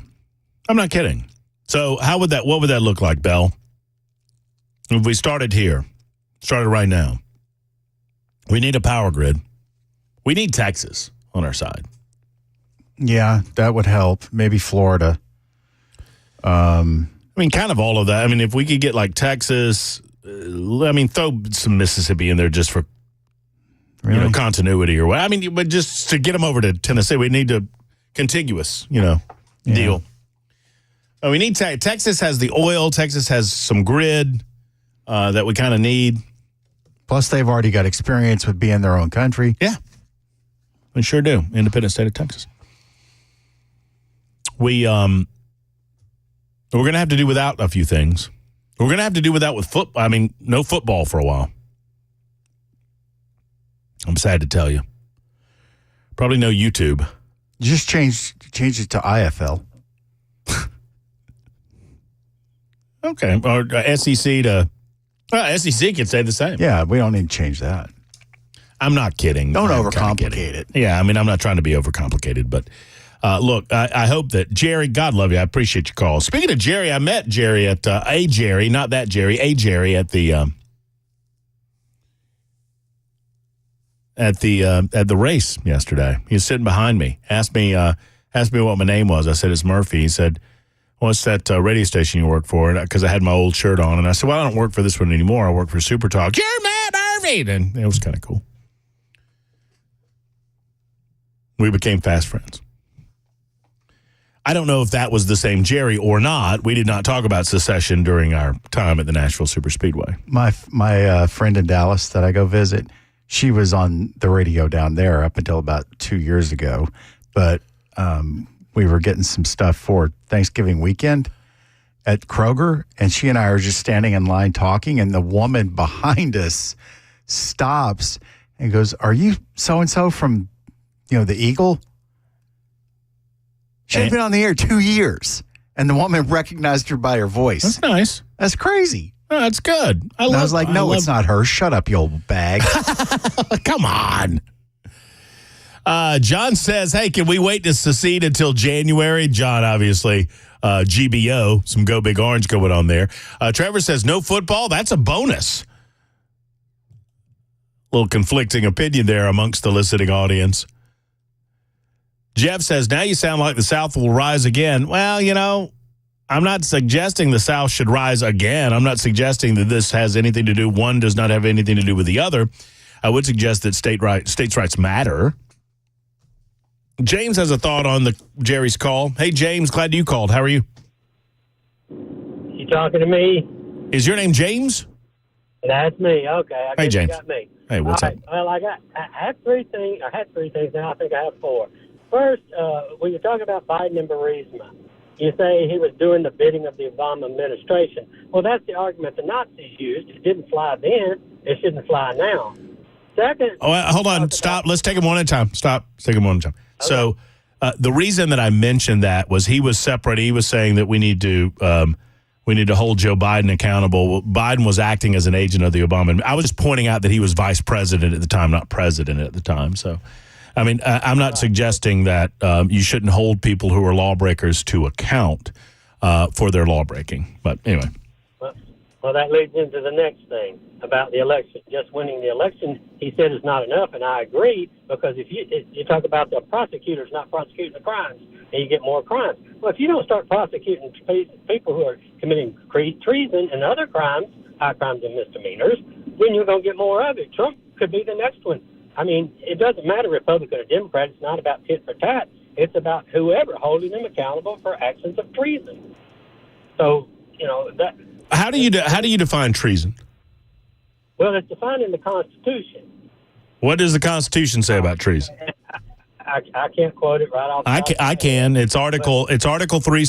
I'm not kidding. So what would that look like, Bell? If we started right now, we need a power grid. We need Texas on our side. Yeah, that would help. Maybe Florida. Kind of all of that. If we could get like Texas, throw some Mississippi in there just for continuity or what. But just to get them over to Tennessee, we need a contiguous, deal. We need Texas has the oil. Texas has some grid that we kind of need. Plus, they've already got experience with being their own country. Yeah, we sure do. Independent state of Texas. We're going to have to do without a few things. We're going to have to do without football. No football for a while. I'm sad to tell you. Probably no YouTube. Just change it to IFL. Okay. Or SEC to SEC could say the same. Yeah, we don't need to change that. I'm not kidding. Don't overcomplicate it. Yeah, I mean, I'm not trying to be overcomplicated, but look, I hope that Jerry, God love you, I appreciate your call. Speaking of Jerry, I met Jerry at a Jerry, not that Jerry, a Jerry at the race yesterday. He was sitting behind me, asked me what my name was. I said it's Murphy. He said, "What's that radio station you work for?" Because I had my old shirt on, and I said, "Well, I don't work for this one anymore. I work for Super Talk." "You're Matt Murphy," and it was kind of cool. We became fast friends. I don't know if that was the same Jerry or not. We did not talk about secession during our time at the Nashville Superspeedway. My friend in Dallas that I go visit, she was on the radio down there up until about 2 years ago. But we were getting some stuff for Thanksgiving weekend at Kroger, and she and I are just standing in line talking, and the woman behind us stops and goes, "Are you so-and-so from, the Eagle?" She had been on the air 2 years, and the woman recognized her by her voice. That's nice. That's crazy. Oh, that's good. I was like, no, it's not her. Shut up, you old bag. Come on. John says, hey, can we wait to secede until January? John, obviously, GBO, some Go Big Orange going on there. Trevor says, no football? That's a bonus. A little conflicting opinion there amongst the listening audience. Jeff says, now you sound like the South will rise again. Well, I'm not suggesting the South should rise again. I'm not suggesting that this has anything to do, one does not have anything to do with the other. I would suggest that states' rights matter. James has a thought on Jerry's call. Hey, James, glad you called. How are you? You talking to me? Is your name James? That's me. Okay. Hey, James. You got me. Hey, what's up? Well, I had three things. I had three things. Now I think I have four. First, when you talk about Biden and Burisma, you say he was doing the bidding of the Obama administration. Well, that's the argument the Nazis used. It didn't fly then. It shouldn't fly now. Second. Oh, hold on. Stop. Let's take them one at a time. Stop. Let's take them one at a time. Okay. So the reason that I mentioned that was he was separate. He was saying that we need to hold Joe Biden accountable. Biden was acting as an agent of the Obama. I was just pointing out that he was vice president at the time, not president at the time. So, I mean, I'm not suggesting that you shouldn't hold people who are lawbreakers to account for their lawbreaking. But anyway. Well, that leads into the next thing about the election. Just winning the election, he said, is not enough, and I agree, because if you talk about the prosecutors not prosecuting the crimes, and you get more crimes. Well, if you don't start prosecuting people who are committing treason and other crimes, high crimes and misdemeanors, then you're going to get more of it. Trump could be the next one. I mean, it doesn't matter Republican or Democrat. It's not about tit for tat. It's about whoever holding them accountable for actions of treason. So, that. How do you define treason? Well, it's defined in the Constitution. What does the Constitution say about treason? I can't quote it right off. I can. It's Article 3,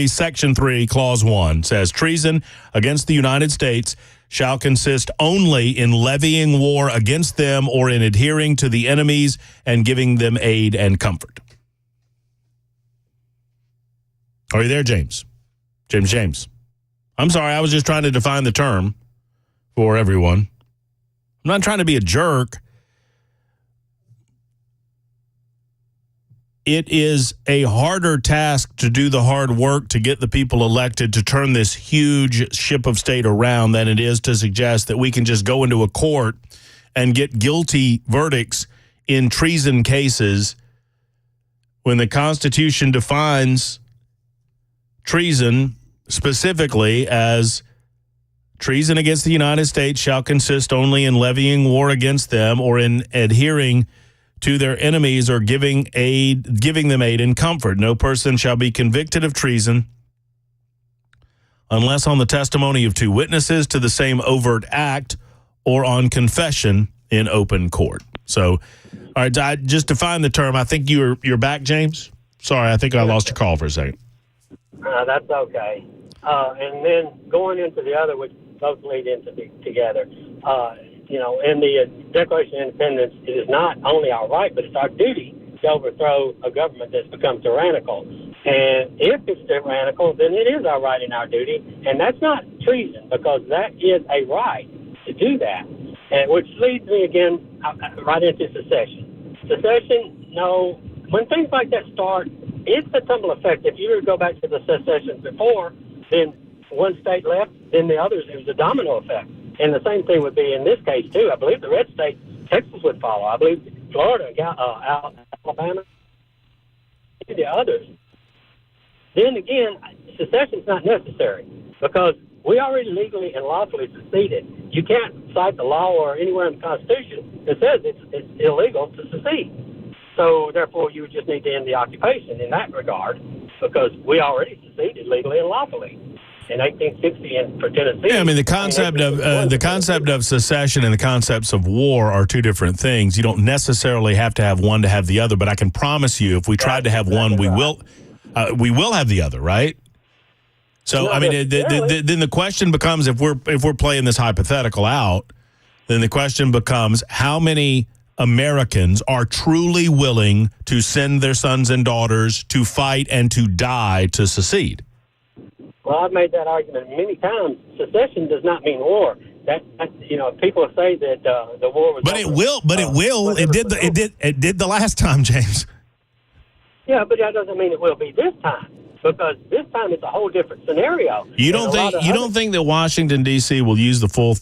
Section 3, Clause 1 says treason against the United States shall consist only in levying war against them or in adhering to the enemies and giving them aid and comfort. Are you there, James? James. I'm sorry, I was just trying to define the term for everyone. I'm not trying to be a jerk. It is a harder task to do the hard work to get the people elected to turn this huge ship of state around than it is to suggest that we can just go into a court and get guilty verdicts in treason cases when the Constitution defines treason specifically as treason against the United States shall consist only in levying war against them or in adhering to their enemies or giving them aid and comfort. No person shall be convicted of treason unless on the testimony of two witnesses to the same overt act or on confession in open court. So, all right, I just defined the term. I think you're back, James. Sorry, I think I lost your call for a second. That's okay. And then going into the other, which both lead into together, in the Declaration of Independence, it is not only our right, but it's our duty to overthrow a government that's become tyrannical. And if it's tyrannical, then it is our right and our duty. And that's not treason, because that is a right to do that. And which leads me again right into secession. Secession, no, when things like that start, it's a tumble effect. If you were to go back to the secession before, then one state left, then the others, it was a domino effect. And the same thing would be in this case, too. I believe the red states, Texas would follow. I believe Florida, Alabama, the others. Then again, secession's not necessary because we already legally and lawfully seceded. You can't cite the law or anywhere in the Constitution that says it's illegal to secede. So, therefore, you just need to end the occupation in that regard because we already seceded legally and lawfully in 1860 and for Tennessee. Yeah, I mean, the concept of secession and the concepts of war are two different things. You don't necessarily have to have one to have the other, but I can promise you if we tried to have one, we will have the other, right? So, I mean, then the question becomes, if we're playing this hypothetical out, then the question becomes, how many Americans are truly willing to send their sons and daughters to fight and to die to secede? Well, I've made that argument many times. Secession does not mean war. That people say that the war was. But it will. It did the last time, James. Yeah, but that doesn't mean it will be this time, because this time it's a whole different scenario. You don't think that Washington D.C. will use the full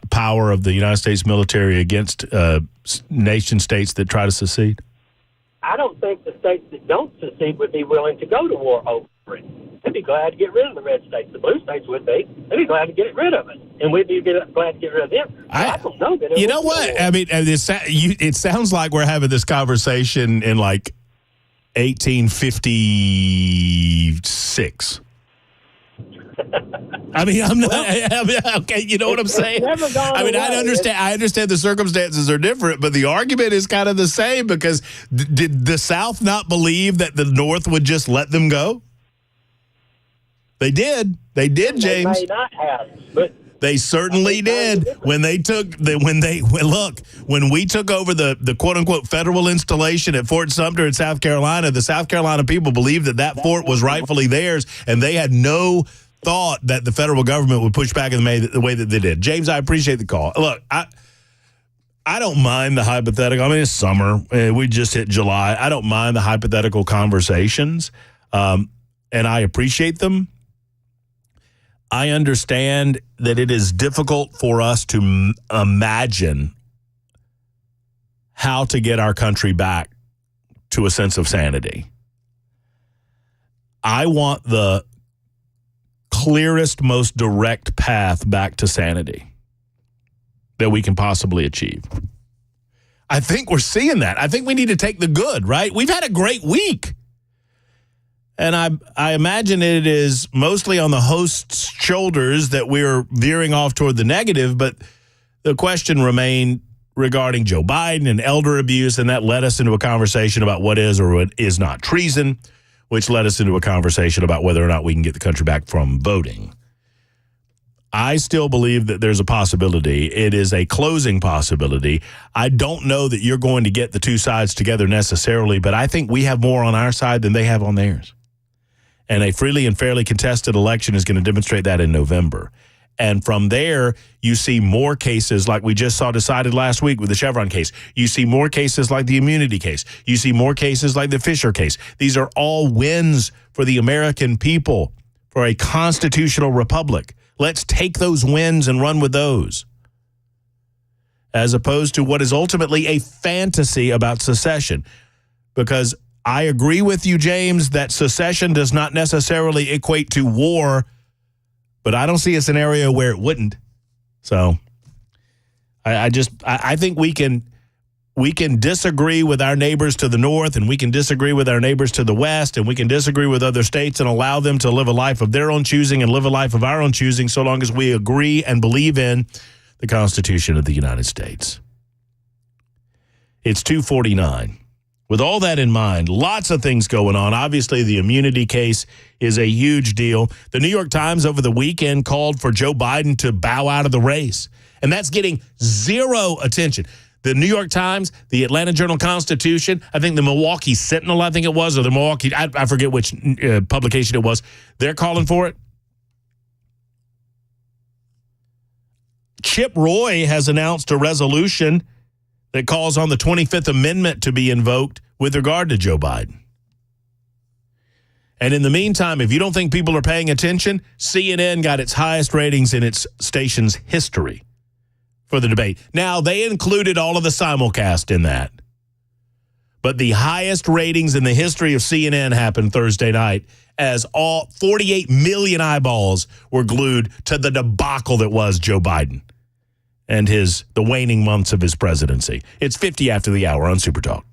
power of the United States military against nation states that try to secede? I don't think the states that don't secede would be willing to go to war over it. They'd be glad to get rid of the red states. The blue states would be. They'd be glad to get rid of it, and we'd be glad to get rid of them. I don't know that. You know what? I mean, it sounds like we're having this conversation in like 1856. I mean, I'm not. Okay, you know what I'm saying? I mean, I understand the circumstances are different, but the argument is kind of the same because did the South not believe that the North would just let them go? They did. They did, James. They may not have, but they certainly did. When we took over the quote unquote federal installation at Fort Sumter in South Carolina, the South Carolina people believed that fort was rightfully theirs, and they had no thought that the federal government would push back in the way that they did. James, I appreciate the call. Look, I don't mind the hypothetical. I mean, it's summer. We just hit July. I don't mind the hypothetical conversations, and I appreciate them. I understand that it is difficult for us to imagine how to get our country back to a sense of sanity. I want the clearest, most direct path back to sanity that we can possibly achieve. I think we're seeing that. I think we need to take the good, right? We've had a great week. And I imagine it is mostly on the host's shoulders that we're veering off toward the negative, but the question remained regarding Joe Biden and elder abuse, and that led us into a conversation about what is or what is not treason, which led us into a conversation about whether or not we can get the country back from voting. I still believe that there's a possibility. It is a closing possibility. I don't know that you're going to get the two sides together necessarily, but I think we have more on our side than they have on theirs. And a freely and fairly contested election is going to demonstrate that in November. And from there, you see more cases like we just saw decided last week with the Chevron case. You see more cases like the immunity case. You see more cases like the Fisher case. These are all wins for the American people, for a constitutional republic. Let's take those wins and run with those, as opposed to what is ultimately a fantasy about secession. Because I agree with you, James, that secession does not necessarily equate to war, but I don't see a scenario where it wouldn't. So I think we can disagree with our neighbors to the north, and we can disagree with our neighbors to the west, and we can disagree with other states and allow them to live a life of their own choosing and live a life of our own choosing, so long as we agree and believe in the Constitution of the United States. It's 2:49. With all that in mind, lots of things going on. Obviously, the immunity case is a huge deal. The New York Times over the weekend called for Joe Biden to bow out of the race, and that's getting zero attention. The New York Times, the Atlanta Journal-Constitution, I think the Milwaukee Sentinel, I think it was, or the Milwaukee, I forget which publication it was. They're calling for it. Chip Roy has announced a resolution that calls on the 25th Amendment to be invoked with regard to Joe Biden. And in the meantime, if you don't think people are paying attention, CNN got its highest ratings in its station's history for the debate. Now, they included all of the simulcast in that. But the highest ratings in the history of CNN happened Thursday night as all 48 million eyeballs were glued to the debacle that was Joe Biden and the waning months of his presidency. It's 50 after the hour on Super Talk.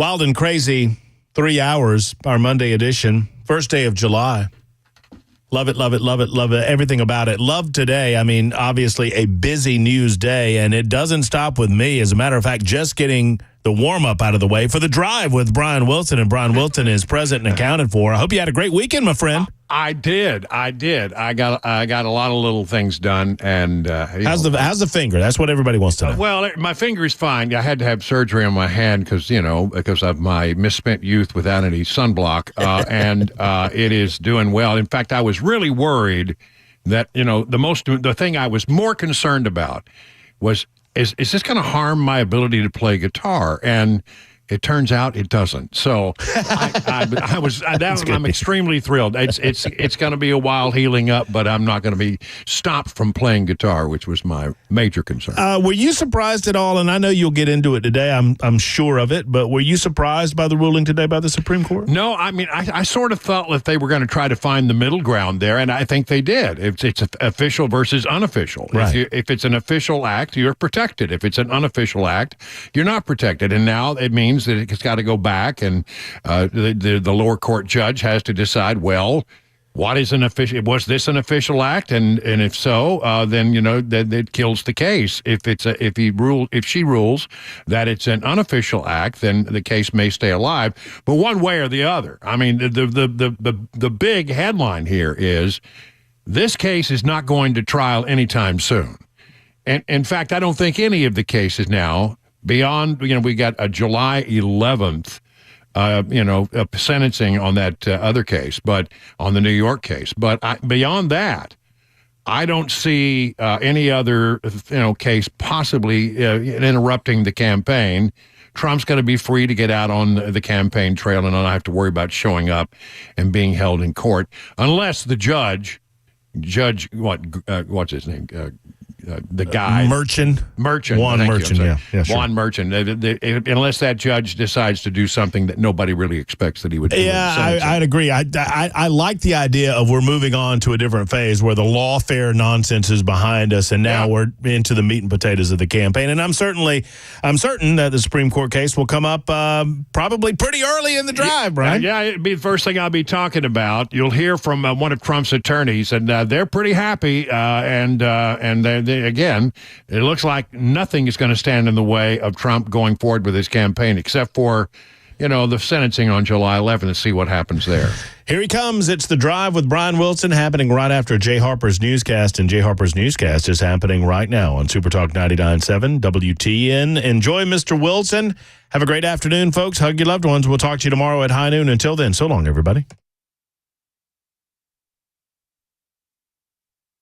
Wild and crazy 3 hours, our Monday edition, first day of July. Love it, love it, love it, love it, everything about it. Love today. I mean, obviously a busy news day, and it doesn't stop with me. As a matter of fact, just getting the warm-up out of the way for the drive with Brian Wilson, and Brian Wilson is present and accounted for. I hope you had a great weekend, my friend. I did. I got a lot of little things done, and how's the finger? That's what everybody wants to know. Well, my finger's fine. I had to have surgery on my hand because of my misspent youth without any sunblock, and it is doing well. In fact, I was really worried that the thing I was more concerned about was is this going to harm my ability to play guitar? And it turns out it doesn't. So I'm extremely thrilled. It's going to be a while healing up, but I'm not going to be stopped from playing guitar, which was my major concern. Were you surprised at all? And I know you'll get into it today. I'm sure of it. But were you surprised by the ruling today by the Supreme Court? No, I mean I sort of thought that they were going to try to find the middle ground there, and I think they did. It's official versus unofficial. Right. If it's an official act, you're protected. If it's an unofficial act, you're not protected. And now it means that it's got to go back, and the lower court judge has to decide, well, what is an official? Was this an official act? And if so, then that it kills the case. If she rules that it's an unofficial act, then the case may stay alive. But one way or the other, I mean, the big headline here is this case is not going to trial anytime soon. And in fact, I don't think any of the cases now. Beyond, we got a July 11th, sentencing on that other case, but on the New York case. But beyond that, I don't see any other, case possibly interrupting the campaign. Trump's going to be free to get out on the campaign trail and not have to worry about showing up and being held in court, unless the judge, what's his name? The guy Merchant Juan Merchant, yeah, sure. Juan Merchant, unless that judge decides to do something that nobody really expects that he would do. I'd agree. I like the idea of we're moving on to a different phase where the lawfare nonsense is behind us, and now we're into the meat and potatoes of the campaign. And I'm certain that the Supreme Court case will come up probably pretty early in the drive, right? Yeah, it'd be the first thing I'll be talking about. You'll hear from one of Trump's attorneys, and they're pretty happy, and again, it looks like nothing is going to stand in the way of Trump going forward with his campaign, except for, the sentencing on July 11th, and see what happens there. Here he comes. It's The Drive with Brian Wilson, happening right after Jay Harper's newscast, and Jay Harper's newscast is happening right now on Super Talk 99.7 WTN. Enjoy Mr. Wilson. Have a great afternoon, folks. Hug your loved ones. We'll talk to you tomorrow at high noon. Until then, so long, everybody.